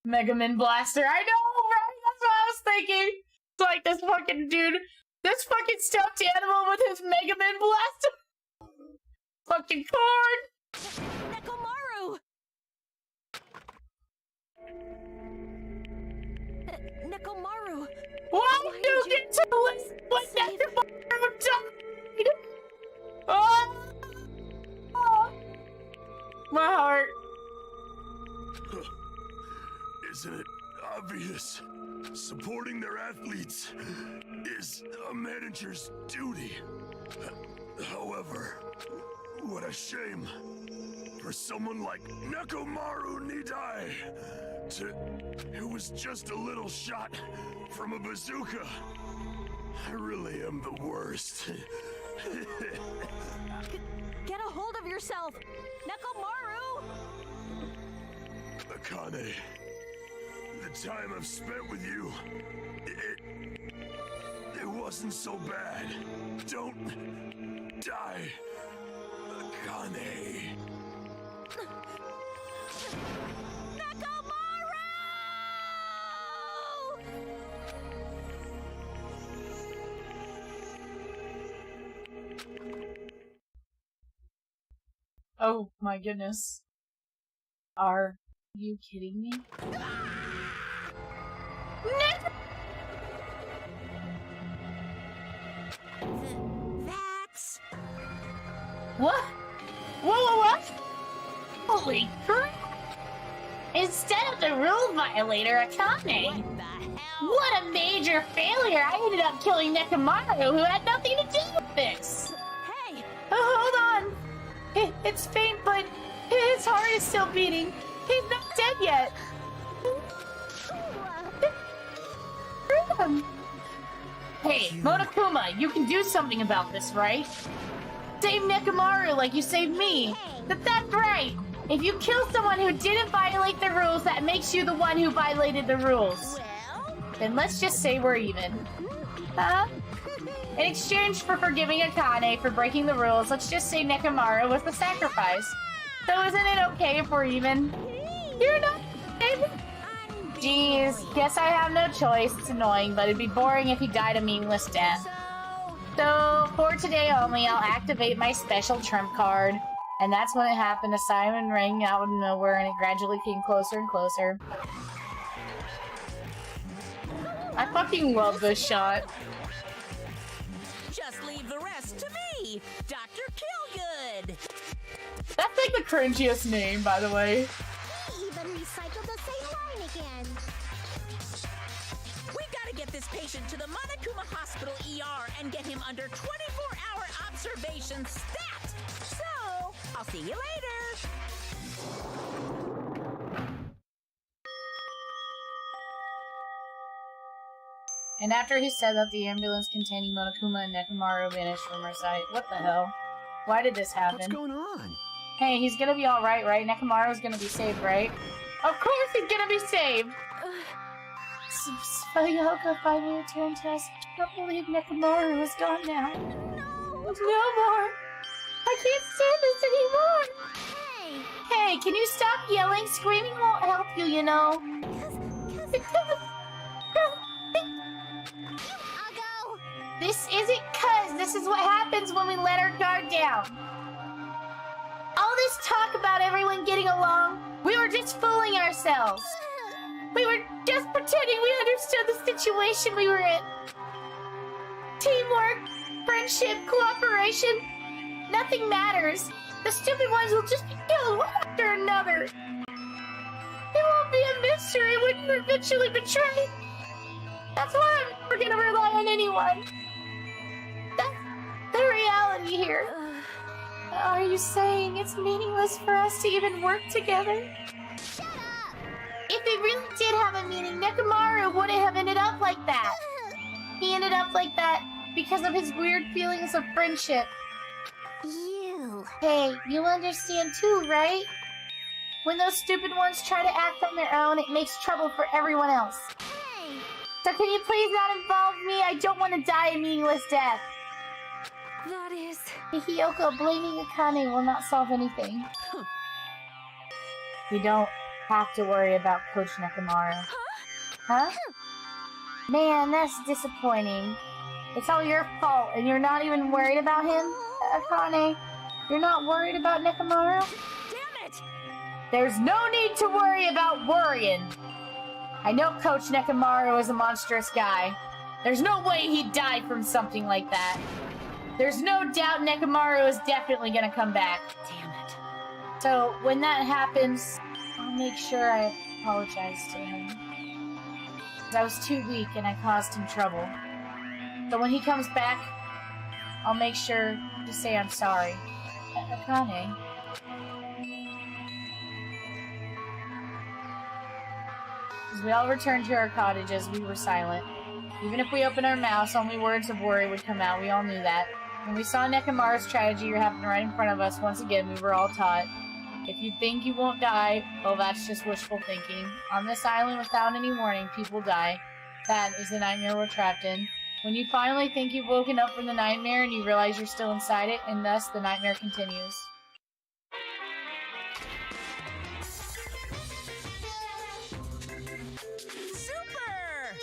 A: Mega Man Blaster. I know, right? That's what I was thinking. It's like this fucking dude, this fucking stuffed animal with his Mega Man Blaster. Fucking corn.
I: Nekomaru! Nekomaru!
A: Why did you get to listen when Nekomaru died? Oh! My heart.
F: Isn't it obvious? Supporting their athletes is a manager's duty. However, what a shame for someone like Nekomaru Nidai who was just a little shot from a bazooka. I really am the worst.
I: Get a hold of yourself! Nekomaru!
F: Akane, the time I've spent with you, it wasn't so bad. Don't die, Akane.
A: Oh my goodness. Are you kidding me?
I: That's...
B: What? Whoa, what? Holy crap! Instead of the rule violator, Akane!
I: What the hell?
B: What a major failure! I ended up killing Nekomaru, who had nothing to do with this!
I: Hey!
A: Hold on. It's faint, but his heart is still beating. He's not dead yet. Hey, Monokuma, you can do something about this, right? Save Nekomaru like you saved me. That's right. If you kill someone who didn't violate the rules, that makes you the one who violated the rules.
I: Well...
A: Then let's just say we're even. Huh? In exchange for forgiving Akane for breaking the rules, let's just say Nekomaru was the sacrifice. So isn't it okay if we're even? You're not, baby. Jeez, guess I have no choice. It's annoying, but it'd be boring if he died a meaningless death. So, for today only, I'll activate my special trump card. And that's when it happened. A siren rang out of nowhere, and it gradually came closer and closer. I fucking love this shot.
I: Just leave the rest to me, Dr. Killgood!
A: That's like the cringiest name, by the way.
D: He even recycled the same line again.
I: We gotta get this patient to the Monokuma Hospital ER and get him under 24-hour observation stat! So, I'll see you later!
A: And after he said that, the ambulance containing Monokuma and Nekomaru vanished from our sight. What the hell? Why did this happen?
E: What's going on?
A: Hey, he's gonna be alright, right? Nekomaru's gonna be saved, right? Of course he's gonna be saved! Yoga finally returned to us. I can't believe Nekomaru is gone now. No more! I can't stand this anymore! Hey, can you stop yelling? Screaming won't help you, you know. This isn't cuz. This is what happens when we let our guard down. All this talk about everyone getting along, we were just fooling ourselves. We were just pretending we understood the situation we were in. Teamwork, friendship, cooperation, nothing matters. The stupid ones will just be killed one after another. It won't be a mystery when you're eventually betrayed. That's why I'm never gonna rely on anyone. That's the reality.
B: have you here? Are you saying it's meaningless for us to even work together?
D: Shut up!
B: If it really did have a meaning, Nekomaru wouldn't have ended up like that. He ended up like that because of his weird feelings of friendship.
D: You.
B: Hey, you understand too, right? When those stupid ones try to act on their own, it makes trouble for everyone else.
D: Hey!
B: So can you please not involve me? I don't want to die a meaningless death.
D: That is...
B: Hiyoko, blaming Akane will not solve anything. You don't have to worry about Coach Nekomaru. Huh? Man, that's disappointing. It's all your fault, and you're not even worried about him? Akane, you're not worried about Nekomaru?
I: Damn it!
B: There's no need to worry about worrying. I know Coach Nekomaru is a monstrous guy. There's no way he'd die from something like that. There's no doubt Nekomaru is definitely gonna come back.
I: Damn it.
B: So, when that happens, I'll make sure I apologize to him. 'Cause I was too weak and I caused him trouble. So when he comes back, I'll make sure to say I'm sorry. Akane. As we all returned to our cottages, we were silent. Even if we opened our mouths, only words of worry would come out. We all knew that. When we saw Nekomaru's tragedy happen right in front of us, once again, we were all taught. If you think you won't die, well, that's just wishful thinking. On this island, without any warning, people die. That is the nightmare we're trapped in. When you finally think you've woken up from the nightmare and you realize you're still inside it, and thus the nightmare continues.
I: Super!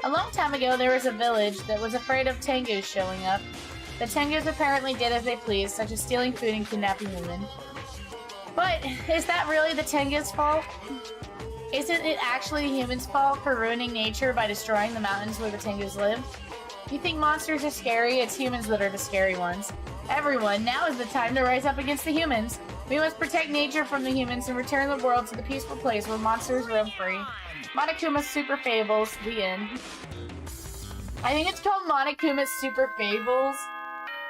B: A long time ago, there was a village that was afraid of Tengus showing up. The Tengus apparently did as they pleased, such as stealing food and kidnapping women. But is that really the Tengus' fault? Isn't it actually humans' fault for ruining nature by destroying the mountains where the Tengus live? You think monsters are scary? It's humans that are the scary ones. Everyone, now is the time to rise up against the humans. We must protect nature from the humans and return the world to the peaceful place where monsters roam free. Monokuma's Super Fables, the end. I think it's called Monokuma's Super Fables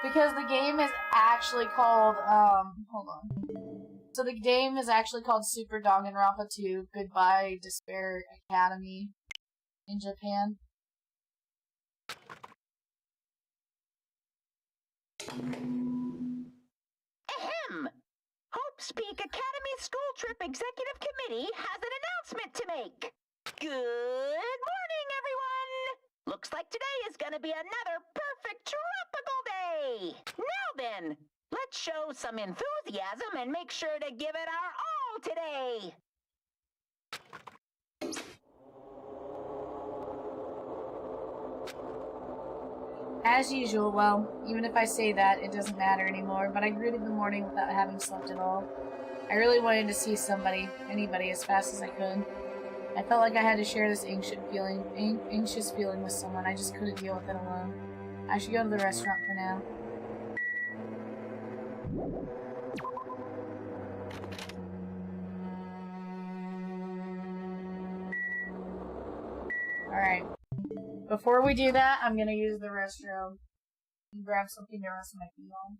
B: because the game is actually called, hold on. So the game is actually called Super Danganronpa 2 Goodbye Despair Academy in Japan.
G: Ahem! Hope's Peak Academy School Trip Executive Committee has an announcement to make. Good morning, everyone! Looks like today is gonna be another perfect tropical day! Now then, let's show some enthusiasm and make sure to give it our all today!
B: As usual, well, even if I say that, it doesn't matter anymore, but I greeted the morning without having slept at all. I really wanted to see anybody, as fast as I could. I felt like I had to share this anxious feeling with someone. I just couldn't deal with it alone. I should go to the restaurant for now. Alright. Before we do that, I'm gonna use the restroom and grab something to rest my feet on.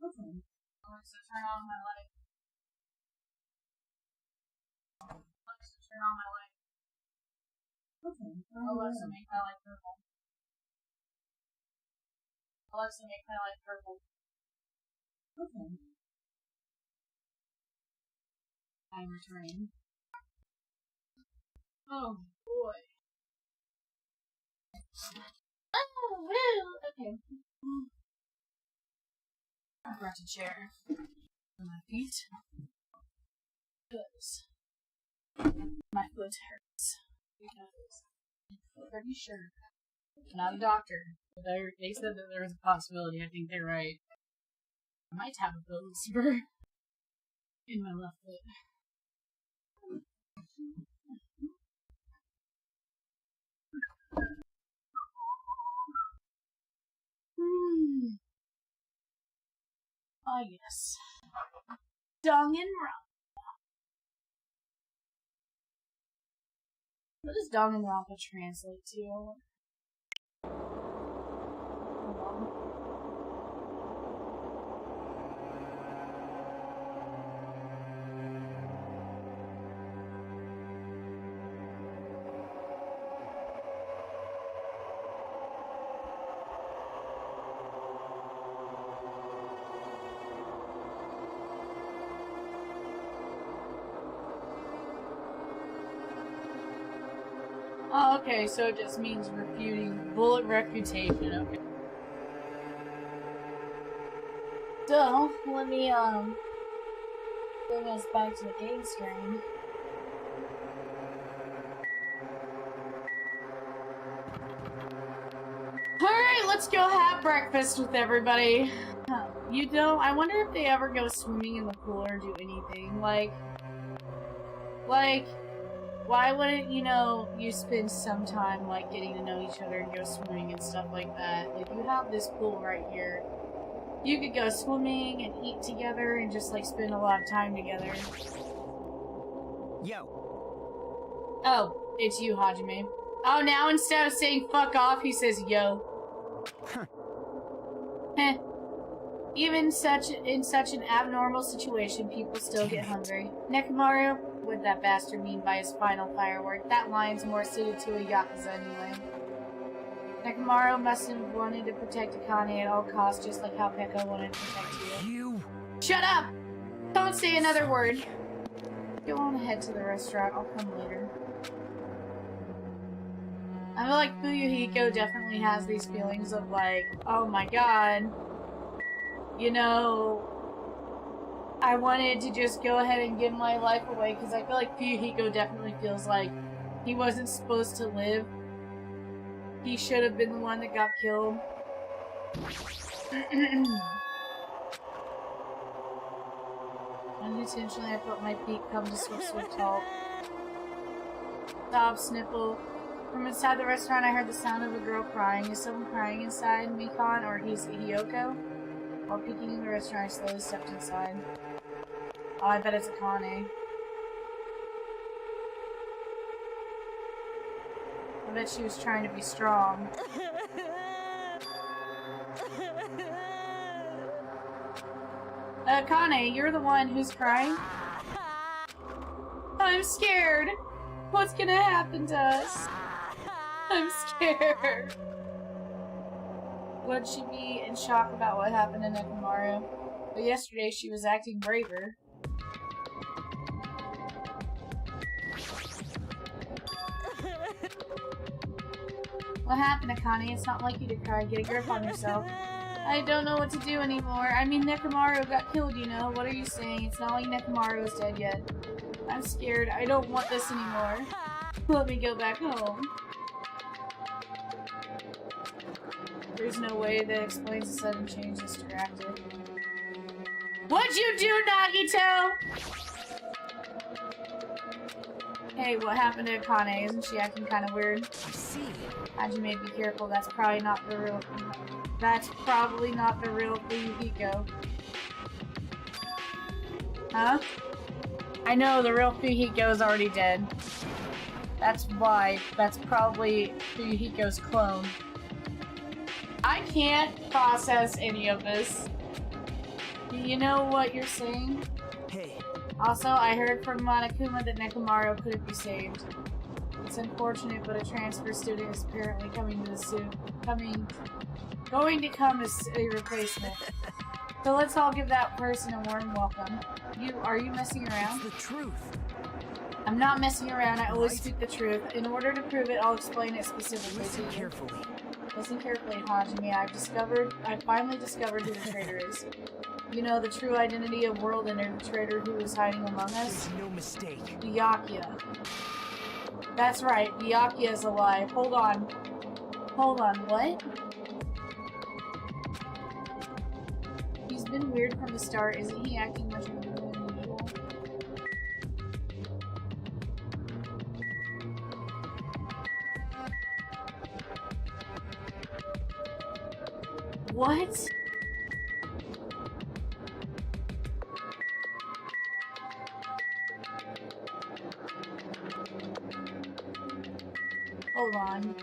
A: Okay. Alexa, turn on my light. Alexa, turn on my light. Okay. Alexa, make my light purple. Alexa, make my light purple. Okay. I'm returning. Oh boy.
B: Oh, woo! Okay.
A: I brought a chair for my feet. Because my foot hurts. Because I'm pretty sure. I'm not a doctor, but they said that there was a possibility. I think they're right. I might have a bone spur in my left foot. Ah, yes. Danganronpa. What does Danganronpa translate to? Oh, okay, so it just means refuting bullet refutation, okay. So, let me, bring us back to the game screen. Alright, let's go have breakfast with everybody. You know, I wonder if they ever go swimming in the pool or do anything. Like, why wouldn't, you know, you spend some time, like, getting to know each other and go swimming and stuff like that? Like, you have this pool right here. You could go swimming and eat together and just, like, spend a lot of time together.
E: Yo.
A: Oh, it's you, Hajime. Oh, now instead of saying fuck off, he says yo. Heh. Even in such an abnormal situation, people still get hungry. Nekomaru, what'd that bastard mean by his final firework? That line's more suited to a Yakuza anyway. Nekomaru must have wanted to protect Akane at all costs, just like how Peko wanted to protect you. Shut up! Don't say another word. Go on ahead to the restaurant, I'll come later. I feel like Fuyuhiko definitely has these feelings of like, oh my god, you know, I wanted to just go ahead and give my life away, because I feel like Fuyuhiko definitely feels like he wasn't supposed to live. He should have been the one that got killed. Unintentionally, I felt my feet come to swift halt. Sob, sniffle. From inside the restaurant, I heard the sound of a girl crying. Is someone crying inside Mikon or Hiyoko? While peeking in the restaurant, I slowly stepped inside. Oh, I bet it's Akane. I bet she was trying to be strong. Akane, you're the one who's crying? I'm scared. What's gonna happen to us? I'm scared. Would she be in shock about what happened to Nekomaru? But yesterday she was acting braver. What happened, Akane? It's not like you to cry. Get a grip on yourself. I don't know what to do anymore. I mean, Nekomaru got killed, you know? What are you saying? It's not like Nekomaru is dead yet. I'm scared. I don't want this anymore. Let me go back home. There's no way that explains the sudden change distracted. What'd you do, Nagito? Hey, what happened to Akane? Isn't she acting kind of weird?
C: I see.
A: Hajime, be careful. That's probably not the real. That's probably not the real Fuyuhiko. Huh? I know the real Fuyuhiko is already dead. That's why. That's probably Fuyuhiko's clone. I can't process any of this. Do you know what you're saying?
C: Hey.
A: Also, I heard from Monokuma that Nekomaru couldn't be saved. It's unfortunate, but a transfer student is apparently coming to the suit. Going to come as a replacement. So let's all give that person a warm welcome. Are you messing around?
C: It's the truth.
A: I'm not messing around. I always speak the truth. In order to prove it, I'll explain it specifically
C: Listen
A: to you.
C: carefully.
A: Listen carefully, Hajime. I finally discovered who the traitor is. You know, the true identity of World Ender, the traitor who was hiding among us?
C: There's no mistake.
A: Byakuya. That's right, Byakuya is alive. Hold on. Hold on, what? He's been weird from the start. Isn't he acting much more than usual? What? Hold on.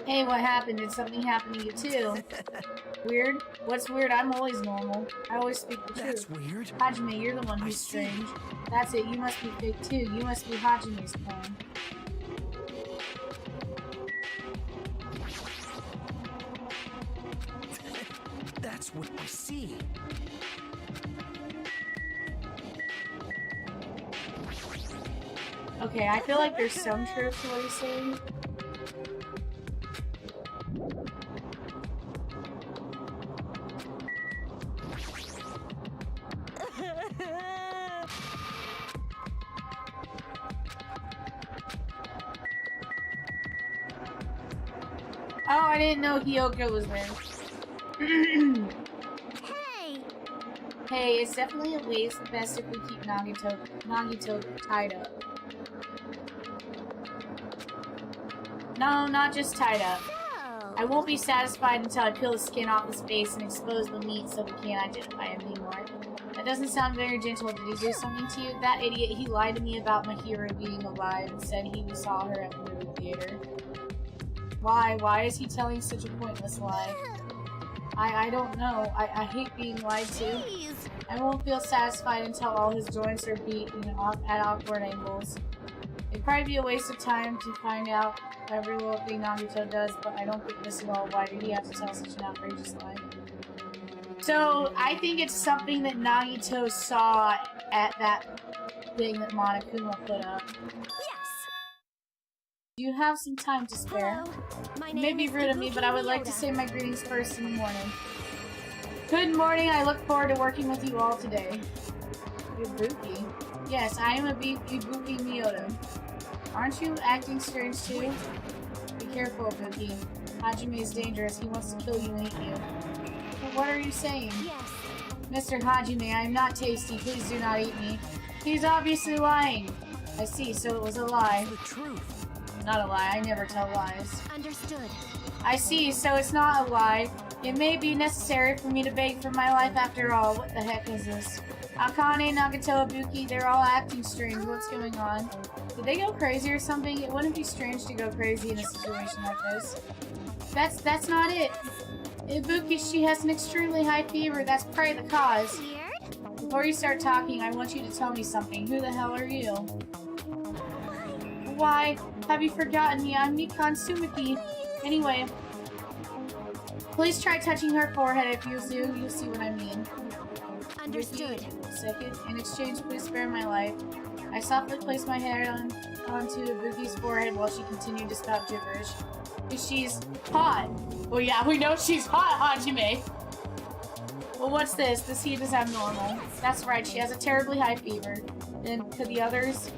A: Hey, what happened? Did something happen to you too? Weird? What's weird? I'm always normal. I always speak the truth.
C: That's weird.
A: Hajime, you're the one who's strange. That's it, you must be fake too. You must be Hajime's clone.
C: That's what I see.
A: Okay, I feel like there's some truth to what he's saying. Oh, I didn't know Hiyoko was there.
D: Hey!
A: Hey, it's definitely a waste. Best if we keep Nagito tied up. No, not just tied up.
D: So,
A: I won't be satisfied until I peel the skin off his face and expose the meat so we can't identify him anymore. That doesn't sound very gentle. Did he do something to you? That idiot, he lied to me about my hero being alive and said he saw her at the movie theater. Why? Why is he telling such a pointless lie? I don't know. I hate being lied to.
D: please!
A: I won't feel satisfied until all his joints are beaten at awkward angles. It'd probably be a waste of time to find out every little thing Nagito does, but I don't get this at all. Why did he have to tell such an outrageous lie? So, I think it's something that Nagito saw at that thing that Monokuma put up.
D: Yes!
A: Do you have some time to spare?
D: Hello, my
A: It
D: name
A: may be
D: is
A: rude of me, but I would like to
D: Ibuki
A: say my greetings first in the morning. Good morning, I look forward to working with you all today. Ibuki? Yes, I am Ibuki Miyoda. Aren't you acting strange too? careful, Buki. Hajime is dangerous. He wants to kill you and eat you. But what are you saying?
D: Yes.
A: Mr. Hajime, I am not tasty. Please do not eat me. He's obviously lying. I see, so it was a lie.
C: The truth.
A: Not a lie. I never tell lies.
D: Understood.
A: I see, so it's not a lie. It may be necessary for me to beg for my life after all. What the heck is this? Akane, Nagato, Ibuki, they're all acting strange. What's going on? Did they go crazy or something? It wouldn't be strange to go crazy in a situation like this. That's not it. Ibuki, she has an extremely high fever. That's probably the cause.
D: Weird.
A: Before you start talking, I want you to tell me something. Who the hell are you? Why? Have you forgotten me? I'm Mikan Sumiki. Anyway, please try touching her forehead. If you do, you'll see what I mean.
D: Understood.
A: Ibuki, second, in exchange, please spare my life. I softly placed my hand onto Ibuki's forehead while she continued to spout gibberish. She's hot. Well, yeah, we know she's hot, Hajime. Well, what's this? This heat is abnormal. That's right, she has a terribly high fever. And to the others,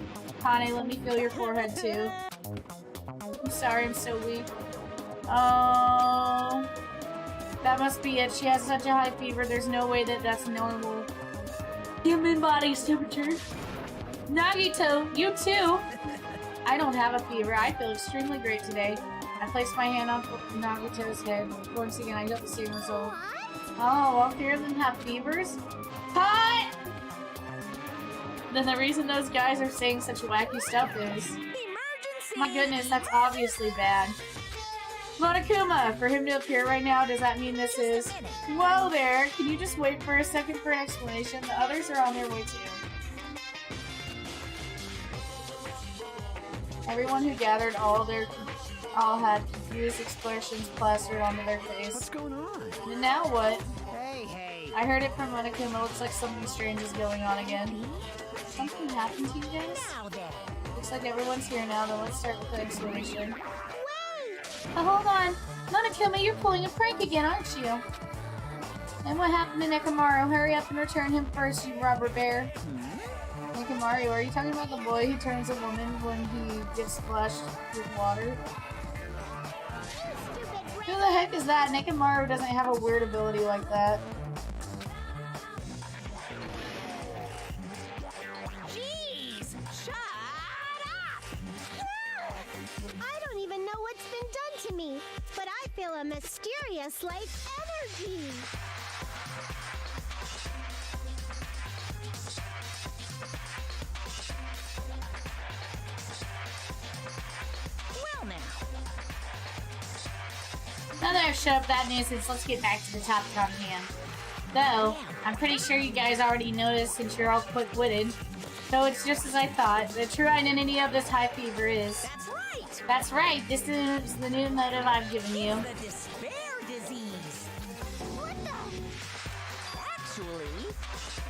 A: Kane, let me feel your forehead too. I'm sorry, I'm so weak. Oh, that must be it. She has such a high fever. There's no way that that's normal human body's temperature. Nagito, you too. I don't have a fever. I feel extremely great today. I placed my hand on Nagito's head. Once again, I got the same result. Oh, all three of them have fevers? Hot! Then the reason those guys are saying such wacky stuff is...
I: Emergency!
A: My goodness, that's obviously bad. Monokuma, for him to appear right now, does that mean this is... Whoa there, can you just wait for a second for an explanation? The others are on their way too. Everyone who gathered all had confused expressions plastered onto their face.
C: What's going on?
A: And now what?
E: Hey.
A: I heard it from Monokuma. Looks like something strange is going on again. Something happened to you guys? Looks like everyone's here now, then let's start with the explanation. Hold on! Monokuma, you're pulling a prank again, aren't you? And what happened to Nekomaru? Hurry up and return him first, you rubber bear. Nekomaru, are you talking about the boy who turns a woman when he gets splashed with water? Who the heck is that? Nekomaru doesn't have a weird ability like that.
I: Jeez! Shut up!
D: I don't even know what's been done to me, but I feel a mysterious life energy.
I: Well now.
A: Now that I've shut up that nuisance, let's get back to the topic on hand. Though, I'm pretty sure you guys already noticed since you're all quick-witted. So it's just as I thought. The true identity of this high fever is...
I: That's right!
A: That's right, this is the new motive I've given you.
I: The despair disease.
D: What the?
I: Actually,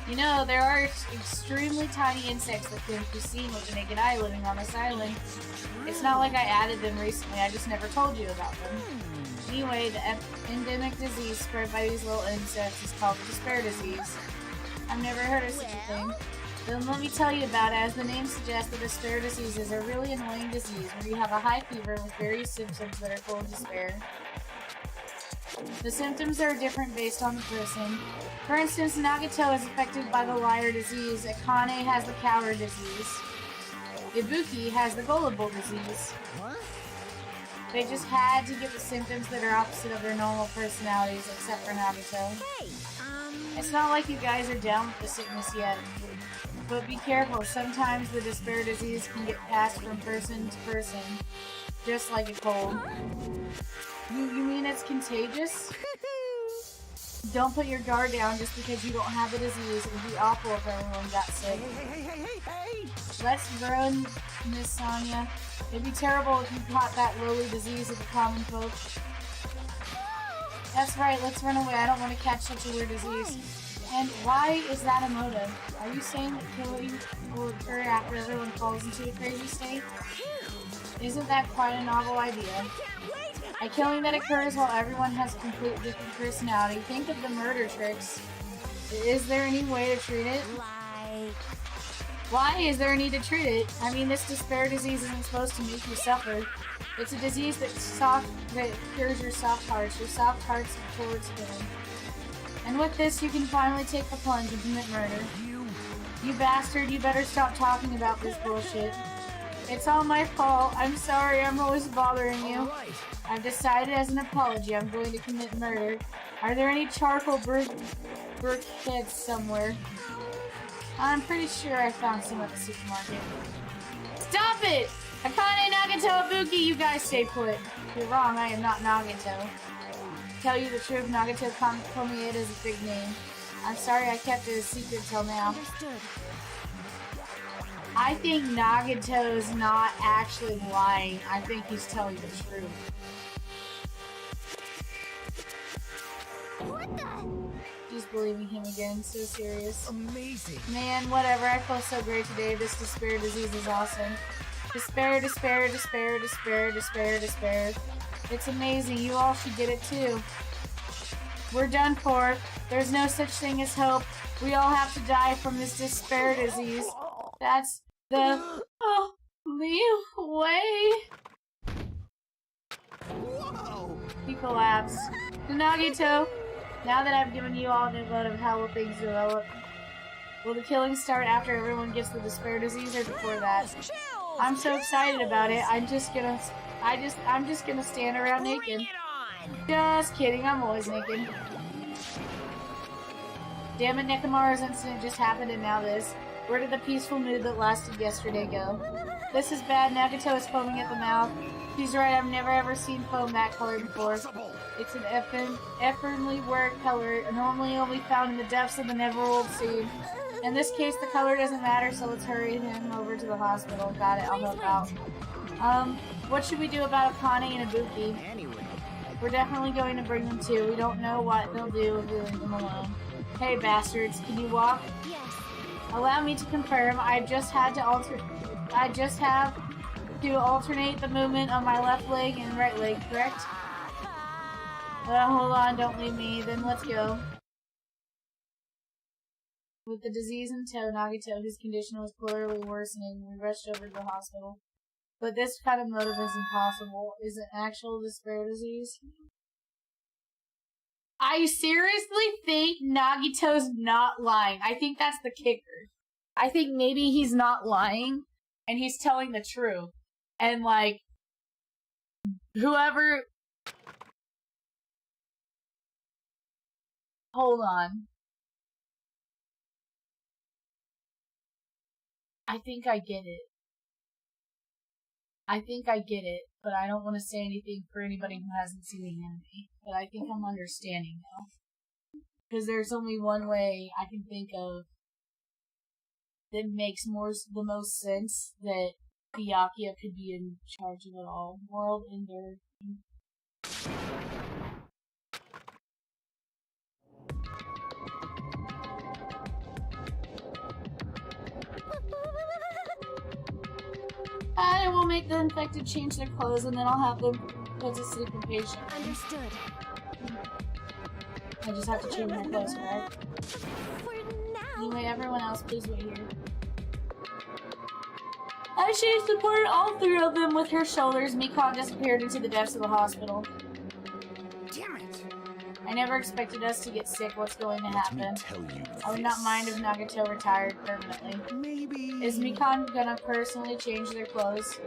A: You know, there are extremely tiny insects that can be seen with the naked eye living on this island. It's not like I added them recently, I just never told you about them. Anyway, the endemic disease spread by these little insects is called the despair disease. I've never heard of such a thing. Then let me tell you about it. As the name suggests, the despair disease is a really annoying disease where you have a high fever with various symptoms that are full of despair. The symptoms are different based on the person. For instance, Nagato is affected by the liar disease, Akane has the coward disease, Ibuki has the gullible disease.
E: What?
A: They just had to get the symptoms that are opposite of their normal personalities, except for Nagato.
I: hey,
A: It's not like you guys are down with the sickness yet. But be careful, sometimes the despair disease can get passed from person to person, just like a cold. You mean it's contagious? Don't put your guard down just because you don't have the disease. It would be awful if everyone got sick.
C: Hey!
A: Let's run, Miss Sonia. It'd be terrible if you caught that lowly disease of the common folk. That's right, let's run away. I don't want to catch such a weird disease. And why is that a motive? Are you saying that killing will occur after everyone falls into a crazy state? Isn't that quite a novel idea? A killing that occurs while everyone has complete different personality. Think of the murder tricks. Is there any way to treat it?
I: like...
A: Why is there a need to treat it? I mean, this despair disease isn't supposed to make you suffer. It's a disease that cures your soft hearts towards healing. And with this, you can finally take the plunge and commit murder. You bastard, you better stop talking about this bullshit. It's all my fault. I'm sorry, I'm always bothering you. I've decided as an apology I'm going to commit murder. Are there any charcoal briquettes somewhere? I'm pretty sure I found some at the supermarket. Stop it! Akane Nagato Ibuki, you guys stay put. You're wrong, I am not Nagato. To tell you the truth, Nagato Komieda is a big name. I'm sorry I kept it a secret till now.
B: Understood.
A: I think Nagato's not actually lying. I think he's telling the truth.
D: What the?
A: She's believing him again, so serious.
H: Amazing.
A: Man, whatever, I feel so great today. This despair disease is awesome. Despair, despair, despair, despair, despair, despair. It's amazing, you all should get it too. We're done for. There's no such thing as hope. We all have to die from this despair disease. That's the only way.
E: Whoa!
A: He collapsed. Nagito, now that I've given you all an vote of how will things develop, will the killing start after everyone gets the despair disease or before that? I'm so excited about it. I'm just gonna stand around naked. Just kidding, I'm always naked. Damn it, Nekomaru's incident just happened and now this. Where did the peaceful mood that lasted yesterday go? This is bad. Nagato is foaming at the mouth. She's right, I've never ever seen foam that color before. It's an effingly weird color, normally only found in the depths of the Neverworld Sea. In this case, the color doesn't matter, so let's hurry him over to the hospital. Got it, I'll help out. What should we do about Akane and Ibuki?
E: Anyway,
A: We're definitely going to bring them too. We don't know what they'll do if we leave them alone. Hey, bastards, can you walk?
D: Yes.
A: Allow me to confirm, I just have to alternate the movement on my left leg and right leg, correct? Hold on, don't leave me. Then let's go. With the disease in tow, Nagito, whose condition was clearly worsening, we rushed over to the hospital. But this kind of motive is impossible. Is it actual despair disease? I seriously think Nagito's not lying. I think that's the kicker. I think maybe he's not lying, and he's telling the truth. And, like, whoever... Hold on. I think I get it. But I don't want to say anything for anybody who hasn't seen the anime. But I think I'm understanding now. Because there's only one way I can think of that makes the most sense that Byakuya could be in charge of it all. World Ender. I will make the infected change their clothes and then I'll have them put to sleep in patient.
D: Understood.
A: I just have to change my clothes, right?
D: For now.
A: Anyway, everyone else, please wait here. As she supported all three of them with her shoulders, Mikon disappeared into the depths of the hospital.
E: damn it!
A: I never expected us to get sick. What's going to happen?
F: Let me tell you
A: I would not mind if Nagato retired permanently.
H: Maybe.
A: Is Mikon gonna personally change their clothes?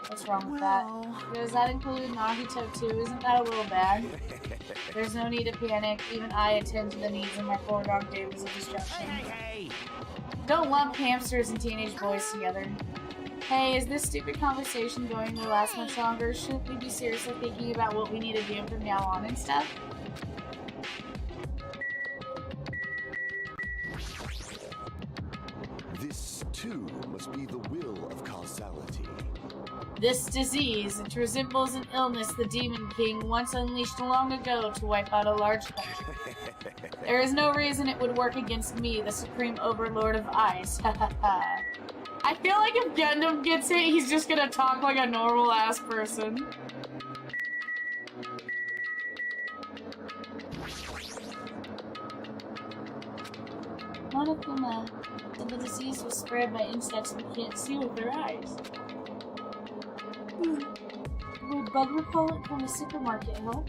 A: What's wrong with that? Does that include Nagito too? Isn't that a little bad? There's no need to panic. Even I attend to the needs of my 4 dog Davis of destruction. Don't lump hamsters and teenage boys together. Hey, is this stupid conversation going to last much longer? Shouldn't we be seriously thinking about what we need to do from now on and stuff?
F: This, too, must be the will of causality.
A: This disease, it resembles an illness the Demon King once unleashed long ago to wipe out a large country. There is no reason it would work against me, the Supreme Overlord of Ice. I feel like if Gundam gets it, he's just gonna talk like a normal-ass person. Monokuma, so the disease was spread by insects we can't see with our eyes. Would
B: bug repellent from the supermarket, huh?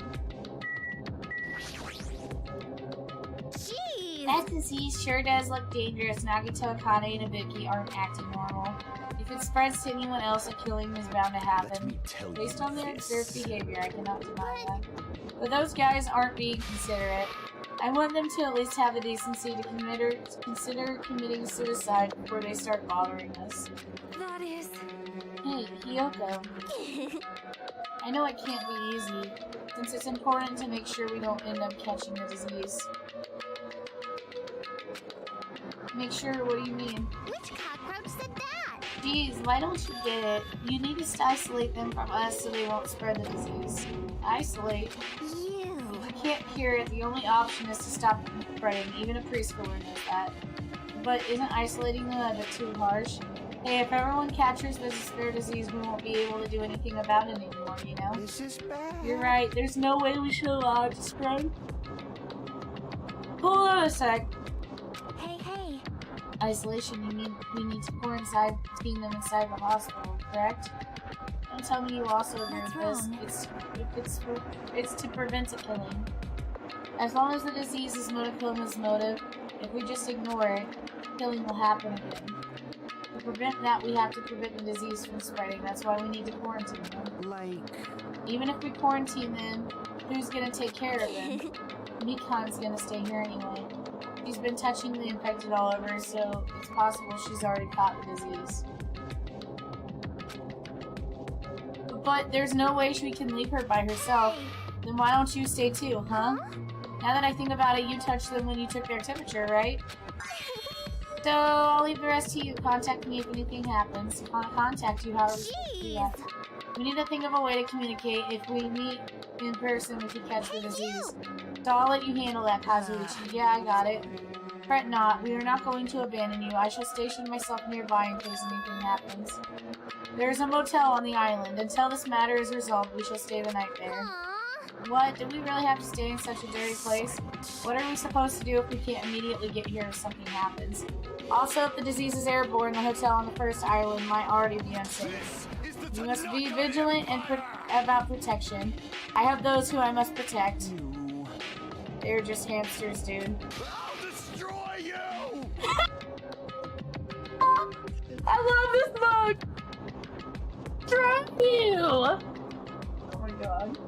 D: Jeez!
B: That disease sure does look dangerous. Nagito, Akane, and Ibiki aren't acting normal. If it spreads to anyone else, a killing is bound to happen. Based on their observed behavior, I cannot deny that. But those guys aren't being considerate. I want them to at least have the decency to consider committing suicide before they start bothering us.
D: That is...
B: Hey, Hiyoko. I know it can't be easy, since it's important to make sure we don't end up catching the disease. Make sure? What do you mean?
D: Which cockroach said that?
B: Geez, why don't you get it? You need us to isolate them from us so they won't spread the disease. Isolate?
D: You.
B: If we can't cure it, the only option is to stop it from spreading. Even a preschooler knows that. But isn't isolating them a bit too harsh? Hey, if everyone catches their disease, we won't be able to do anything about it anymore, you know?
E: This is bad.
B: You're right. There's no way we should allow it to spread. Hold on a sec.
D: Hey.
B: Isolation, you mean we need to quarantine them inside the hospital, correct? Don't tell me you also agree with this. It's to prevent a killing. As long as the disease is Monokoma's motive, if we just ignore it, killing will happen again. To prevent that, we have to prevent the disease from spreading. That's why we need to quarantine them.
E: Like...
B: Even if we quarantine them, who's gonna take care of them? Mikan's gonna stay here anyway. She's been touching the infected all over, so it's possible she's already caught the disease. But there's no way she can leave her by herself. Then why don't you stay too, huh? Now that I think about it, you touched them when you took their temperature, right? So I'll leave the rest to you. Contact me if anything happens. Contact you however you do that. We need to think of a way to communicate if we meet in person if you catch the disease. So I'll let you handle that, Kazuichi. Yeah, I got it. Fret not. We are not going to abandon you. I shall station myself nearby in case anything happens. There is a motel on the island. Until this matter is resolved, we shall stay the night there. What? Do we really have to stay in such a dirty place? What are we supposed to do if we can't immediately get here if something happens? Also, if the disease is airborne, the hotel on the first island might already be unsafe. You must be vigilant and about protection. I have those who I must protect. They're just hamsters, dude.
F: I'll destroy you!
B: I love this mug! Try you! Oh my god.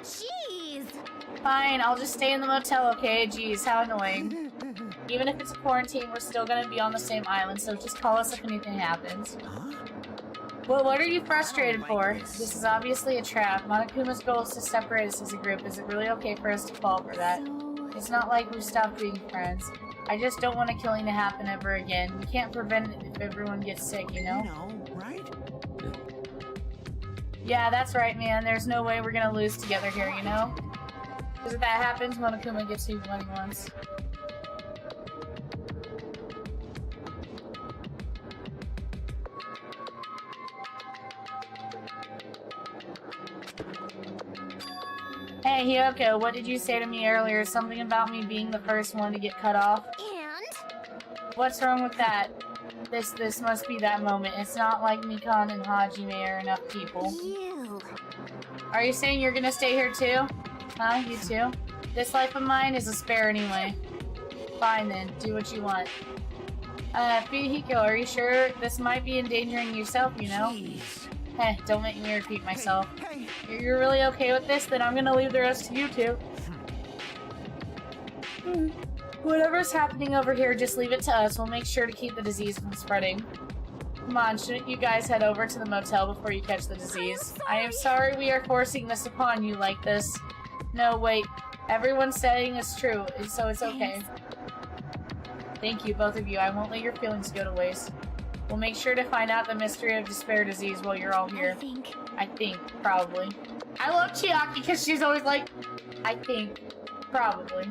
D: Jeez!
B: Fine, I'll just stay in the motel, okay? Jeez, how annoying. Even if it's a quarantine, we're still gonna be on the same island, so just call us if anything happens. Well, what are you frustrated for? This is obviously a trap. Monokuma's goal is to separate us as a group. Is it really okay for us to fall for that? It's not like we've stopped being friends. I just don't want a killing to happen ever again. We can't prevent it if everyone gets sick, you know?
H: You know, right?
B: Yeah, that's right, man. There's no way we're gonna lose together here, you know? Because if that happens, Monokuma gets who he wants. Hey, Hiyoko, what did you say to me earlier? Something about me being the first one to get cut off?
D: And?
B: What's wrong with that? This must be that moment. It's not like Mikan and Hajime are enough people.
D: You.
B: Are you saying you're gonna stay here too? Huh? You too? This life of mine is a spare anyway. Fine then, do what you want. Fihiko, are you sure? This might be endangering yourself, you know? Heh, don't make me repeat myself. You're really okay with this? Then I'm gonna leave the rest to you two. Whatever's happening over here, just leave it to us. We'll make sure to keep the disease from spreading. Come on, shouldn't you guys head over to the motel before you catch the disease? I am sorry we are forcing this upon you like this. No, wait. Everyone's saying it's true, so it's okay. Thank you, both of you. I won't let your feelings go to waste. We'll make sure to find out the mystery of despair disease while you're all here. I think, probably. I love Chiaki because she's always like, I think, probably.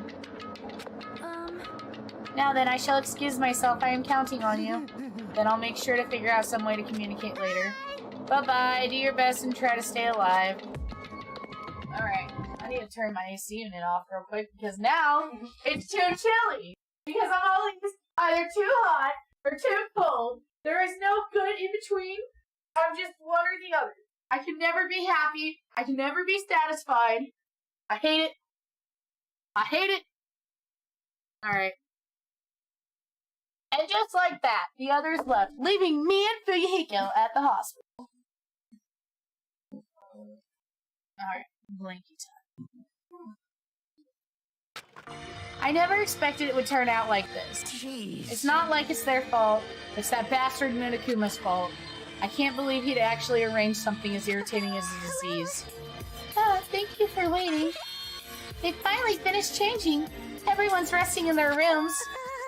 B: Now then, I shall excuse myself. I am counting on you. Then I'll make sure to figure out some way to communicate later. Bye-bye. Do your best and try to stay alive. Alright.
A: need to turn my AC unit off real quick because now it's too chilly. Because I'm always either too hot or too cold. There is no good in between. I'm just one or the other. I can never be happy. I can never be satisfied. I hate it. I hate it. Alright. And just like that, the others left, leaving me and Fuyuhiko at the hospital. Alright, blanky time. I never expected it would turn out like this.
H: Jeez.
A: It's not like it's their fault. It's that bastard Monokuma's fault. I can't believe he'd actually arranged something as irritating as a disease.
B: Oh, thank you for waiting. They finally finished changing. Everyone's resting in their rooms.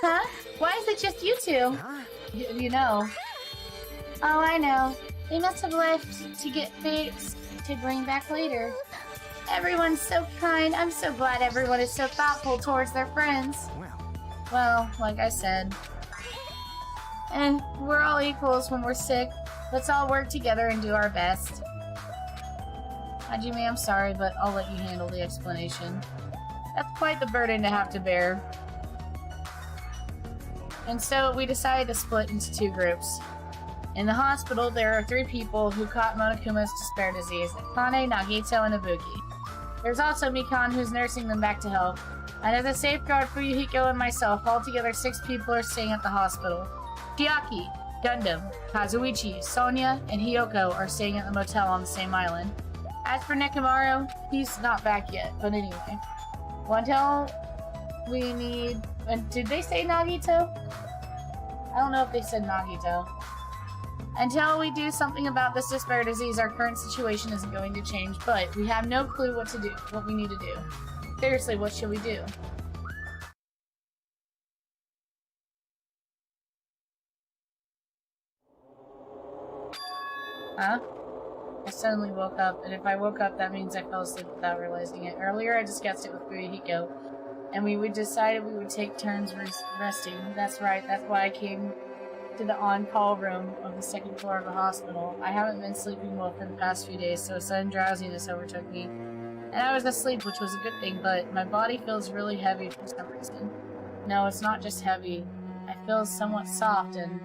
B: Huh? Why is it just you two?
A: You know.
B: Oh, I know. They must have left to get fixed to bring back later. Everyone's so kind. I'm so glad everyone is so thoughtful towards their friends.
A: Well, like I said.
B: And we're all equals when we're sick. Let's all work together and do our best.
A: Hajime, I'm sorry, but I'll let you handle the explanation. That's quite the burden to have to bear. And so we decided to split into two groups. In the hospital, there are 3 people who caught Monokuma's despair disease: Akane, Nagito, and Ibuki. There's also Mikan, who's nursing them back to health. And as a safeguard for Yuhiko and myself, altogether 6 people are staying at the hospital. Chiaki, Gundam, Kazuichi, Sonia, and Hiyoko are staying at the motel on the same island. As for Nekomaru, he's not back yet, but anyway. Until we need... Did they say Nagito? I don't know if they said Nagito. Until we do something about this despair disease, our current situation isn't going to change, but we have no clue what to do, what we need to do. Seriously, what should we do? Huh? I suddenly woke up, and if I woke up, that means I fell asleep without realizing it. Earlier, I discussed it with Fuyuhiko, and we decided we would take turns resting. That's right, that's why I came to the on-call room of the 2nd floor of the hospital. I haven't been sleeping well for the past few days, so a sudden drowsiness overtook me. And I was asleep, which was a good thing, but my body feels really heavy for some reason. No, it's not just heavy. I feel somewhat soft and...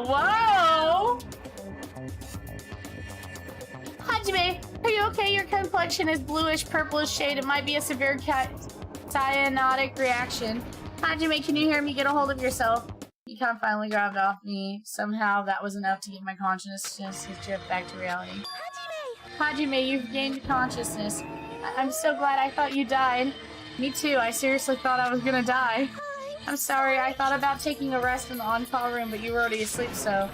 A: Whoa! Hajime, are you okay? Your complexion is bluish-purplish shade. It might be a severe cyanotic reaction. Hajime, can you hear me? Get a hold of yourself. Mikan finally grabbed off me. Somehow that was enough to get my consciousness to drift back to reality. Hajime, you've gained consciousness. I'm so glad. I thought you died. Me too. I seriously thought I was gonna die. I'm sorry, I thought about taking a rest in the on-call room, but you were already asleep, so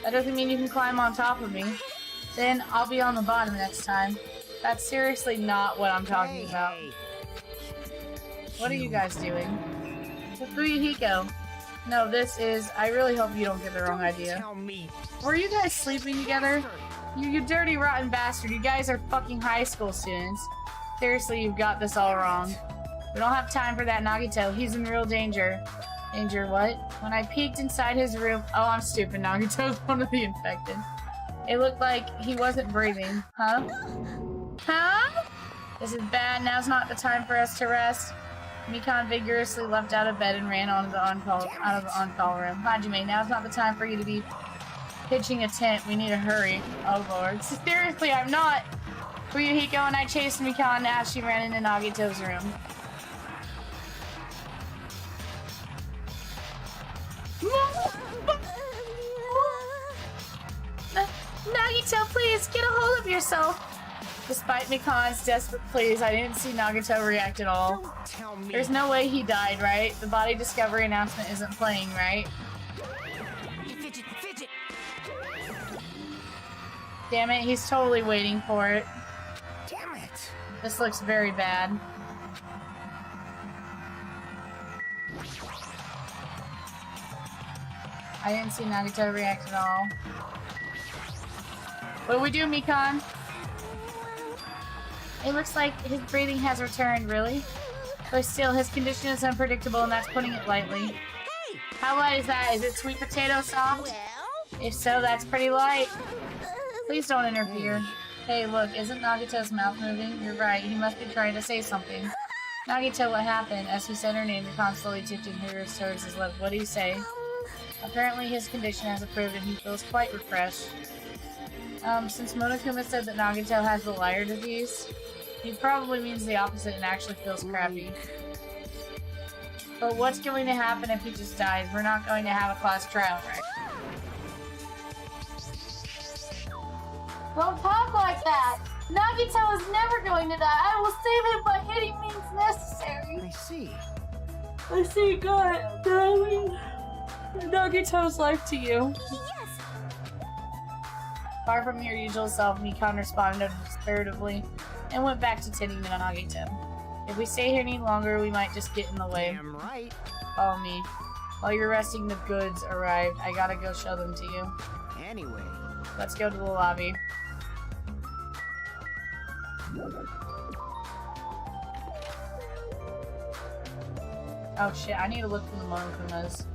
A: that doesn't mean you can climb on top of me. Then I'll be on the bottom next time. That's seriously not what I'm talking about. What are you guys doing? With Fuyuhiko. No, this is... I really hope you don't get the wrong idea. Were you guys sleeping together? You dirty, rotten bastard. You guys are fucking high school students. Seriously, you've got this all wrong. We don't have time for that Nagito. He's in real danger. Danger what? When I peeked inside his room... Oh, I'm stupid. Nagito's one of the infected. It looked like he wasn't breathing. Huh? Huh? This is bad. Now's not the time for us to rest. Mikan vigorously leapt out of bed and ran out of the on-call room. Hajime, now's not the time for you to be pitching a tent. We need to hurry. Oh, Lord. Seriously, I'm not. Fuyuhiko and I chased Mikan as she ran into Nagito's room. Nagito, please, get a hold of yourself! Despite Mikan's desperate pleas, I didn't see Nagito react at all.
E: Don't tell me.
A: There's no way he died, right? The body discovery announcement isn't playing, right?
E: Fidget, fidget.
B: Damn it, he's totally waiting for it.
E: Damn it!
B: This looks very bad. I didn't see Nagito react at all. What do we do, Mikan? It looks like his breathing has returned, really? But still, his condition is unpredictable, and that's putting it lightly.
I: Hey!
B: How light is that? Is it sweet potato soft?
I: Well?
B: If so, that's pretty light. Please don't interfere. Hey, look, isn't Nagito's mouth moving? You're right, he must be trying to say something. Nagito, what happened? As he said her name, Mikan slowly tipped his fingers towards his lip. What do you say? Apparently his condition has improved and he feels quite refreshed. Since Monokuma said that Nagito has the liar disease, he probably means the opposite and actually feels crappy. But what's going to happen if he just dies? We're not going to have a class trial, right? Don't talk like that! Nagito is never going to die! I will save him by hitting means necessary!
E: I see.
B: I see, God, darling. Nagito's life to you.
D: Yes!
B: Far from your usual self, Mikan responded desperatively and went back to tending to Nagito. If we stay here any longer, we might just get in the way.
E: Damn right.
B: Follow me. While you're resting, the goods arrived. I gotta go show them to you.
E: Anyway.
B: Let's go to the lobby. Oh shit, I need to look for the Monokumas.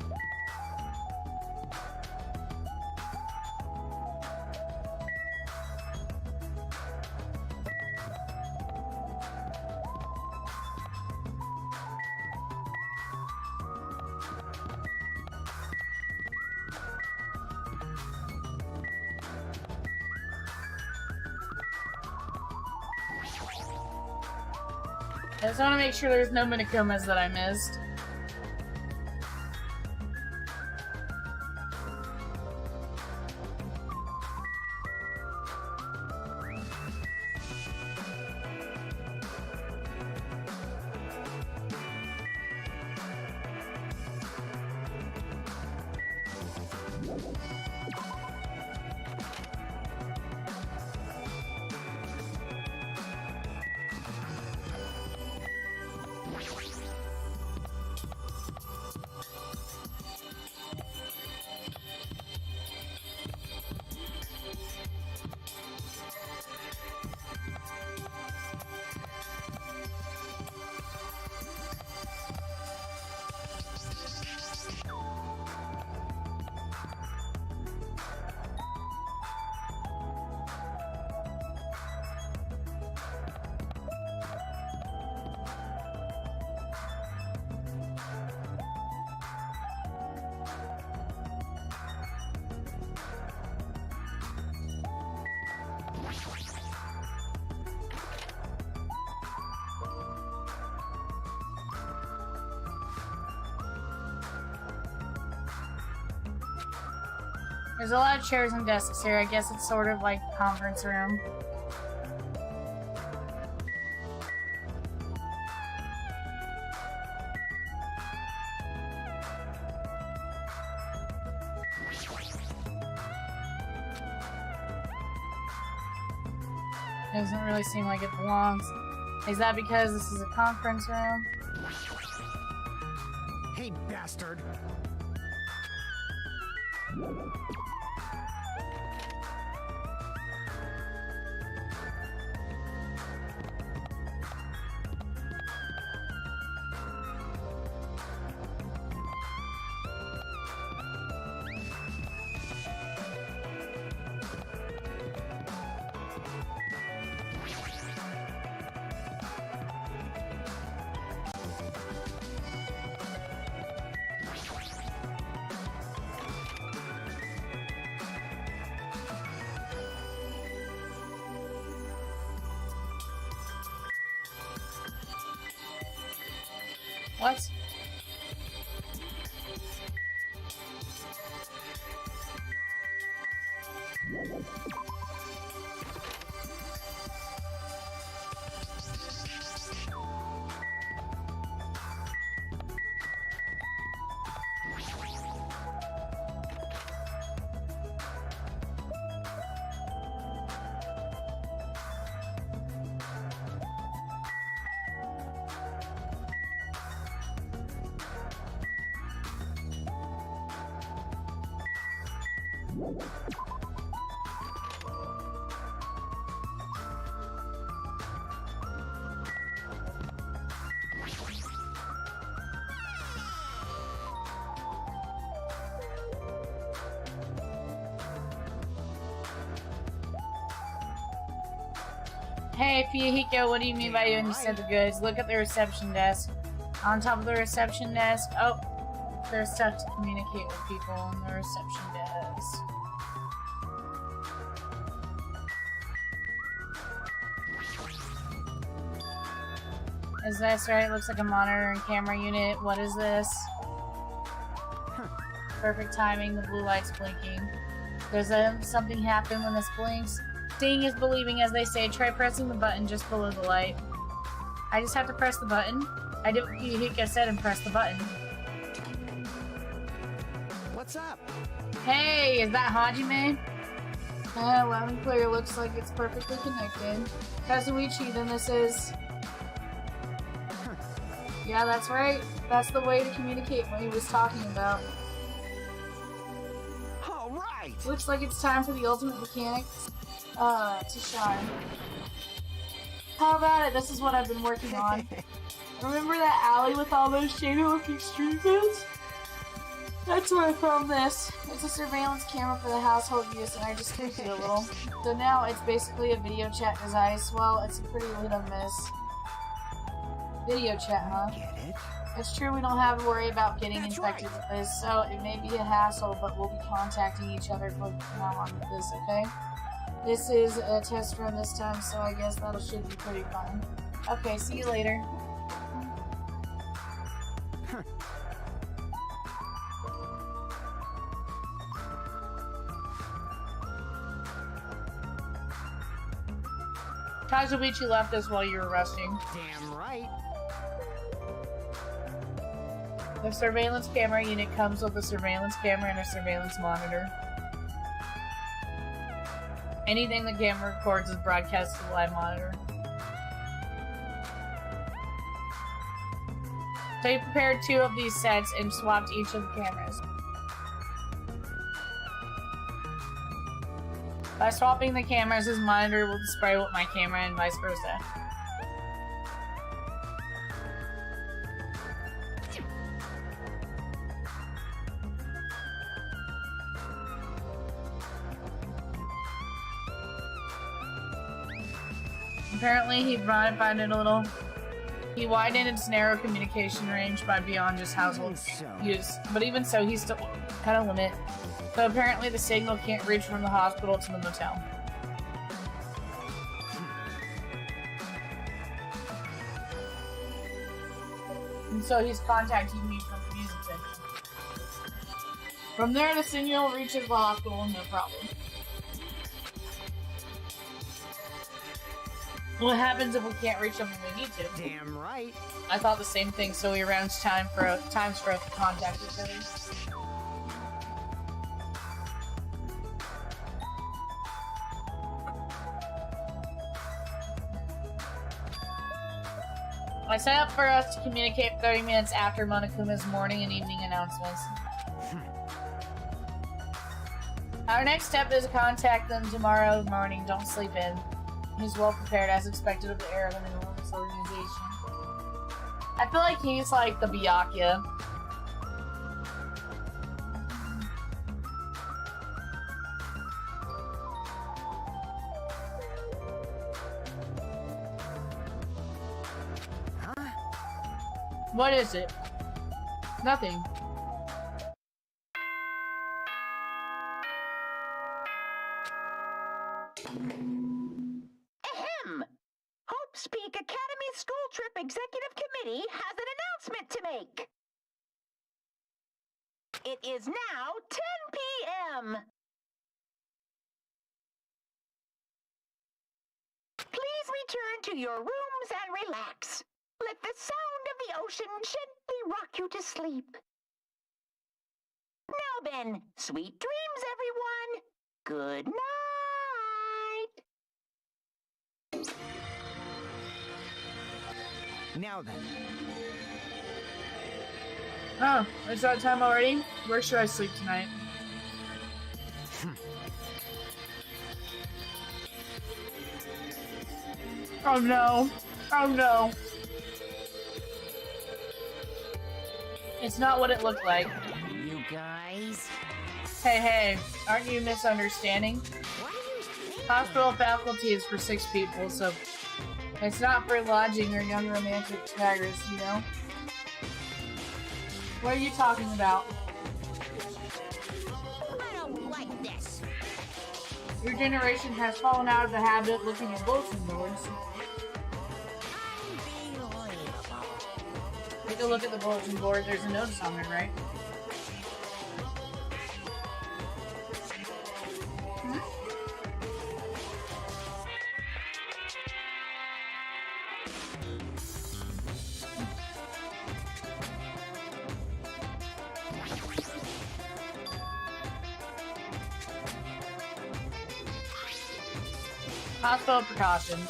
B: I just want to make sure there's no Monokumas that I missed. There's a lot of chairs and desks here. I guess it's sort of like a conference room. Doesn't really seem like it belongs. Is that because this is a conference room?
E: Hey, bastard.
B: What? Hey, Fiyahiko, what do you mean by you and you sent the goods? Look at the reception desk. On top of the reception desk, oh, there's stuff to communicate with people on the reception desk. Is this right? Looks like a monitor and camera unit. What is this? Perfect timing, the blue light's blinking. Does something happen when this blinks? Seeing is believing, as they say. Try pressing the button just below the light. I just have to press the button? I did what Fiyahiko said and press the button.
E: What's up?
B: Hey, is that Hajime? Loud and clear. Looks like it's perfectly connected. Kazuichi, then this is... Yeah, that's right. That's the way to communicate what he was talking about.
E: All right.
B: Looks like it's time for the ultimate mechanics to shine. How about it? This is what I've been working on. Remember that alley with all those shady-looking street vents? That's where I found this. It's a surveillance camera for the household use, and I just tweaked it a little. So now it's basically a video chat device. Well, it's a pretty little miss. Video chat, huh?
E: Get it?
B: It's true we don't have to worry about getting infected with this, so it may be a hassle, but we'll be contacting each other from now on with this, okay? This is a test run this time, so I guess that should be pretty fun. Okay, see you later. Kazuichi left us while you were resting.
E: Damn right.
B: The surveillance camera unit comes with a surveillance camera and a surveillance monitor. Anything the camera records is broadcast to the live monitor. So you prepared 2 of these sets and swapped each of the cameras. By swapping the cameras, his monitor will display with my camera and vice versa. Apparently, he modified it a little. He widened its narrow communication range by beyond just household use. But even so, he's still kind of limit. So apparently the signal can't reach from the hospital to the motel. And so he's contacting me from the music center. From there, the signal reaches the hospital, no problem. What happens if we can't reach them when we need to?
E: Damn right.
B: I thought the same thing, so we arranged times for us to contact each other. I set up for us to communicate 30 minutes after Monokuma's morning and evening announcements. Our next step is to contact them tomorrow morning. Don't sleep in. He's well prepared as expected of the heir of an enormous organization. I feel like he's like the Byakuya. What is it? Nothing.
G: Ahem! Hope's Peak Academy School Trip Executive Committee has an announcement to make. It is now 10 p.m. Please return to your rooms and relax. Let the sound of the ocean gently rock you to sleep. Now then, sweet dreams, everyone. Good night.
E: Now then.
B: Oh, it's that time already? Where should I sleep tonight?
A: Oh no. Oh no. It's not what it looked like.
G: You guys?
A: Hey, aren't you misunderstanding?
G: What are you thinking?
A: Hospital faculty is for 6 people, so it's not for lodging or young romantic tigers, you know? What are you talking about?
G: I don't like this.
A: Your generation has fallen out of the habit of looking at bulletin boards.
G: Unbelievable.
A: Take a look at the bulletin board. There's a notice on there, right? Hospital precautions.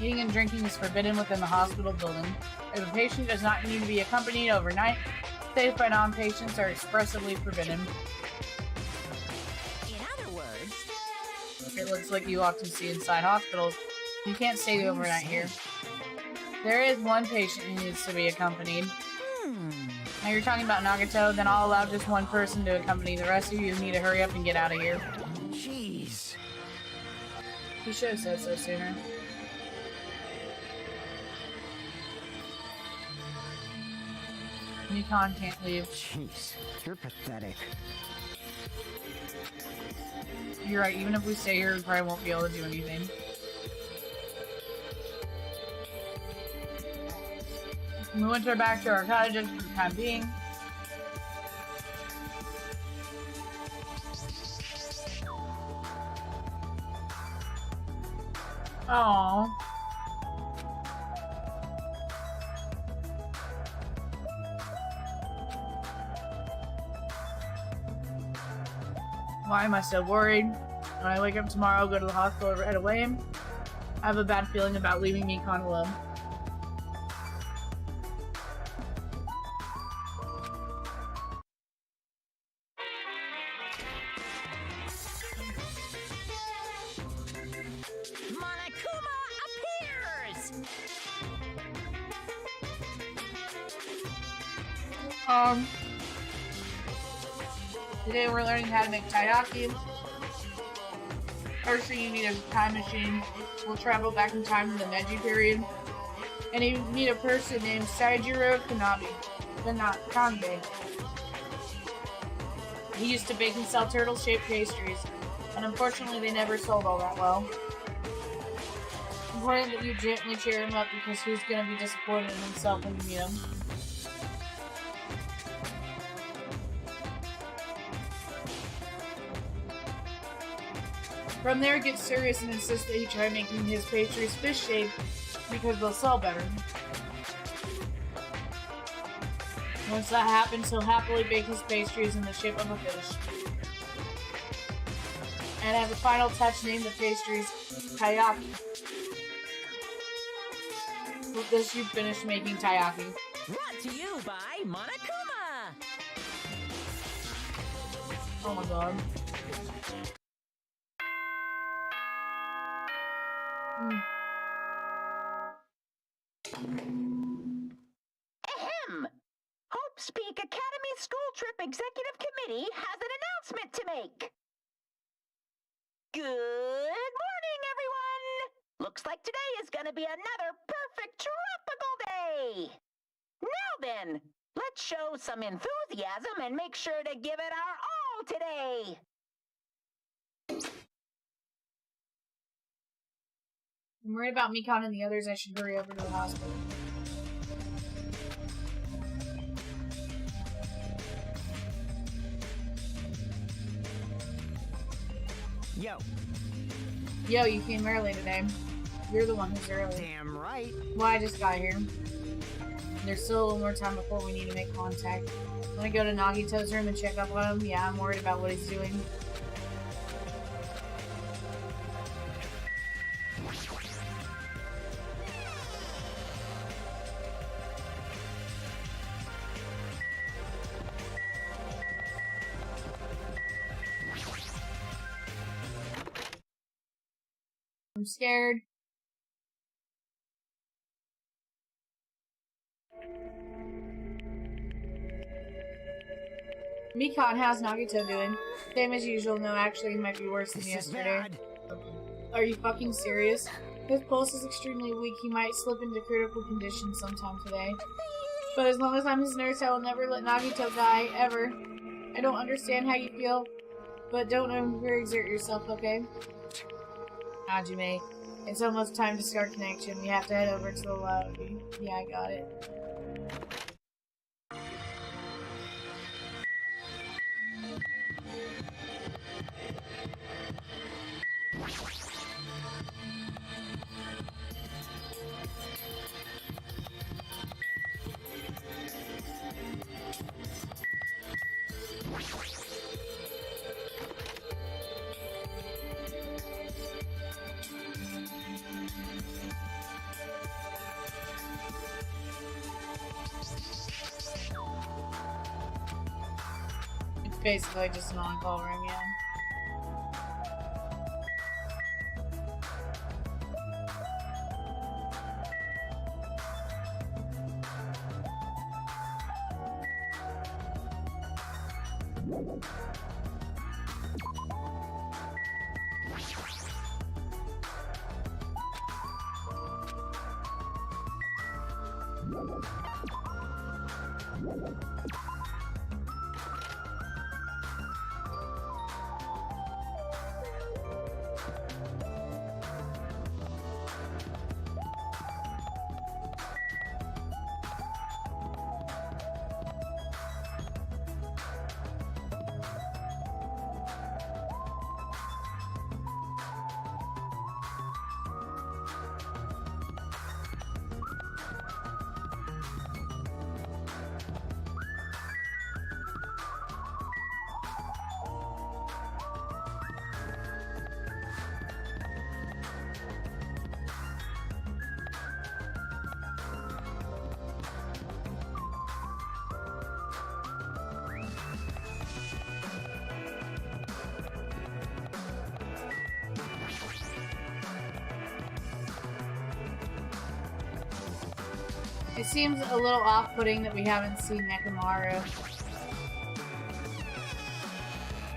A: Eating and drinking is forbidden within the hospital building. If a patient does not need to be accompanied overnight, safe by non-patients are expressly forbidden.
G: In other words,
A: It looks like you often see inside hospitals. You can't stay overnight here. There is one patient who needs to be accompanied. Now you're talking about Nagato, then I'll allow just one person to accompany. The rest of you need to hurry up and get out of here.
E: Jeez.
A: You should have said so sooner. Nikon can't leave.
E: Jeez, you're pathetic.
A: You're right, even if we stay here, we probably won't be able to do anything. We went back to our cottages for the time being. Aww. Why am I so worried? When I wake up tomorrow, I'll go to the hospital right away. I have a bad feeling about leaving Mikon alone.
G: Monokuma appears!
A: Today we're learning how to make taiyaki. First thing you need is a time machine. We'll travel back in time to the Meiji period. And you meet a person named Saijiro Kanbe. He used to bake and sell turtle-shaped pastries, and unfortunately they never sold all that well. Important that you gently cheer him up because he's gonna be disappointed in himself when you meet him. From there, it gets serious and insists that he try making his pastries fish-shaped because they'll sell better. Once that happens, he'll happily bake his pastries in the shape of a fish. And as a final touch, name the pastries taiyaki. With this, you've finished making taiyaki.
I: Brought to you by Monokuma!
A: Oh my god.
G: Ahem! Hope's Peak Academy School Trip Executive Committee has an announcement to make. Good morning, everyone! Looks like today is gonna be another perfect tropical day! Now then, let's show some enthusiasm and make sure to give it our all today!
A: I'm worried about Mikon and the others. I should hurry over to the hospital.
E: Yo,
A: Yo, you came early today. You're the one who's early.
E: damn right.
A: Well, I just got here. There's still a little more time before we need to make contact. I'm gonna go to Nagito's room and check up on him. Yeah, I'm worried about what he's doing. I'm scared. Mikan, how's Nagito doing? Same as usual. No, actually, he might be worse than yesterday. Are you fucking serious? His pulse is extremely weak. He might slip into critical condition sometime today. But as long as I'm his nurse, I will never let Nagito die, ever. I don't understand how you feel, but don't overexert yourself, okay? Hajime, it's almost time to start connection. We have to head over to the lobby. Yeah, I got it. It's basically just an on-call room, yeah. It seems a little off-putting that we haven't seen Nekomaru.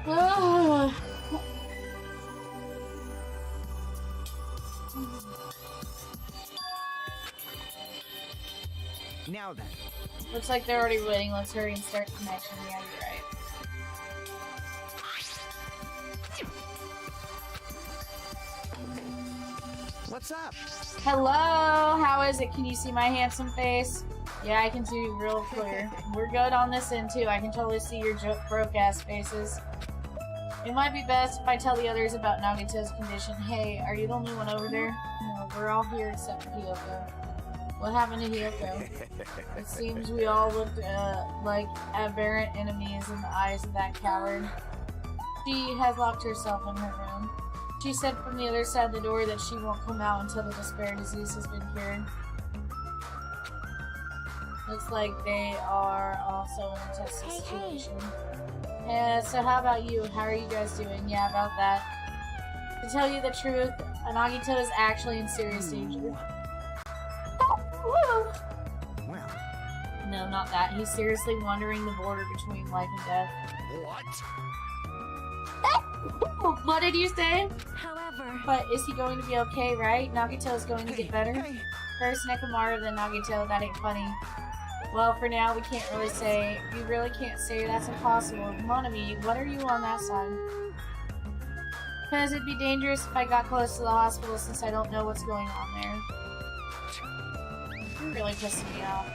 A: Oh.
E: Now then.
A: Looks like they're already waiting. Let's hurry and start connection. Yeah, you're right.
E: What's up?
A: Hello, how is it? Can you see my handsome face? Yeah, I can see you real clear. We're good on this end too. I can totally see your broke-ass faces. It might be best if I tell the others about Nagito's condition. Hey, are you the only one over there? No, we're all here except for Hiyoko. What happened to Hiyoko? It seems we all looked like aberrant enemies in the eyes of that coward. She has locked herself in her room. She said from the other side of the door that she won't come out until the despair disease has been cured. Looks like they are also in a testing situation. Yeah, so how about you? How are you guys doing? Yeah, about that. To tell you the truth, Nagito is actually in serious danger.
E: Well.
A: No, not that. He's seriously wandering the border between life and death.
F: What?
A: What did you say?
D: However...
A: But is he going to be okay, right? Nagito is going to get better? First Nekomaru, then Nagito. That ain't funny. Well, for now, we can't really say. We really can't say that's impossible. Monami, what are you on that side? Because it'd be dangerous if I got close to the hospital since I don't know what's going on there. You're really pissing me off.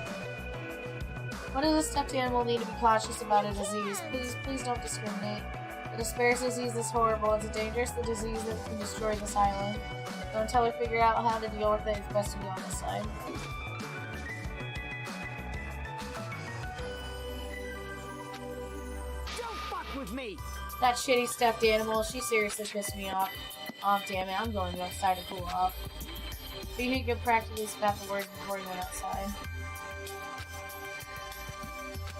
A: What does a stuffed animal need to be cautious about a disease? Please don't discriminate. The despair disease is horrible. It's a dangerous disease that can destroy this island. So until we figure out how to deal with it, it's best to be on this side.
E: Don't fuck with me!
A: That shitty stuffed animal, she seriously pissed me off. Oh, damn it, I'm going outside to cool off. He could practically spat the words before he went outside.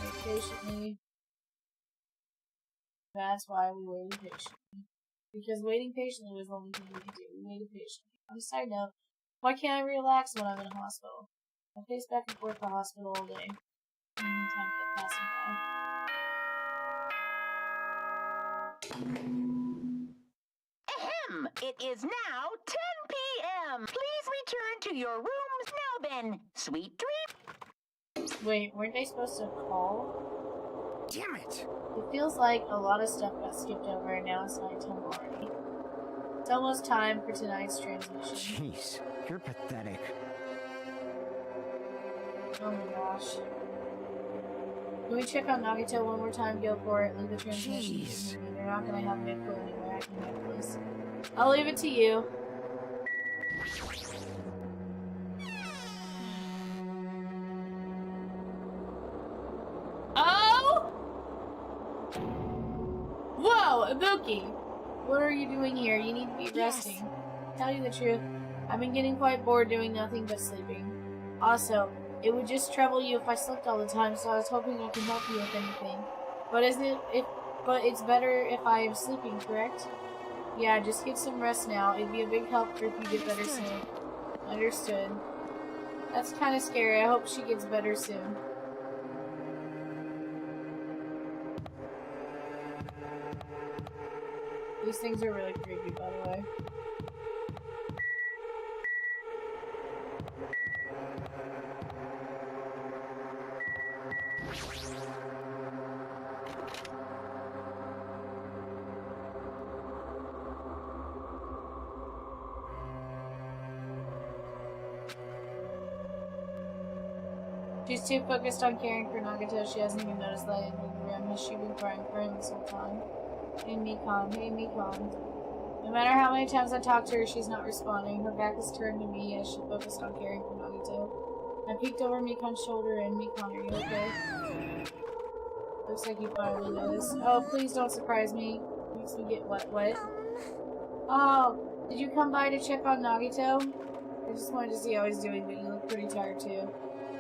A: Wait patiently. That's why we waited patiently. Because waiting patiently was the only thing we could do. We waited patiently.
B: On a side note, why can't I relax when I'm in a hospital? I pace back and forth the hospital all day. Time kept passing by.
G: Ahem! It is now 10 p.m. Please return to your rooms now then. Sweet dreams.
B: Wait, weren't they supposed to call?
E: Damn it!
B: It feels like a lot of stuff got skipped over and now it's nighttime already. It's almost time for tonight's transmission.
E: Jeez, you're pathetic.
B: Oh my gosh. Can we check on Nagito one more time? Go for it. Leave the transmission to
E: Jeez.
B: me. They're not gonna have me clue anywhere I can get this. I'll leave it to you. Oh! Whoa, Ibuki! What are you doing here? You need to be resting. Tell you the truth, I've been getting quite bored doing nothing but sleeping. Also, it would just trouble you if I slept all the time, so I was hoping I could help you with anything. But it's better if I am sleeping, correct? Yeah, just get some rest now. It'd be a big help if you get better soon. Understood. That's kind of scary. I hope she gets better soon. These things are really creepy, by the way. She's too focused on caring for Nagito, she hasn't even noticed that I entered the room. Has she been crying for him this whole time? Hey Mikon. No matter how many times I talk to her, she's not responding. Her back is turned to me as she focused on caring for Nagito. I peeked over Mikon's shoulder and Mikon, are you okay? Looks like you finally noticed. Oh, please don't surprise me. Makes me get wet. Oh, did you come by to check on Nagito? I just wanted to see how he's doing, but you look pretty tired too.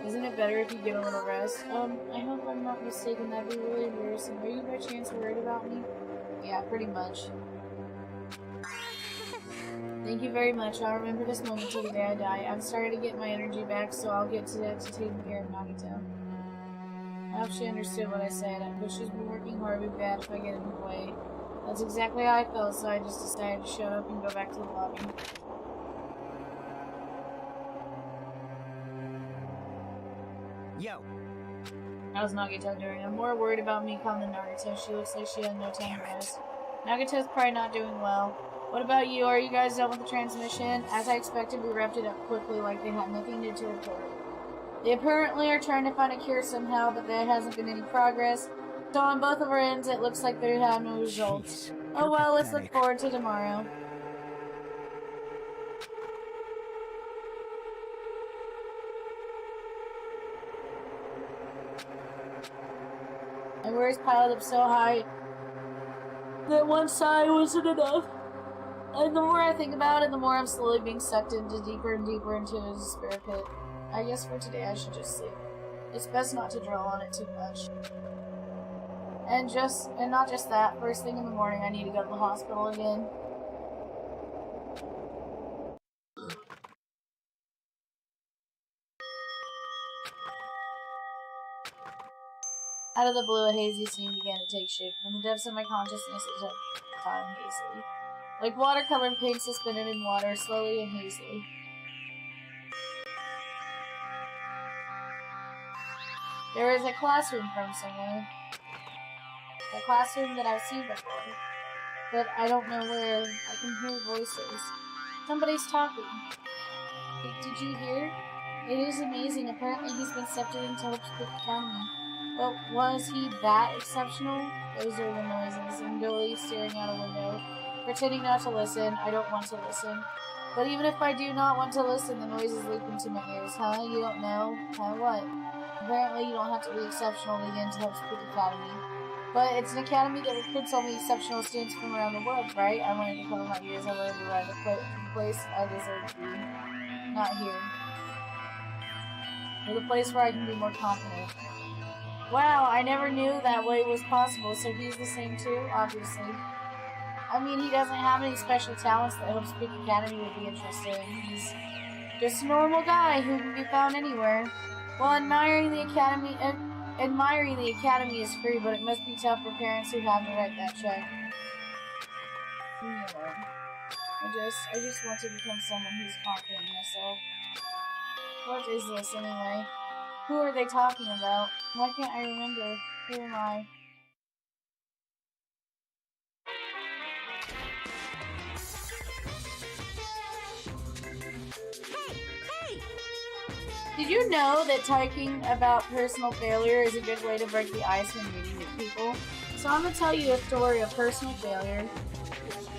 B: Isn't it better if you get a little rest? I hope I'm not mistaken. That'd be really embarrassing. Are you by chance worried about me? Yeah, pretty much. Thank you very much. I'll remember this moment till the day I die. I'm starting to get my energy back, so I'll get to taking care of Nagito. I hope she understood what I said. But she's been working hard. It'd be bad if I get in her way. That's exactly how I felt, so I just decided to shut up and go back to the lobby.
E: Yo.
B: How's Nagito doing? I'm more worried about Mikon than Nagito. She looks like she had no time to rest. Nagito's probably not doing well. What about you? Are you guys done with the transmission? As I expected, we wrapped it up quickly like they had nothing new to report. They apparently are trying to find a cure somehow, but there hasn't been any progress. So on both of our ends, it looks like they have no results.
E: Jeez,
B: Oh well, let's look
E: pathetic.
B: forward to tomorrow. My worries piled up so high that one sigh wasn't enough. And the more I think about it, the more I'm slowly being sucked into deeper and deeper into a despair pit. I guess for today I should just sleep. It's best not to dwell on it too much. And not just that, first thing in the morning I need to go to the hospital again. Out of the blue, a hazy scene began to take shape. From the depths of my consciousness, it took time hazily. Like watercolor paint suspended in water, slowly and hazily. There is a classroom from somewhere. A classroom that I've seen before. But I don't know where. I can hear voices. Somebody's talking. Did you hear? It is amazing. Apparently he's been accepted into Hope's Creek Academy. But was he that exceptional? Those are the noises. I'm dully staring out a window, pretending not to listen. I don't want to listen. But even if I do not want to listen, the noises leap into my ears. Huh? You don't know? Huh? What? Apparently you don't have to be exceptional to get into Hope's Creek Academy. But it's an academy that recruits only exceptional students from around the world, right? I wanted to cover my ears. I wanted to arrive at the place I deserve to be. Not here. Or the place where I can be more confident. Wow, I never knew that way was possible, so he's the same too, obviously. I mean, he doesn't have any special talents that Hope Speak Academy would be interested in. He's just a normal guy who can be found anywhere. Well, admiring the academy is free, but it must be tough for parents who have to write that check. I just want to become someone who's confident in myself. What is this anyway? Who are they talking about? Why can't I remember? Who am I?
I: Hey!
B: Did you know that talking about personal failure is a good way to break the ice when meeting new people? So I'm going to tell you a story of personal failure.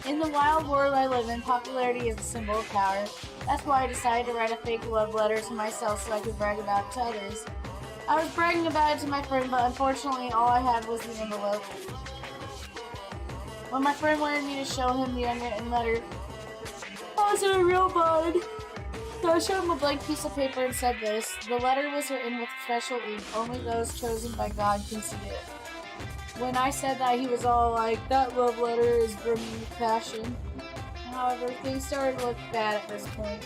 B: In the wild world I live in, popularity is a symbol of power. That's why I decided to write a fake love letter to myself so I could brag about it to others. I was bragging about it to my friend, but unfortunately all I had was the envelope. When my friend wanted me to show him the unwritten letter, I was in a real bind. So I showed him a blank piece of paper and said this: the letter was written with special ink. Only those chosen by God can see it. When I said that, he was all like, that love letter is bringing me passion. However, things started to look bad at this point.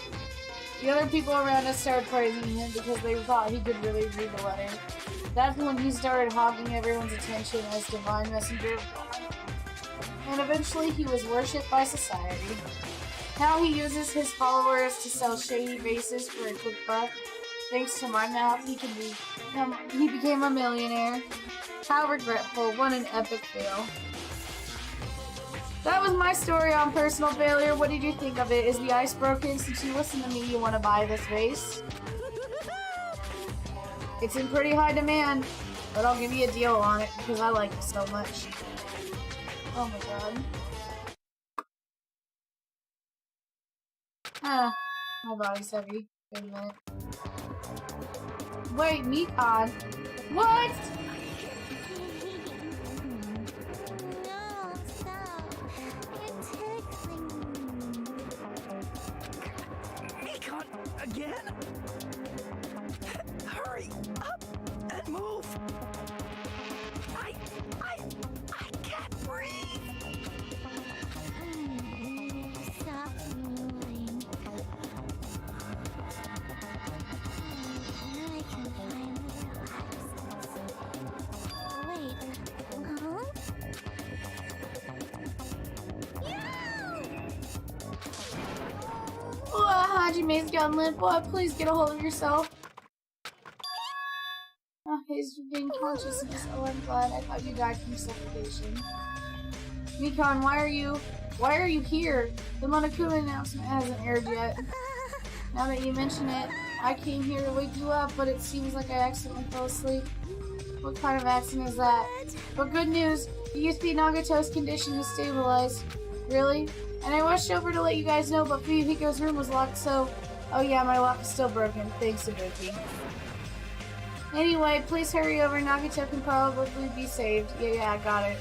B: The other people around us started praising him because they thought he could really read the letter. That's when he started hogging everyone's attention as divine messenger of God. And eventually he was worshipped by society. Now he uses his followers to sell shady vases for a quick buck. Thanks to my mouth, he became a millionaire. How regretful. What an epic fail. That was my story on personal failure. What did you think of it? Is the ice broken? Since you listen to me, you want to buy this vase? It's in pretty high demand, but I'll give you a deal on it because I like it so much. Oh my god. Ah, my body's heavy. Wait a minute. Wait, Mikon. What?
D: No, stop. You're tickling me.
C: Nikon, again? Hurry up and move! I can't breathe!
D: Stop moving. I can finally relax. Wait, huh?
B: Hajime's gotten limp. Boy, please get a hold of yourself. Oh, he's regained consciousness. Oh, I'm glad. I thought you died from suffocation. Mikon, why are you here? The Monokuma announcement hasn't aired yet. Now that you mention it, I came here to wake you up, but it seems like I accidentally fell asleep. What kind of accident is that? But good news, USP Nagato's condition has stabilized. Really? And I rushed over to let you guys know, but Fuyuhiko's room was locked, so... Oh yeah, my lock is still broken. Thanks, Ibuki. Anyway, please hurry over. Nagato can probably be saved. Yeah, I got it.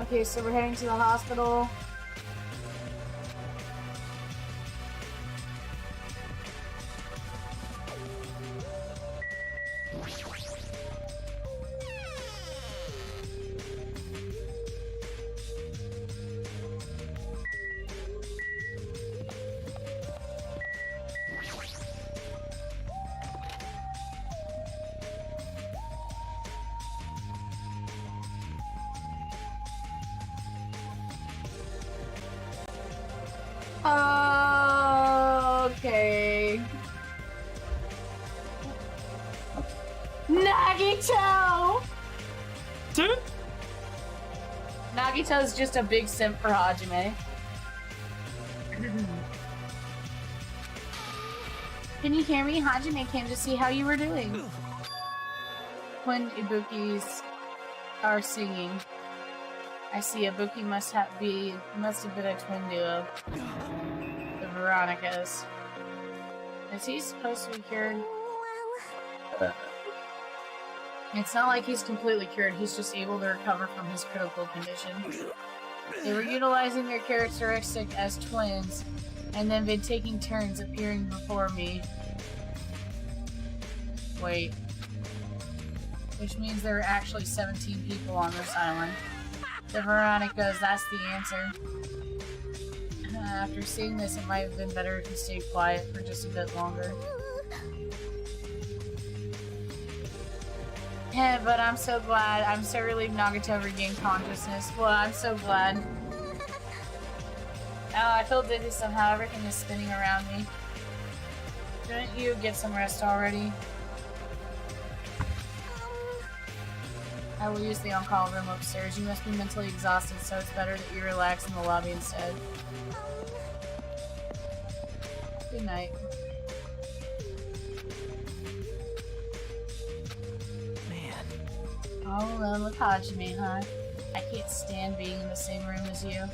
B: Okay, so we're heading to the hospital. Okay. Nagito! Nagito's just a big simp for Hajime. Can you hear me? Hajime came to see how you were doing. Twin Ibukis are singing. I see Ibuki must have been a twin duo. The Veronicas. Is he supposed to be cured? It's not like he's completely cured, he's just able to recover from his critical condition. They were utilizing their characteristic as twins, and then been taking turns appearing before me. Wait.
A: Which means there are actually 17 people on this island. The Veronicas, that's the answer. After seeing this, it might have been better if you stayed quiet for just a bit longer. Yeah, but I'm so glad. I'm so relieved Nagato regained consciousness. Well, I'm so glad. Oh, I feel dizzy somehow. Everything is spinning around me. Shouldn't you get some rest already? I will use the on-call room upstairs. You must be mentally exhausted, so it's better that you relax in the lobby instead. Good night. All alone with Hajime, huh? I can't stand being in the same room as you.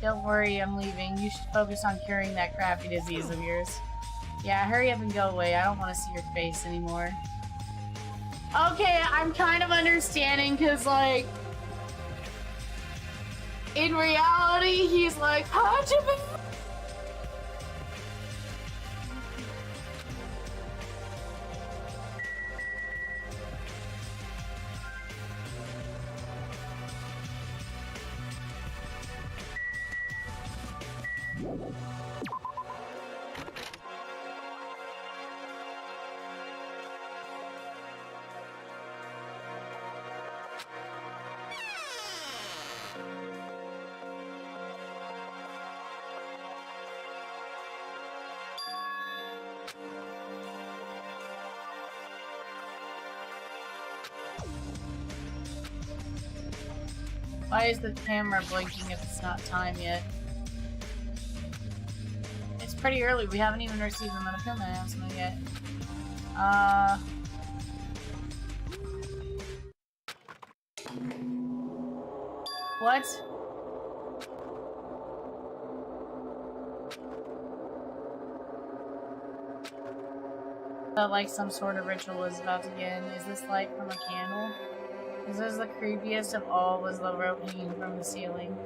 A: Don't worry, I'm leaving. You should focus on curing that crappy disease of yours. Yeah, hurry up and go away. I don't want to see your face anymore. Okay, I'm kind of understanding, because, like, in reality, he's like, Hajime! Why is the camera blinking if it's not time yet? It's pretty early. We haven't even received the Monokuma announcement yet. What? Felt like some sort of ritual is about to begin. Is this light from a candle? This is the creepiest of all was the rope hanging from the ceiling.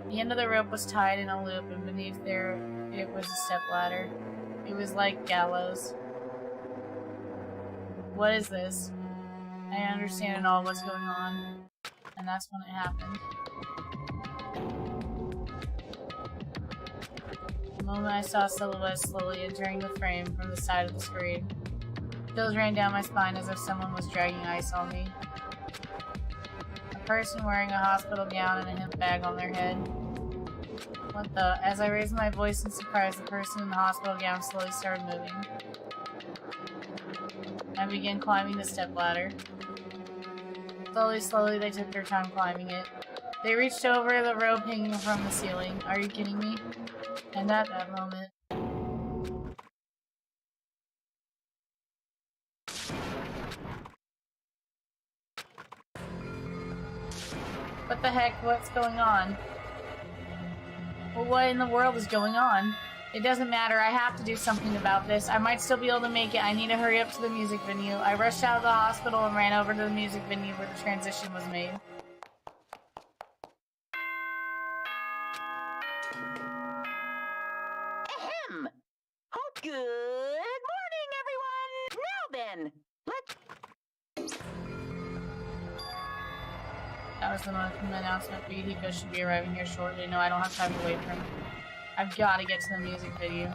A: The end of the rope was tied in a loop, and beneath there it was a stepladder. It was like gallows. What is this? I understand at all what's going on. And that's when it happened. The moment I saw a silhouette slowly entering the frame from the side of the screen. Chills ran down my spine as if someone was dragging ice on me. A person wearing a hospital gown and a hemp bag on their head. What the? As I raised my voice in surprise, the person in the hospital gown slowly started moving. I began climbing the stepladder. Slowly, they took their time climbing it. They reached over the rope hanging from the ceiling. Are you kidding me? And at that moment... What the heck? What's going on? Well, what in the world is going on? It doesn't matter. I have to do something about this. I might still be able to make it. I need to hurry up to the music venue. I rushed out of the hospital and ran over to the music venue where the transition was made.
G: Ahem! Oh, good morning, everyone! Now then, let's...
A: That was the Monokuma announcement feed. Hiko should be arriving here shortly. No, I don't have time to wait for him. I've got to get to the music video.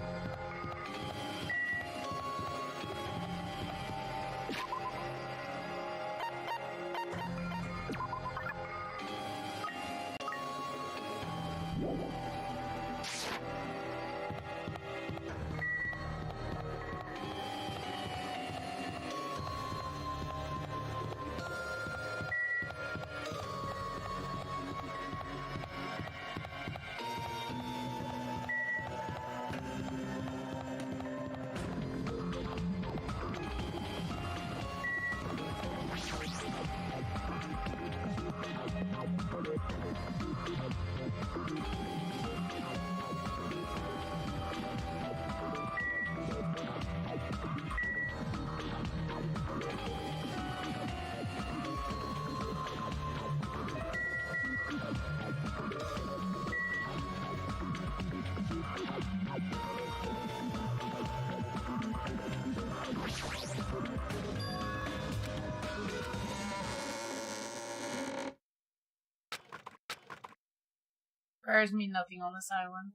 A: Prayers mean nothing on this island.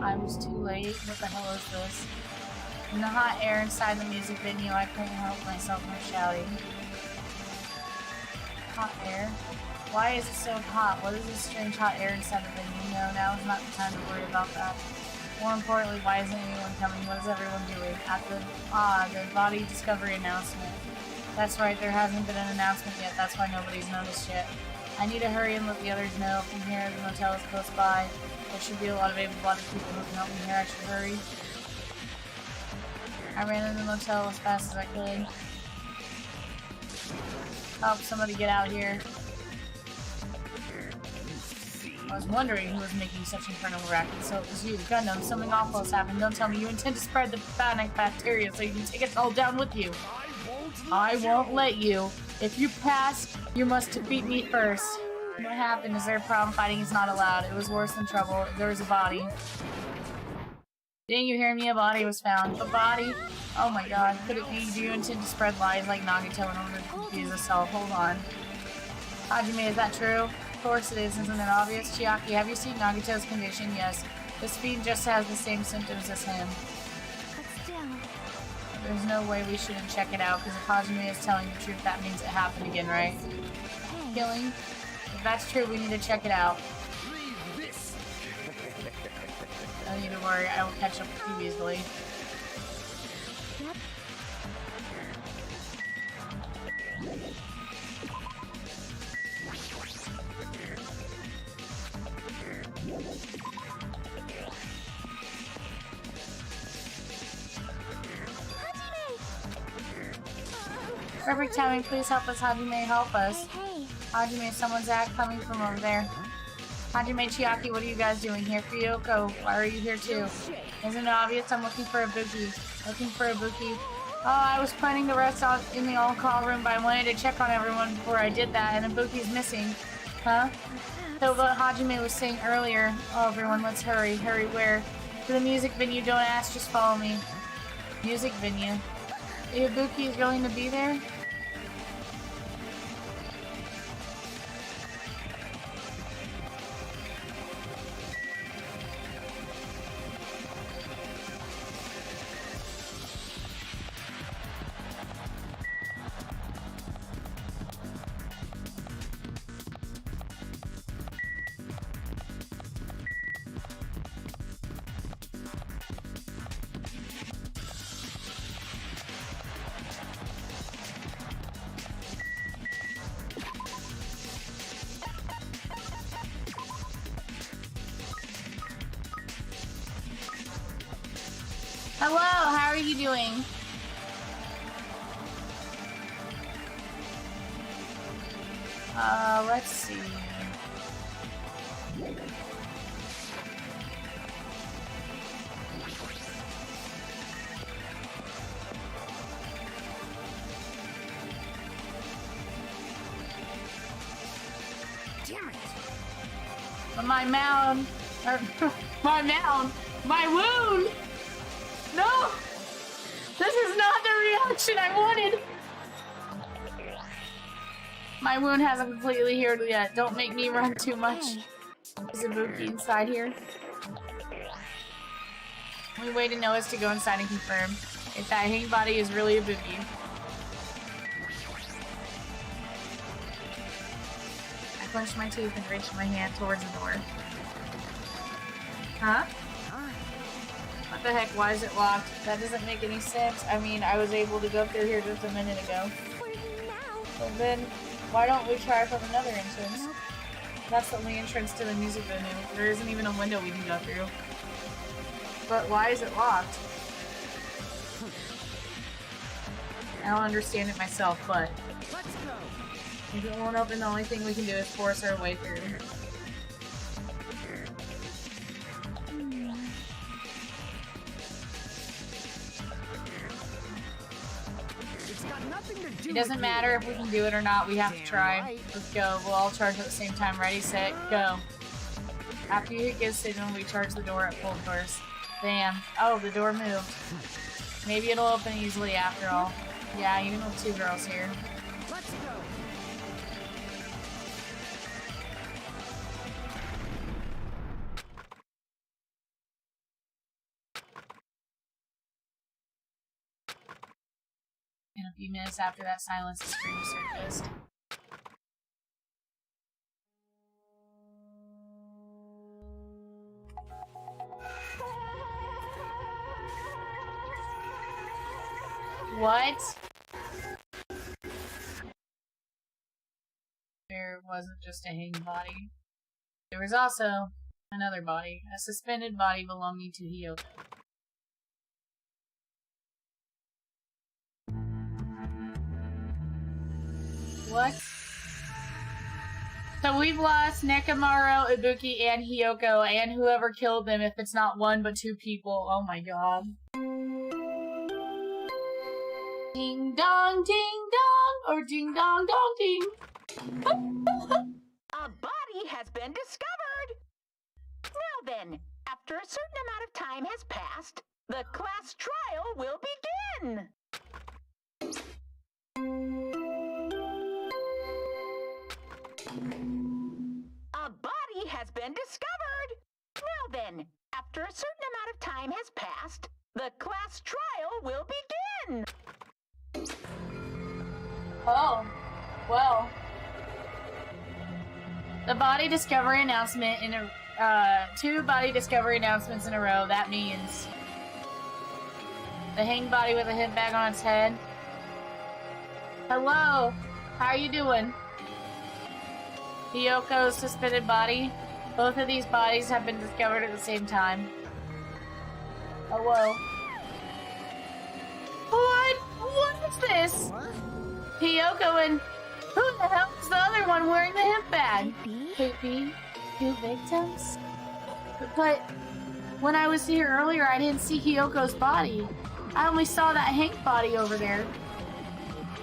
A: I was too late. What the hell is this? In the hot air inside the music venue, I couldn't help myself from shouting. Hot air? Why is it so hot? What is this strange hot air inside the venue? No, now is not the time to worry about that. More importantly, why isn't anyone coming? What is everyone doing? At the body discovery announcement. That's right, there hasn't been an announcement yet. That's why nobody's noticed yet. I need to hurry and let the others know. From here, the motel is close by. There should be a lot of able-bodied people who can help me here. I should hurry. I ran into the motel as fast as I could. Help somebody get out here. I was wondering who was making such infernal racket, so it was you. Gundam, something awful has happened. Don't tell me you intend to spread the panic bacteria so you can take us all down with you. I won't let you. If you pass, you must defeat me first. What happened? Is there a problem? Fighting is not allowed. It was worse than trouble. There was a body. Didn't you hear me? A body was found. A body? Oh my god. Could it be? Do you intend to spread lies like Nagito in order to confuse us all? Hold on. Hajime, is that true? Of course it is. Isn't it obvious? Chiaki, have you seen Nagito's condition? Yes. This fiend just has the same symptoms as him.
D: But still...
A: There's no way we shouldn't check it out, because if Hajime is telling the truth, that means it happened again, right?
D: Hey.
A: Killing? If that's true, we need to check it out. Don't need to worry, I will catch up with you easily.
D: Yep.
A: Perfect timing, please help us, Hajime, help us.
D: Hey.
A: Hajime, someone's coming from over there. Hajime, Chiaki, what are you guys doing here? Kyoko, why are you here too? Isn't it obvious? I'm looking for a Buki. Looking for a Buki. Oh, I was planning to rest out in the all-call room, but I wanted to check on everyone before I did that, and a Buki's missing. Huh? So what Hajime was saying earlier. Oh, everyone, let's hurry. Hurry where? To the music venue. Don't ask, just follow me. Music venue. Ibuki is going to be there? Hello, how are you doing? Let's see.
E: Damn it!
A: But my mound, my wound! No! This is not the reaction I wanted! My wound hasn't completely healed yet. Don't make me run too much. Is Ibuki inside here? Only way to know is to go inside and confirm if that hang body is really Ibuki. I clenched my teeth and reached my hand towards the door. Huh? What the heck? Why is it locked? That doesn't make any sense. I mean, I was able to go through here just a minute ago.
D: Where now?
A: Well then, why don't we try from another entrance? That's the only entrance to the music venue. There isn't even a window we can go through. But why is it locked? I don't understand it myself, but...
E: Let's go!
A: If it won't open, the only thing we can do is force our way through.
E: It's got nothing to do
A: It doesn't matter if we can do it or not. We have to try. Let's go. We'll all charge at the same time. Ready, set, go. After you hit signal, we charge the door at full force. Bam. Oh, the door moved. Maybe it'll open easily after all. Yeah, even with 2 girls here.
E: Let's go.
A: In a few minutes after that silence, the scream surfaced. What? There wasn't just a hanging body. There was also another body, a suspended body belonging to Hiyoko. What? So we've lost Nekomaru, Ibuki, and Hiyoko, and whoever killed them if it's not 1 but 2 people. Oh my god. Ding dong, or ding dong dong ding.
G: A body has been discovered! Now then, after a certain amount of time has passed, the class trial will begin! A body has been discovered! Now then, after a certain amount of time has passed, the class trial will begin!
A: Oh, well. The body discovery announcement in a 2 body discovery announcements in a row. That means the hanged body with a hit bag on its head. Hello, how are you doing? Hiyoko's suspended body. Both of these bodies have been discovered at the same time. Hello. What is this?
E: What?
A: Hiyoko and who the hell is the other one wearing the hip bag? Could be 2 victims? But when I was here earlier, I didn't see Hiyoko's body. I only saw that Hank body over there.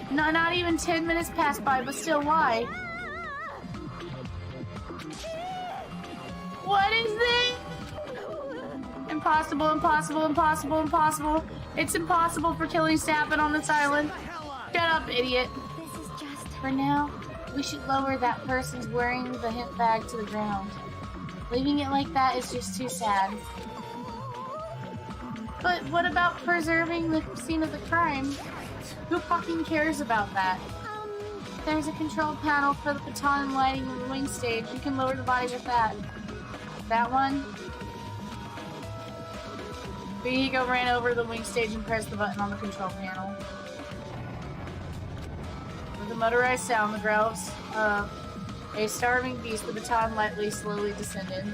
A: No, not even 10 minutes passed by, but still, why? What is this? Impossible, impossible, impossible, impossible. It's impossible for killings to happen on this island. Shut up, idiot.
D: This is just...
B: For now, we should lower that person's wearing the hip bag to the ground. Leaving it like that is just too sad. But what about preserving the scene of the crime? Who fucking cares about that? There's a control panel for the baton lighting in the wing stage. You can lower the body with that. That one? Vihiko ran over the wing stage and pressed the button on the control panel. With a motorized sound, the growls of a starving beast, the baton lightly, slowly descended.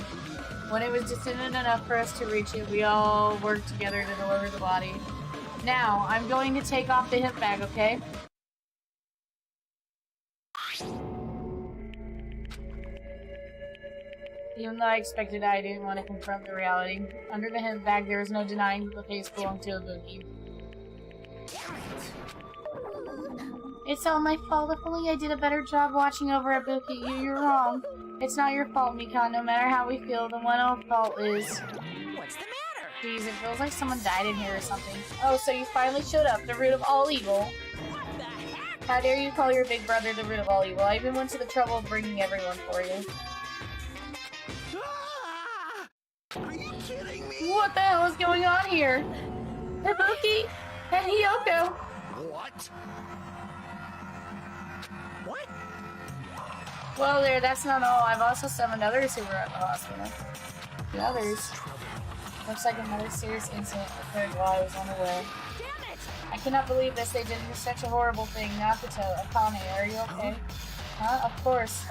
B: When it was descended enough for us to reach it, we all worked together to deliver the body. Now, I'm going to take off the hip bag, okay? Even though I expected I didn't want to confront the reality. Under the hip bag, there was no denying that the face belonged to Ibuki. It's all my fault. If only I did a better job watching over Ibuki. You're wrong. It's not your fault, Mikan. No matter how we feel, the one our fault is...
I: What's the matter?
A: Jeez, it feels like someone died in here or something. Oh, so you finally showed up. The root of all evil.
I: What the heck?
A: How dare you call your big brother the root of all evil? I even went to the trouble of bringing everyone for you.
H: Ah! Are you kidding me?
A: What the hell is going on here? Ibuki and Hiyoko.
H: What? What?
A: Well, there, that's not all. I've also summoned others who were at the hospital. The others. Looks like another serious incident occurred while I was on the way.
I: Damn it!
A: I cannot believe this. They did such a horrible thing. Nakuto, Akane, are you okay? Huh? Of course.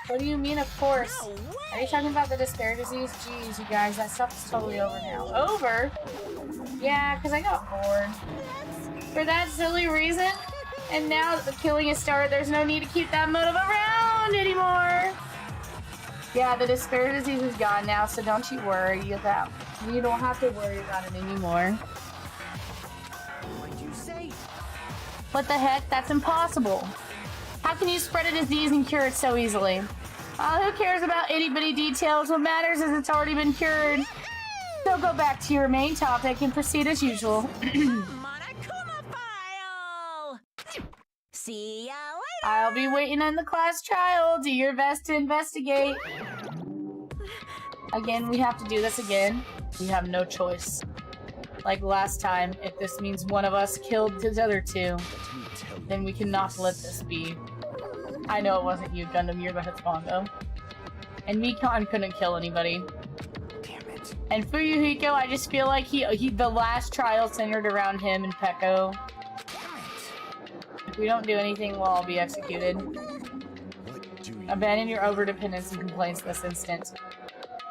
A: What do you mean, of course?
I: No way!
A: Are you talking about the despair disease? Jeez, you guys, that stuff is totally over now. Over? Yeah, because I got bored. For that silly reason? And now that the killing has started, there's no need to keep that motive around anymore! Yeah, the despair disease is gone now, so don't you worry about it. You don't have to worry about it anymore.
E: What'd you say?
B: What the heck? That's impossible. How can you spread a disease and cure it so easily? Who cares about itty-bitty details? What matters is it's already been cured. So go back to your main topic and proceed as usual.
I: Monokuma file! See ya later!
B: I'll be waiting in the class trial. Do your best to investigate. Again, we have to do this again. We have no choice. Like last time, if this means one of us killed the other two, then we cannot let this be. I know it wasn't you, Gundam, you're the Hitspongo. And Mikon couldn't kill anybody.
H: Damn it.
B: And Fuyuhiko, I just feel like the last trial centered around him and Peko. If we don't do anything, we'll all be executed.
H: What do you...
B: Abandon your overdependence and complaints this instant.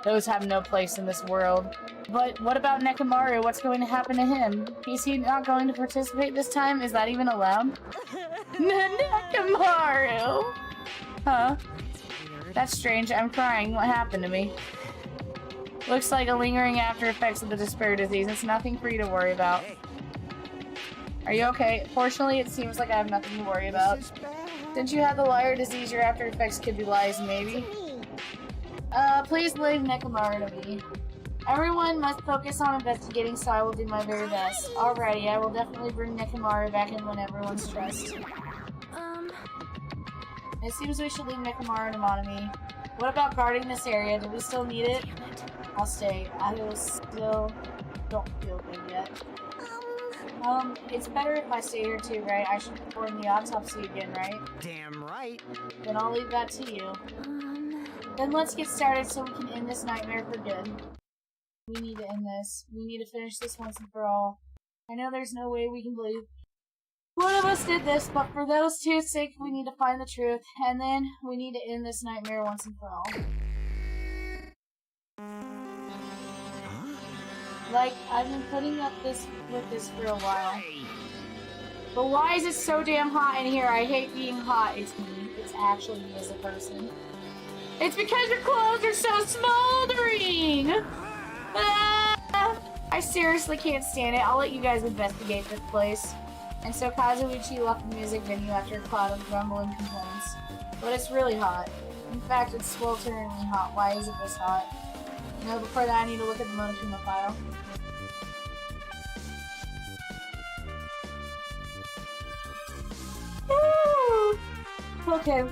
B: Those have no place in this world. But what about Nekomaru? What's going to happen to him? Is he not going to participate this time? Is that even allowed? Nekomaru! Huh? That's strange. I'm crying. What happened to me? Looks like a lingering after effects of the despair disease. It's nothing for you to worry about. Are you okay? Fortunately, it seems like I have nothing to worry about. Since you have the liar disease, your after effects could be lies, maybe. Please leave Nekomaru to me. Everyone must focus on investigating, so I will do my very best. Alrighty, I will definitely bring Nekomaru back in when everyone's stressed. It seems we should leave Nekomaru to Monami. What about guarding this area? Do we still need it? I'll stay. I will still don't feel good yet. It's better if I stay here too, right? I should perform the autopsy again, right?
E: Damn right.
B: Then I'll leave that to you. Then let's get started so we can end this nightmare for good. We need to end this. We need to finish this once and for all. I know there's no way we can believe one of us did this, but for those two's sake, we need to find the truth, and then we need to end this nightmare once and for all. Like, I've been putting up with this for a while. But why is it so damn hot in here? I hate being hot. It's me. It's actually me as a person. It's because your clothes are so smoldering! Ah! I seriously can't stand it. I'll let you guys investigate this place. And so Kazuichi left the music venue after a cloud of grumbling complaints. But it's really hot. In fact, it's swelteringly hot. Why is it this hot? No, before that I need to look at the Monokuma file. Woo! Okay.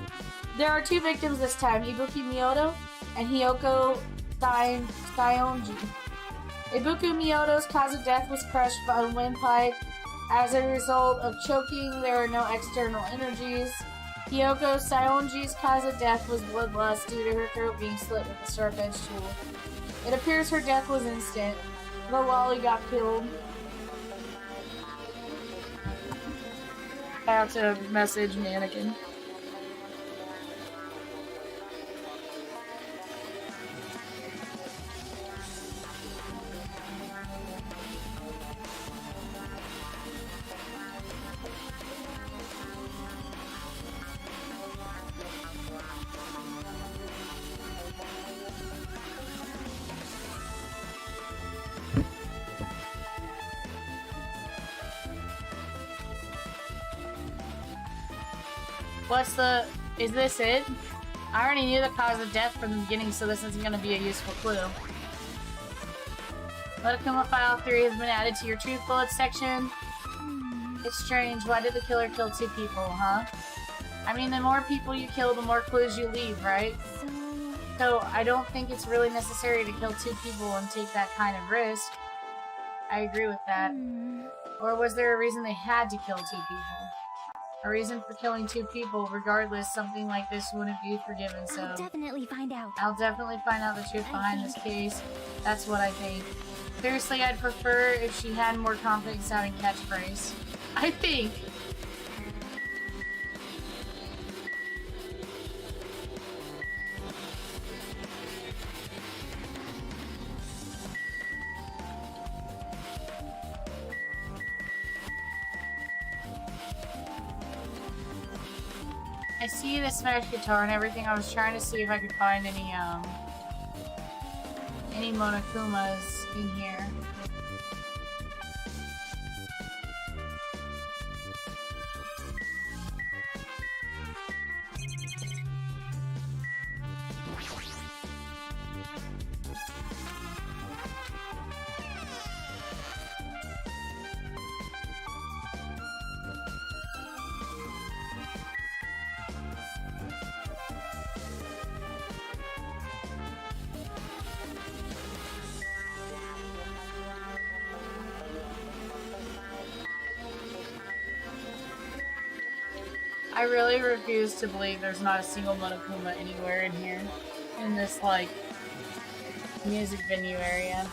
B: There are two victims this time, Ibuki Miyoto and Hiyoko Saionji. Ibuki Miyoto's cause of death was crushed by a windpipe. As a result of choking, there are no external energies. Hiyoko Saionji's cause of death was bloodlust due to her throat being slit with a sharp edged tool. It appears her death was instant. The lolly got killed. I have to message Mannequin. Is this it? I already knew the cause of death from the beginning, so this isn't going to be a useful clue. Monokuma File 3 has been added to your truth bullets section. It's strange. Why did the killer kill two people, huh? I mean, the more people you kill, the more clues you leave, right? So I don't think it's really necessary to kill two people and take that kind of risk. I agree with that. Or was there a reason they had to kill two people? A reason for killing two people, regardless, something like this wouldn't be forgiven, so...
D: I'll definitely find out.
B: I'll definitely find out the truth behind this case. That's what I think. Seriously, I'd prefer if she had more confident sounding catchphrase. I think. I see the smashed guitar and everything. I was trying to see if I could find any Monokumas in here.
A: I really refuse to believe there's not a single Monokuma anywhere in here. In this, like, music venue area.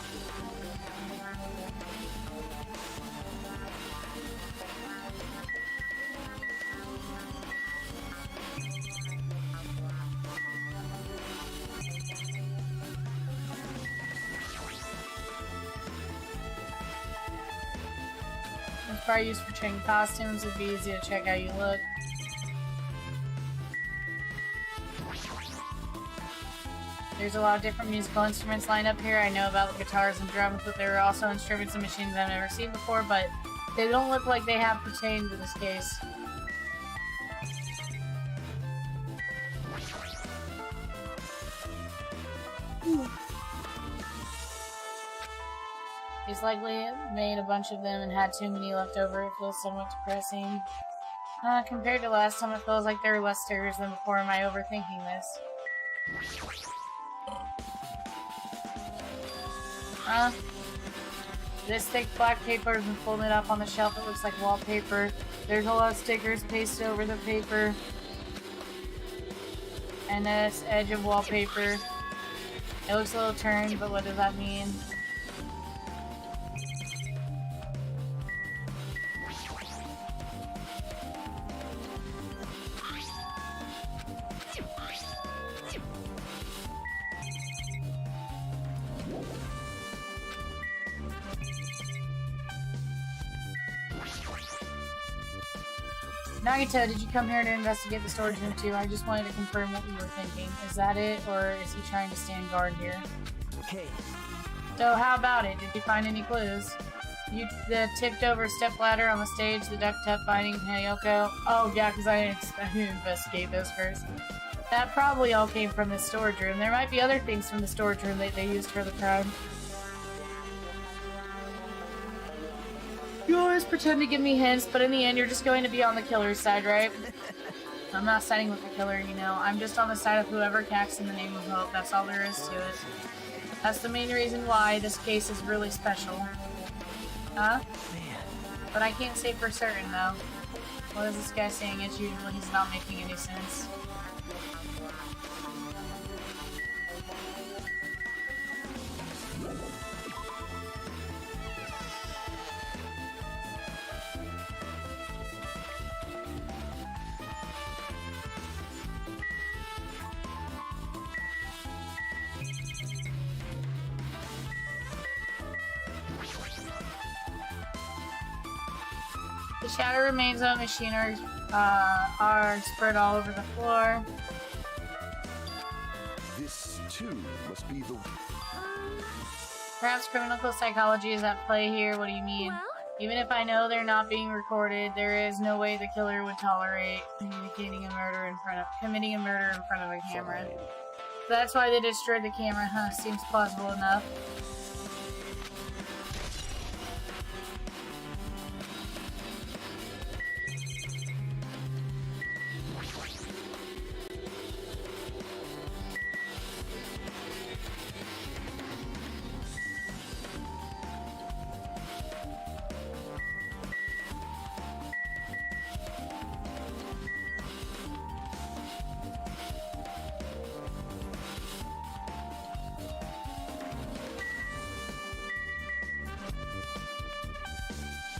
A: It's probably used for checking costumes. It'd be easy to check how you look. There's a lot of different musical instruments lined up here. I know about the guitars and drums, but there are also instruments and machines I've never seen before, but they don't look like they have pertained to this case. He's likely made a bunch of them and had too many left over. It feels somewhat depressing. Compared to last time, it feels like there are less stickers than before. Am I overthinking this? This thick black paper has been folded up on the shelf. It looks like wallpaper. There's a lot of stickers pasted over the paper. And this edge of wallpaper. It looks a little turned, but what does that mean? Nagito, did you come here to investigate the storage room too? I just wanted to confirm what you were thinking. Is that it, or is he trying to stand guard here?
C: Hey.
A: So how about it? Did you find any clues? The tipped over stepladder on the stage, the duct tape finding Hayoko. Oh yeah, because I didn't investigate those first. That probably all came from the storage room. There might be other things from the storage room that they used for the crime. You always pretend to give me hints, but in the end you're just going to be on the killer's side, right? I'm not siding with the killer, you know. I'm just on the side of whoever acts in the name of hope. That's all there is to it. That's the main reason why this case is really special. Huh?
C: Man.
A: But I can't say for certain, though. What is this guy saying? As usual, he's not making any sense. The shadow remains on the machine are spread all over the floor.
H: This too must be the.
A: Perhaps criminal psychology is at play here. What do you mean?
D: Well?
A: Even if I know they're not being recorded, there is no way the killer would tolerate committing a murder in front of a camera. So that's why they destroyed the camera, huh? Seems plausible enough.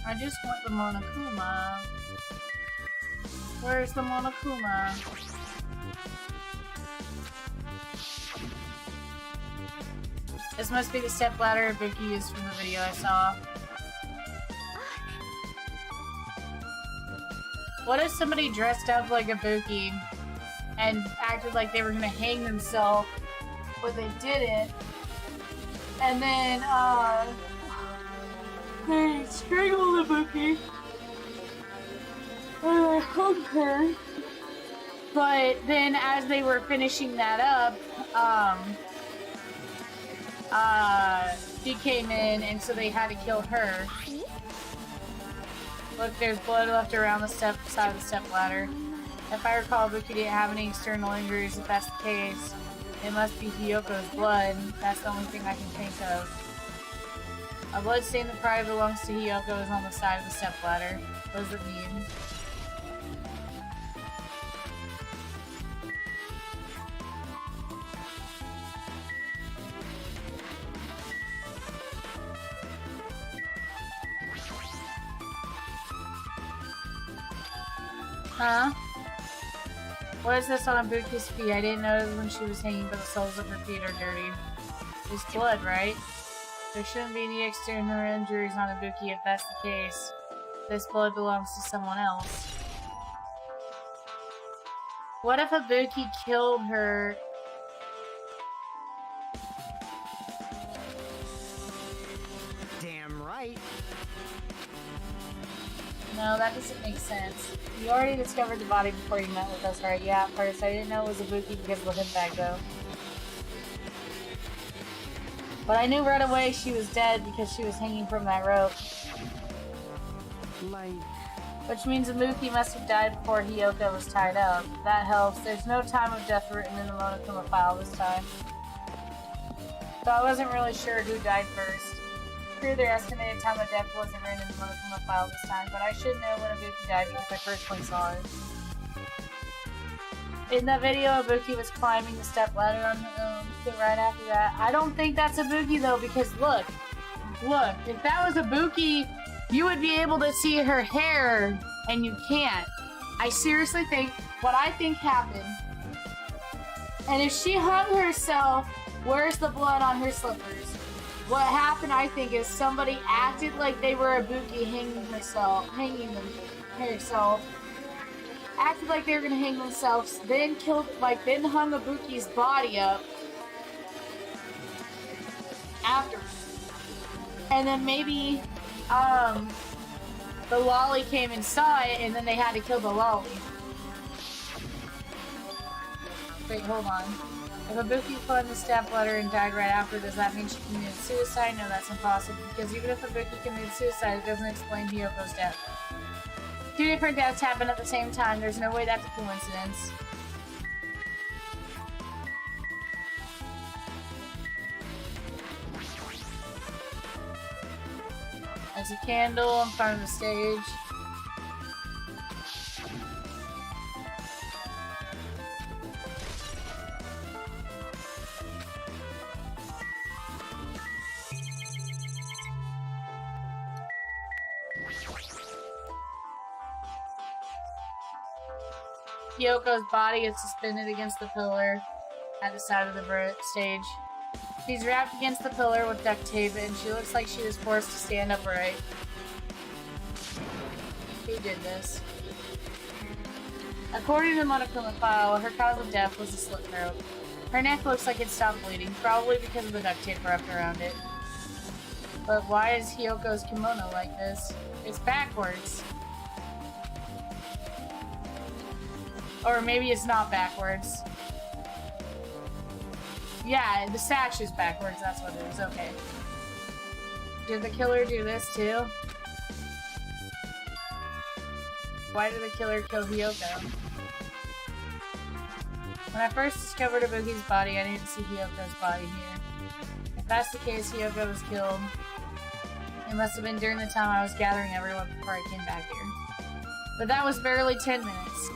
A: I just want the Monokuma. Where's the Monokuma? This must be the stepladder Vicky used from the video I saw. What if somebody dressed up like a Buki and acted like they were gonna hang themselves, but they didn't, and then, they strangled the Buki, and they hung her, but then as they were finishing that up, he came in, and so they had to kill her. Look, there's blood left around the side of the stepladder. If I recall, Buki didn't have any external injuries. If that's the case, it must be Hiyoko's blood. That's the only thing I can think of. A bloodstain that probably belongs to Hiyoko is on the side of the stepladder. What does it mean? Huh? What is this on Ibuki's feet? I didn't notice when she was hanging, but the soles of her feet are dirty. It's blood, right? There shouldn't be any external injuries on Ibuki if that's the case. This blood belongs to someone else. What if Ibuki killed her?
E: Damn right.
A: No, that doesn't make sense. You already discovered the body before you met with us, right? Yeah, at first I didn't know it was Ibuki because of the hood bag, though. But I knew right away she was dead because she was hanging from that rope.
C: Like...
A: Which means Ibuki must have died before Hiyoko was tied up. That helps. There's no time of death written in the Monokuma file this time. So I wasn't really sure who died first. True, their estimated time of death wasn't written in the Monokuma file this time, but I should know when Ibuki died because I personally saw it. In the video, Ibuki was climbing the step ladder on her own. Right after that, I don't think that's Ibuki though, because look, if that was Ibuki, you would be able to see her hair, and you can't. I seriously think what I think happened, and if she hung herself, where's the blood on her slippers? What happened, I think, is somebody acted like they were Ibuki hanging herself, acted like they were gonna hang themselves, then then hung Ibuki's body up after, and then maybe the lolly came and saw it, and then they had to kill the lolly. Wait, hold on. If Ibuki climbed the step ladder and died right after, does that mean she committed suicide? No, that's impossible, because even if Ibuki committed suicide, it doesn't explain Hiyoko's death. Two different deaths happened at the same time. There's no way that's a coincidence. There's a candle in front of the stage. Hiyoko's body is suspended against the pillar at the side of the stage. She's wrapped against the pillar with duct tape, and she looks like she was forced to stand upright. Who did this? According to the Monokuma file, her cause of death was a slit throat. Her neck looks like it stopped bleeding, probably because of the duct tape wrapped around it. But why is Hiyoko's kimono like this? It's backwards. Or maybe it's not backwards. Yeah, the sash is backwards, that's what it is, okay. Did the killer do this too? Why did the killer kill Hiyoko? When I first discovered Ibuki's body, I didn't see Hiyoko's body here. If that's the case, Hiyoko was killed. It must have been during the time I was gathering everyone before I came back here. But that was barely 10 minutes.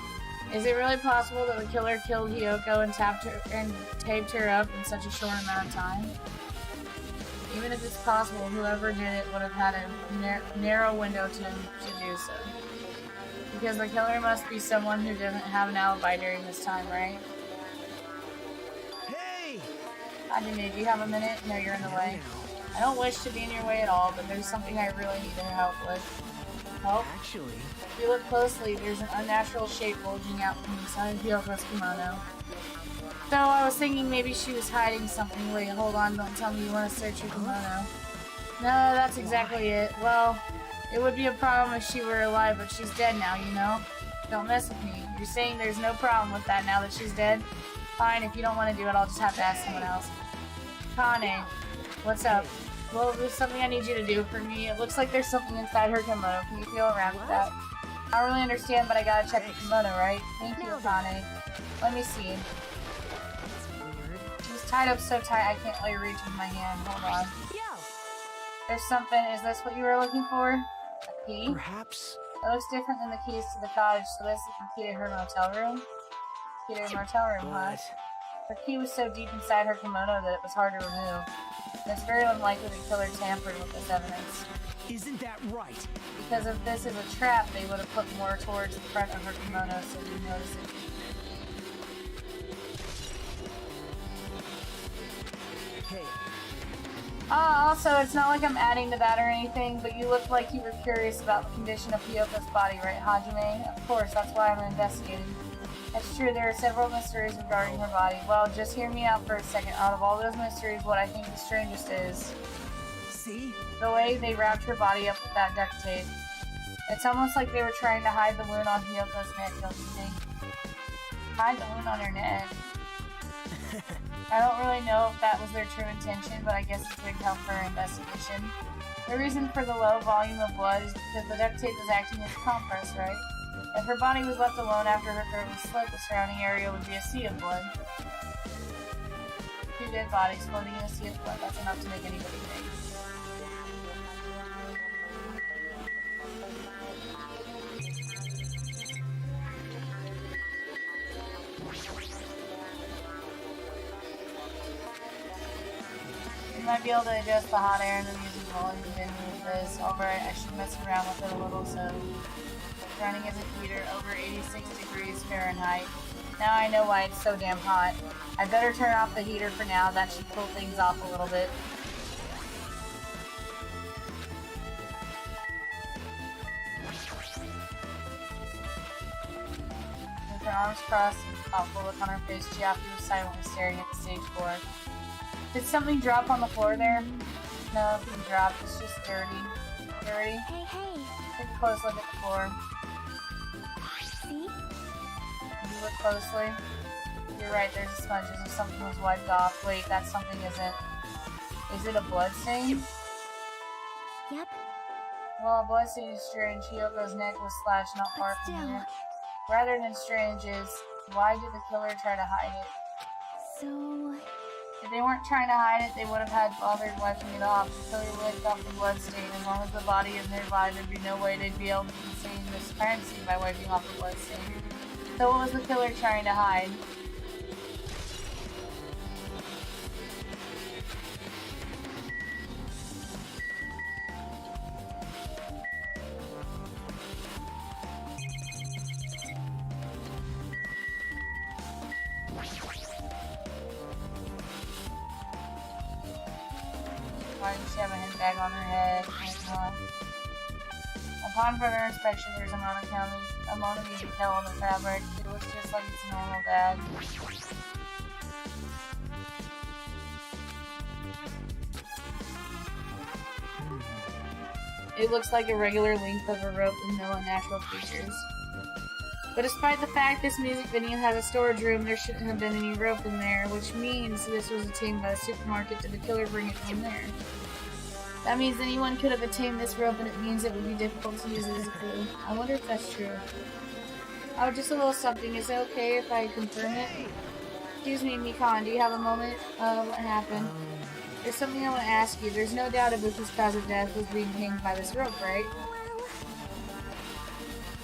A: Is it really possible that the killer killed Hiyoko and taped her up in such a short amount of time? Even if it's possible, whoever did it would have had a narrow window to do so. Because the killer must be someone who doesn't have an alibi during this time, right?
E: Hey!
A: Hi, Jimmy, do you have a minute? No, you're in the way. I don't wish to be in your way at all, but there's something I really need your help with. Help?
C: Actually...
A: If you look closely, there's an unnatural shape bulging out from inside Hiyoko's kimono. So I was thinking maybe she was hiding something. Wait, hold on, don't tell me you want to search your kimono. No, that's exactly it. Well, it would be a problem if she were alive, but she's dead now, you know? Don't mess with me. You're saying there's no problem with that now that she's dead? Fine, if you don't want to do it, I'll just have to ask someone else. Kane, what's up? Well, there's something I need you to do for me. It looks like there's something inside her kimono. Can you feel around with that? I don't really understand, but I gotta check the kimono, right? Thank you, Kane. Let me see. She's tied up so tight I can't really reach with my hand. Hold on. There's something. Is this what you were looking for? A key?
C: Perhaps...
A: It looks different than the keys to the cottage, so this is the key to her motel room? Key to her motel room, huh? Her key was so deep inside her kimono that it was hard to remove. And it's very unlikely the killer tampered with this evidence.
E: Isn't that right?
A: Because if this is a trap, they would have put more towards the front of her kimono so you notice it.
E: Hey,
A: Also, it's not like I'm adding to that or anything, but you look like you were curious about the condition of Hyoko's body, right, Hajime? Of course, that's why I'm investigating. It's true, there are several mysteries regarding her body. Well, just hear me out for a second. Out of all those mysteries, what I think the strangest is...
E: see?
A: the way they wrapped her body up with that duct tape. It's almost like they were trying to hide the wound on Hyoko's neck, don't you think? Hide the wound on her neck. I don't really know if that was their true intention, but I guess it's a big help for our investigation. The reason for the low volume of blood is because the duct tape was acting as compress, right? If her body was left alone after her throat was slit, the surrounding area would be a sea of blood. 2 dead bodies floating in a sea of blood. That's enough to make anybody think. You might be able to adjust the hot air and the music volume and move this. Alright, I should mess around with it a little, so it's running as a heater over 86 degrees Fahrenheit. Now I know why it's so damn hot. I better turn off the heater for now, that should cool things off a little bit. With her arms crossed and a thoughtful look on her face, Chiaki was silently staring at the stage floor. Did something drop on the floor there? No, nothing dropped. It's just dirty. Dirty?
D: Hey, hey.
A: Take a close look at the floor.
D: See?
A: You look closely. You're right, there's a smudge as if something was wiped off. Wait, that something isn't... Is it a blood stain?
D: Yep.
A: Well, a blood stain is strange. Hyoko's neck was slashed not far from
D: Still.
A: here. Rather than strange is, why did the killer try to hide it?
D: So...
A: If they weren't trying to hide it, they would have had bothered wiping it off. The killer wiped off the blood stain. As long as the body is nearby, there'd be no way they'd be able to contain this crime scene by wiping off the blood stain. So what was the killer trying to hide? Why does she have a handbag on her head? Upon further inspection, there's a monogamy detail on the fabric. It looks just like it's a normal bag. It looks like a regular length of a rope with no unnatural features. But despite the fact this music video has a storage room, there shouldn't have been any rope in there, which means this was obtained by the supermarket. Did the killer bring it from there? That means anyone could have obtained this rope, and it means it would be difficult to use it as a clue. I wonder if that's true. Oh, just a little something. Is it okay if I confirm it? Excuse me, Mikan, do you have a moment? What happened? There's something I want to ask you. There's no doubt Ibuki's cause of death was being hanged by this rope, right?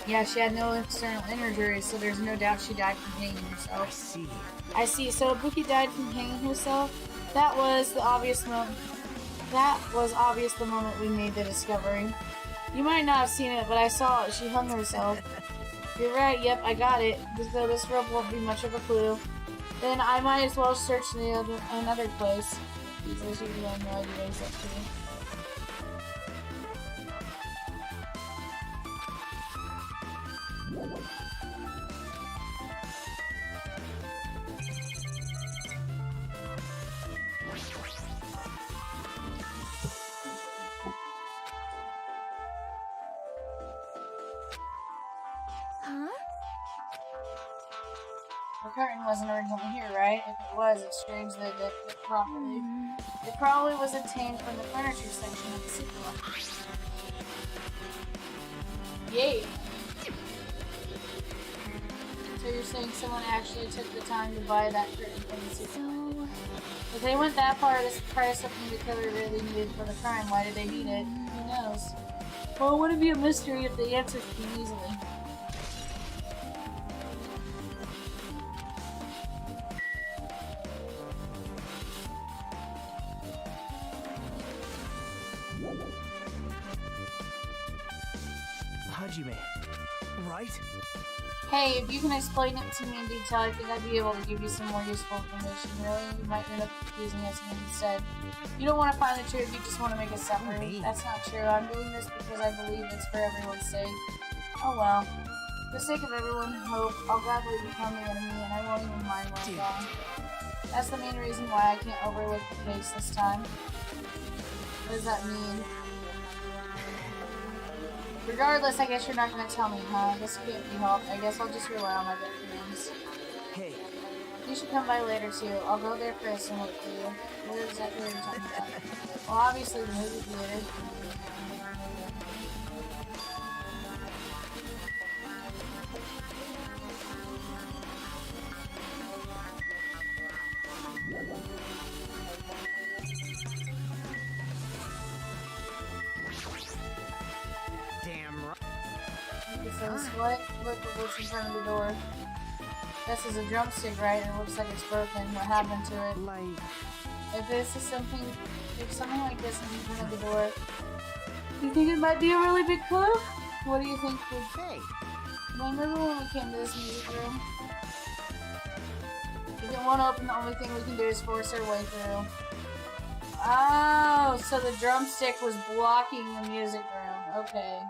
A: Yeah, she had no external injuries, so there's no doubt she died from hanging herself. I see. So Ibuki died from hanging herself? That was obvious the moment we made the discovery. You might not have seen it, but I saw it. She hung herself. You're right, yep, I got it. Though this rope won't be much of a clue. Then I might as well search another place. Because you really have no idea what he's up to.
D: Huh?
A: The curtain wasn't originally here, right? If it was, it's strange that it properly. It probably was obtained from the furniture section of the supermarket. Yay! So you're saying someone actually took the time to buy that curtain from the supermarket? If they went that far to try something the killer really needed for the crime, why did they need it? Who knows? Well, it wouldn't be a mystery if the answers came easily.
C: Hajime, right?
B: Hey, if you can explain it to me in detail, I think I'd be able to give you some more useful information. Really, you might end up confusing us instead. You don't want to find the truth, you just want to make us suffer. That's not true. I'm doing this because I believe it's for everyone's sake. Oh well. For the sake of everyone's hope, I'll gladly become the enemy, and I won't even mind when I'm gone. That's the main reason why I can't overlook the case this time. What does that mean? Regardless, I guess you're not gonna tell me, huh? This can't be helped. I guess I'll just rely on my gut feelings.
C: Hey.
B: You should come by later too. I'll go there first and wait for you. What exactly are you talking about? Well, obviously the movie theater.
E: Damn right.
B: He says, what? Look at what's in front of the door. This is a drumstick, right? And it looks like it's broken. What happened to it?
E: Like,
B: If something like this is in front of the door, do you think it might be a really big clue? What do you think would...
E: hey,
B: Remember when we came to this music room? If it won't open, the only thing we can do is force our way through. Oh, so the drumstick was blocking the music room. Okay.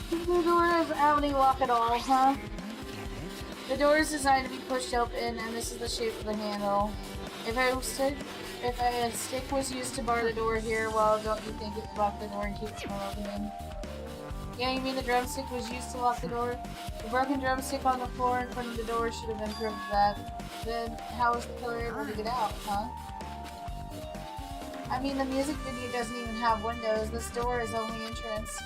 B: The door doesn't have any lock at all, huh? The door is designed to be pushed open, and this is the shape of the handle. If a stick was used to bar the door here, well, don't you think it would lock the door and keep it from opening? Yeah, you mean the drumstick was used to lock the door? The broken drumstick on the floor in front of the door should have been proof of that. Then, how was the killer able to get out, huh? I mean, the music video doesn't even have windows. This door is only entrance.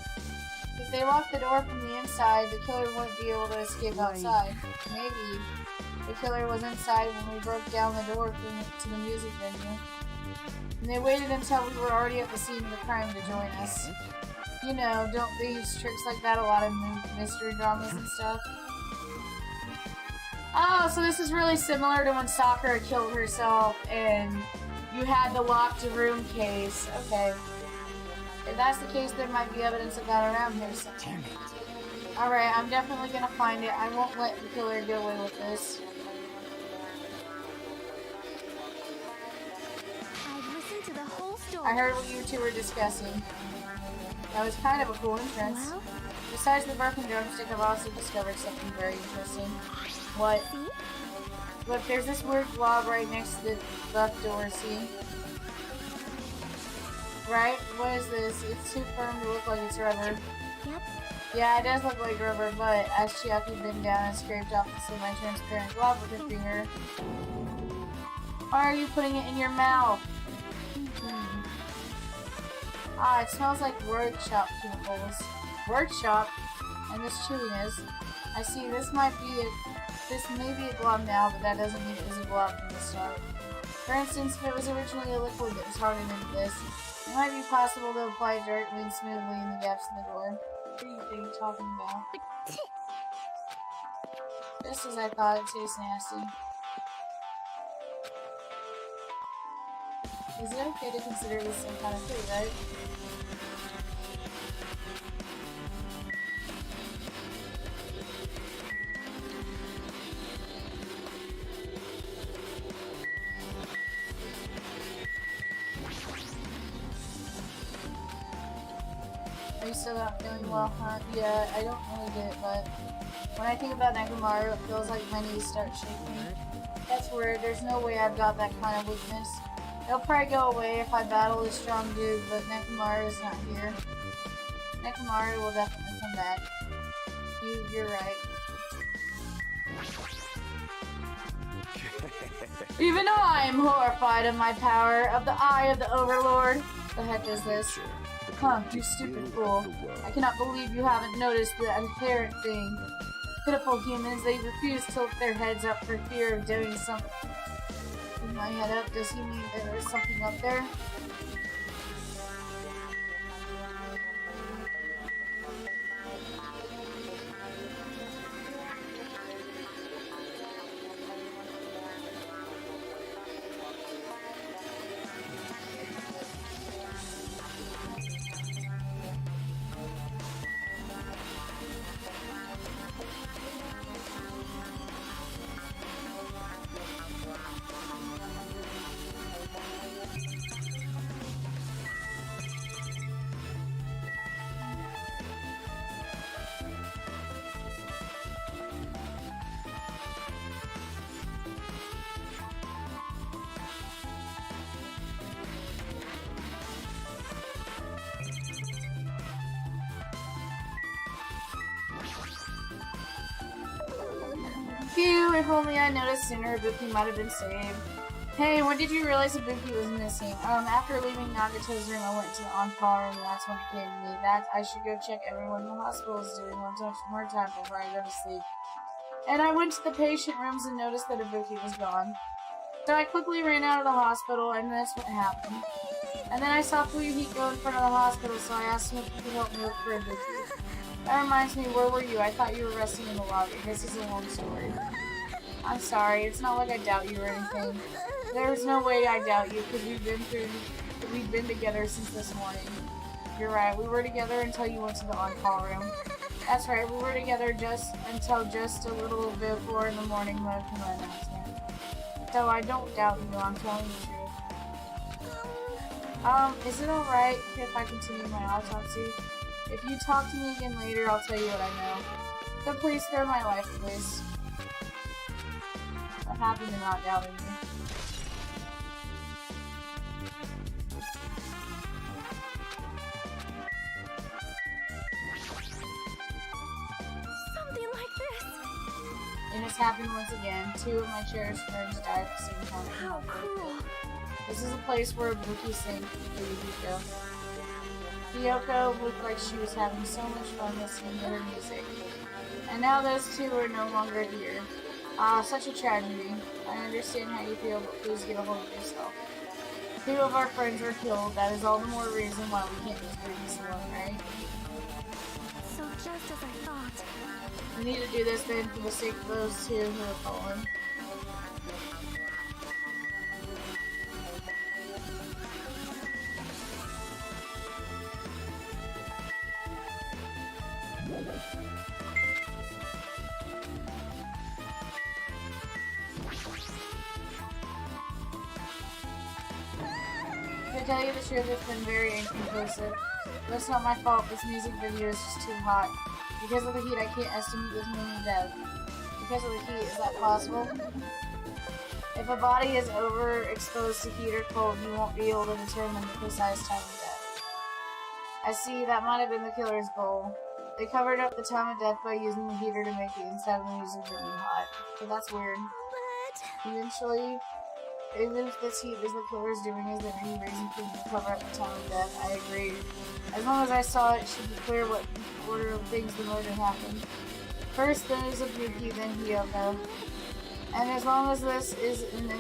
B: If they locked the door from the inside, the killer wouldn't be able to escape outside. Maybe the killer was inside when we broke down the door to the music venue. And they waited until we were already at the scene of the crime to join us. You know, don't they use tricks like that a lot in mystery dramas and stuff? Oh, so this is really similar to when Sakura killed herself and you had the locked room case. Okay. If that's the case, there might be evidence of that around here somewhere. Alright, I'm definitely gonna find it. I won't let the killer get away with this.
D: I've listened to the whole story.
B: I heard what you two were discussing. That was kind of a cool entrance.
D: Well?
B: Besides the broken drumstick, I've also discovered something very interesting. What?
D: See?
B: Look, there's this weird blob right next to the left door, see? Right? What is this? It's too firm to look like it's rubber.
D: Yep.
B: Yeah, it does look like rubber, but as Chiaki bent down and scraped off the semi-transparent glob with her finger. Why are you putting it in your mouth? Ah, it smells like workshop chemicals. Workshop? And this chewiness. I see, this may be a glob now, but that doesn't mean it was a glob from the start. For instance, if it was originally a liquid that was hardened into this, it might be possible to apply it directly and smoothly in the gaps in the door. What are you talking about? Just as I thought, it tastes nasty. Is it okay to consider this some kind of food, right? Are you still not feeling well, huh? Yeah, I don't really get it, but when I think about Nekomaru, it feels like my knees start shaking. That's weird, there's no way I've got that kind of weakness. It'll probably go away if I battle this strong dude, but Nekomaru is not here. Nekomaru will definitely come back. You're right. Even I am horrified of my power, of the eye of the Overlord. The heck is this? Huh, you stupid fool. I cannot believe you haven't noticed the inherent thing. Pitiful humans, they refuse to lift their heads up for fear of doing something. With my head up, does he mean there is something up there? if only I noticed sooner, Ibuki might have been saved. Hey, when did you realize Ibuki was missing? After leaving Nagato's room, I went to the on-call room, and that's when it came to me. That I should go check everyone in the hospital is doing one more time before I go to sleep. And I went to the patient rooms and noticed that Ibuki was gone. So I quickly ran out of the hospital, and that's what happened. And then I saw Fuyuhiko in front of the hospital, so I asked him if he could help me look for Ibuki. That reminds me, where were you? I thought you were resting in the lobby. This is a long story. I'm sorry, it's not like I doubt you or anything. There's no way I doubt you, because we've been together since this morning. You're right, we were together until you went to the on-call room. That's right, we were together until just a little bit before in the morning when I came to announcement. So I don't doubt you, I'm telling the truth. Is it alright if I continue my autopsy? If you talk to me again later, I'll tell you what I know. So please spare my life, please. What happened to not doubting me?
D: Something like this.
B: It has happened once again. 2 of my cherished friends died at the same time.
D: How cruel.
B: This is a place where Ibuki sings for Yukiko. Kyoko looked like she was having so much fun listening to her music. And now those 2 are no longer here. Ah, such a tragedy. I understand how you feel, but please get a hold of yourself. 2 of our friends were killed. That is all the more reason why we can't just bring this alone, right?
D: So just as I thought.
B: We need to do this then for the sake of those 2 who have fallen. To tell you the truth, it's been very inconclusive. That's not my fault, this music video is just too hot. Because of the heat, I can't estimate this movie death. Because of the heat, is that possible? If a body is overexposed to heat or cold, you won't be able to determine the precise time of death. I see, that might have been the killer's goal. They covered up the time of death by using the heater to make the inside of the music video hot. So that's weird.
D: But
B: Eventually, even if this heat is what killer's doing, is there any reason for you to cover up the time of death? I agree. As long as I saw it, it should be clear what order of things the murder happened. First, there is Ibuki, then Hyoko. And as long as this is an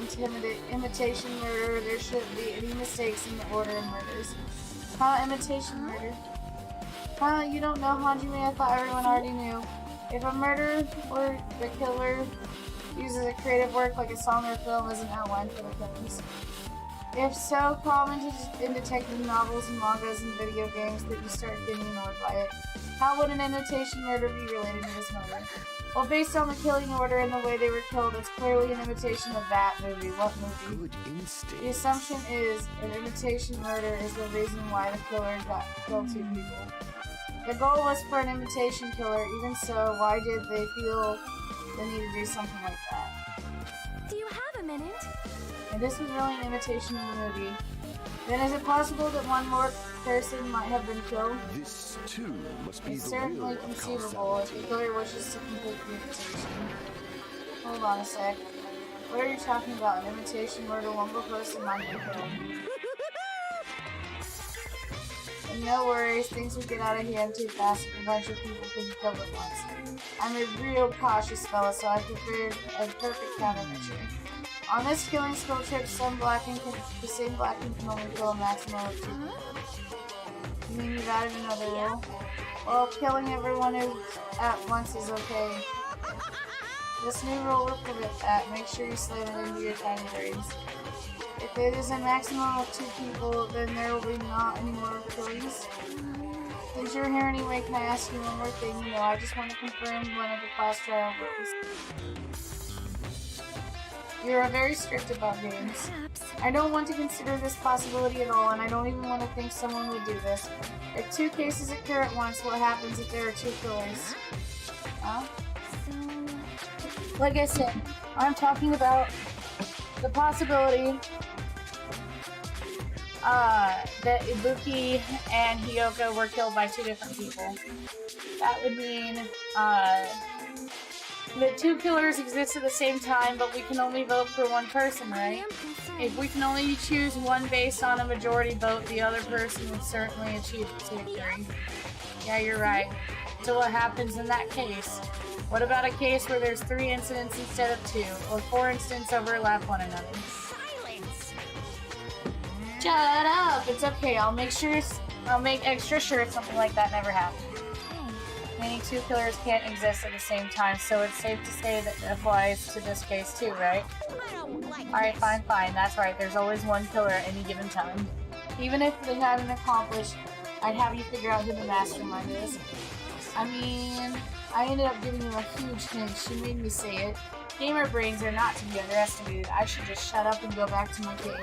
B: imitation murder, there shouldn't be any mistakes in the order of murders. Huh? Imitation murder? Huh? You don't know, Hajime? I thought everyone already knew. If a murderer or the killer uses a creative work like a song or film as an outline for the killings. If so common in detective novels and mangas and video games that you start getting annoyed by it, how would an imitation murder be related to this murder? Well, based on the killing order and the way they were killed, it's clearly an imitation of that movie. What movie?
H: Good instinct.
B: The assumption is an imitation murder is the reason why the killer killed 2 people. The goal was for an imitation killer, even so, why did they feel the need to do something like that?
D: do you have a minute?
B: And this was really an imitation of the movie. Then is it possible that one more person might have been killed?
H: This too must be
B: It's
H: the
B: certainly
H: will of
B: conceivable if the
H: causality.
B: killer wishes to complete the imitation. Hold on a sec. What are you talking about? An imitation murder one more person might be killed. And no worries, things would get out of hand too fast if a bunch of people could be killed at once. I'm a real cautious fella, so I prepared a perfect countermeasure. On this killing skill trip, the same blacking can only kill a maximum of 2 people. You mean you've added another rule? Well, killing everyone at once is okay. This new rule will prevent that. Make sure you slam it into your tiny brains. If it is a maximum of 2 people, then there will be not any more killings. Since you're here anyway, can I ask you one more thing? You know, I just want to confirm one of the class trial rules. You're very strict about games. I don't want to consider this possibility at all, and I don't even want to think someone would do this. If 2 cases occur at once, what happens if there are 2 killers? Huh? Like I said, I'm talking about the possibility that Ibuki and Hyoko were killed by 2 different people. That would mean The two killers exist at the same time, but we can only vote for one person, right? If we can only choose one based on a majority vote, the other person would certainly achieve victory. Yeah, you're right. So what happens in that case? What about a case where there's 3 incidents instead of 2, or 4 incidents overlap one another?
I: Silence!
B: Shut up! It's okay. I'll make extra sure something like that never happens. Meaning 2 killers can't exist at the same time, so it's safe to say that applies to this case too, right? Alright, fine. That's right. There's always one killer at any given time. Even if they hadn't accomplished, I'd have you figure out who the mastermind is. I mean, I ended up giving you a huge hint. She made me say it. Gamer brains are not to be underestimated. I should just shut up and go back to my cave.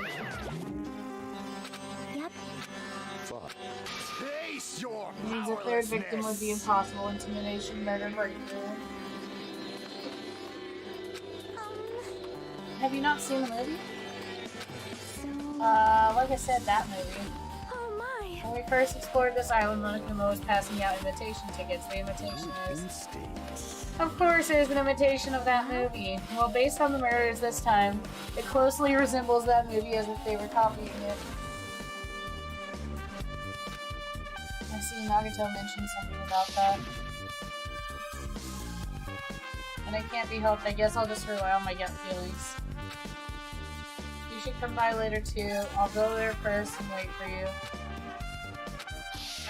F: Face your
B: It means a third victim would be impossible. Intimidation, murder, breakthrough. Have you not seen the movie? Like I said, that movie.
D: Oh my.
B: When we first explored this island, Monokuma was passing out invitation tickets. The invitation is... Of course, there's an imitation of that movie. Well, based on the murders this time, it closely resembles that movie as if they were copying it. I see Nagato mention something about that. And it can't be helped. I guess I'll just rely on my gut feelings. You should come by later too. I'll go there first and wait for you.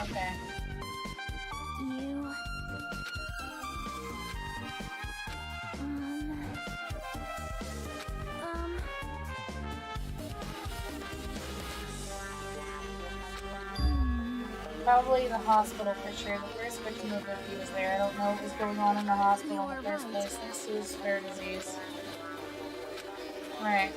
B: Okay.
D: You...
B: Probably the hospital for sure. The first victim of Ricky was there. I don't know what was going on in the hospital in the first place. This is rare disease. Alright.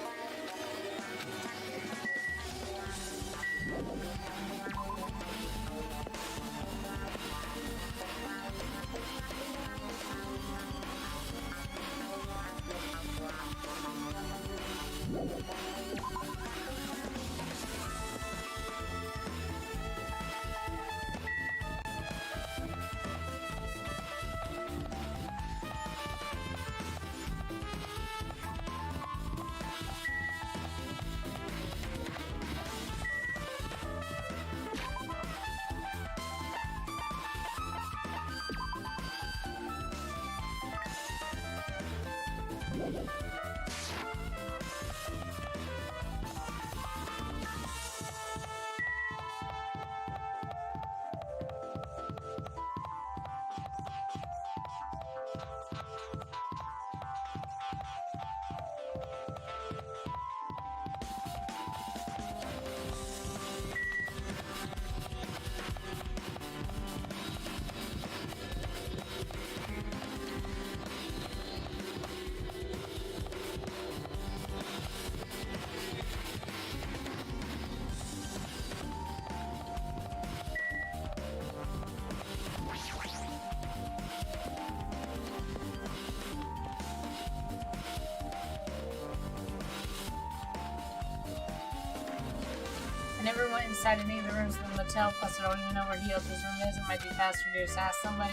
B: I never went inside any of the rooms in the motel, plus I don't even know where Hyoko's room is. It might be faster to just ask somebody.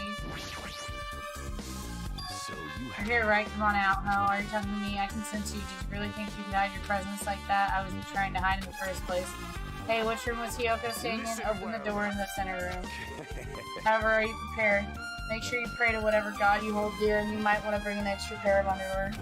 H: So
B: You're here, right? Come on out. No, are you talking to me? I can sense you. Did you really think you could hide your presence like that? I wasn't trying to hide in the first place. Hey, which room was Hyoko staying in? Open the door in the center room. However, are you prepared? Make sure you pray to whatever god you hold dear, and you might want to bring an extra pair of underwear.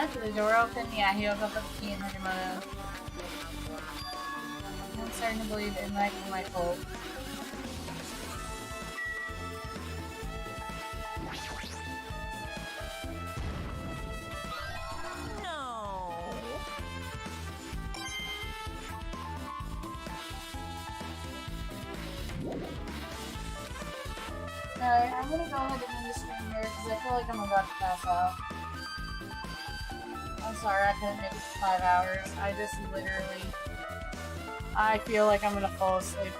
B: Is the door open? Yeah, Hyoko put the key in her kimono. I'm starting to believe it might be my fault.
I: No.
B: Alright, I'm gonna go ahead and end the stream here because I feel like I'm about to pass out.
A: I'm sorry I couldn't make it 5 hours. I just literally... I feel like I'm gonna fall asleep.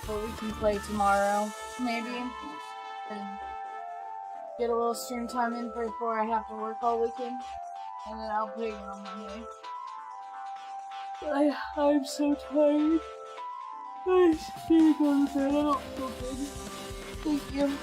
A: But we can play tomorrow, maybe. And get a little stream time in before I have to work all weekend. And then I'll play again on Monday. I'm so tired. I just need to go to bed. I don't feel good. Thank you.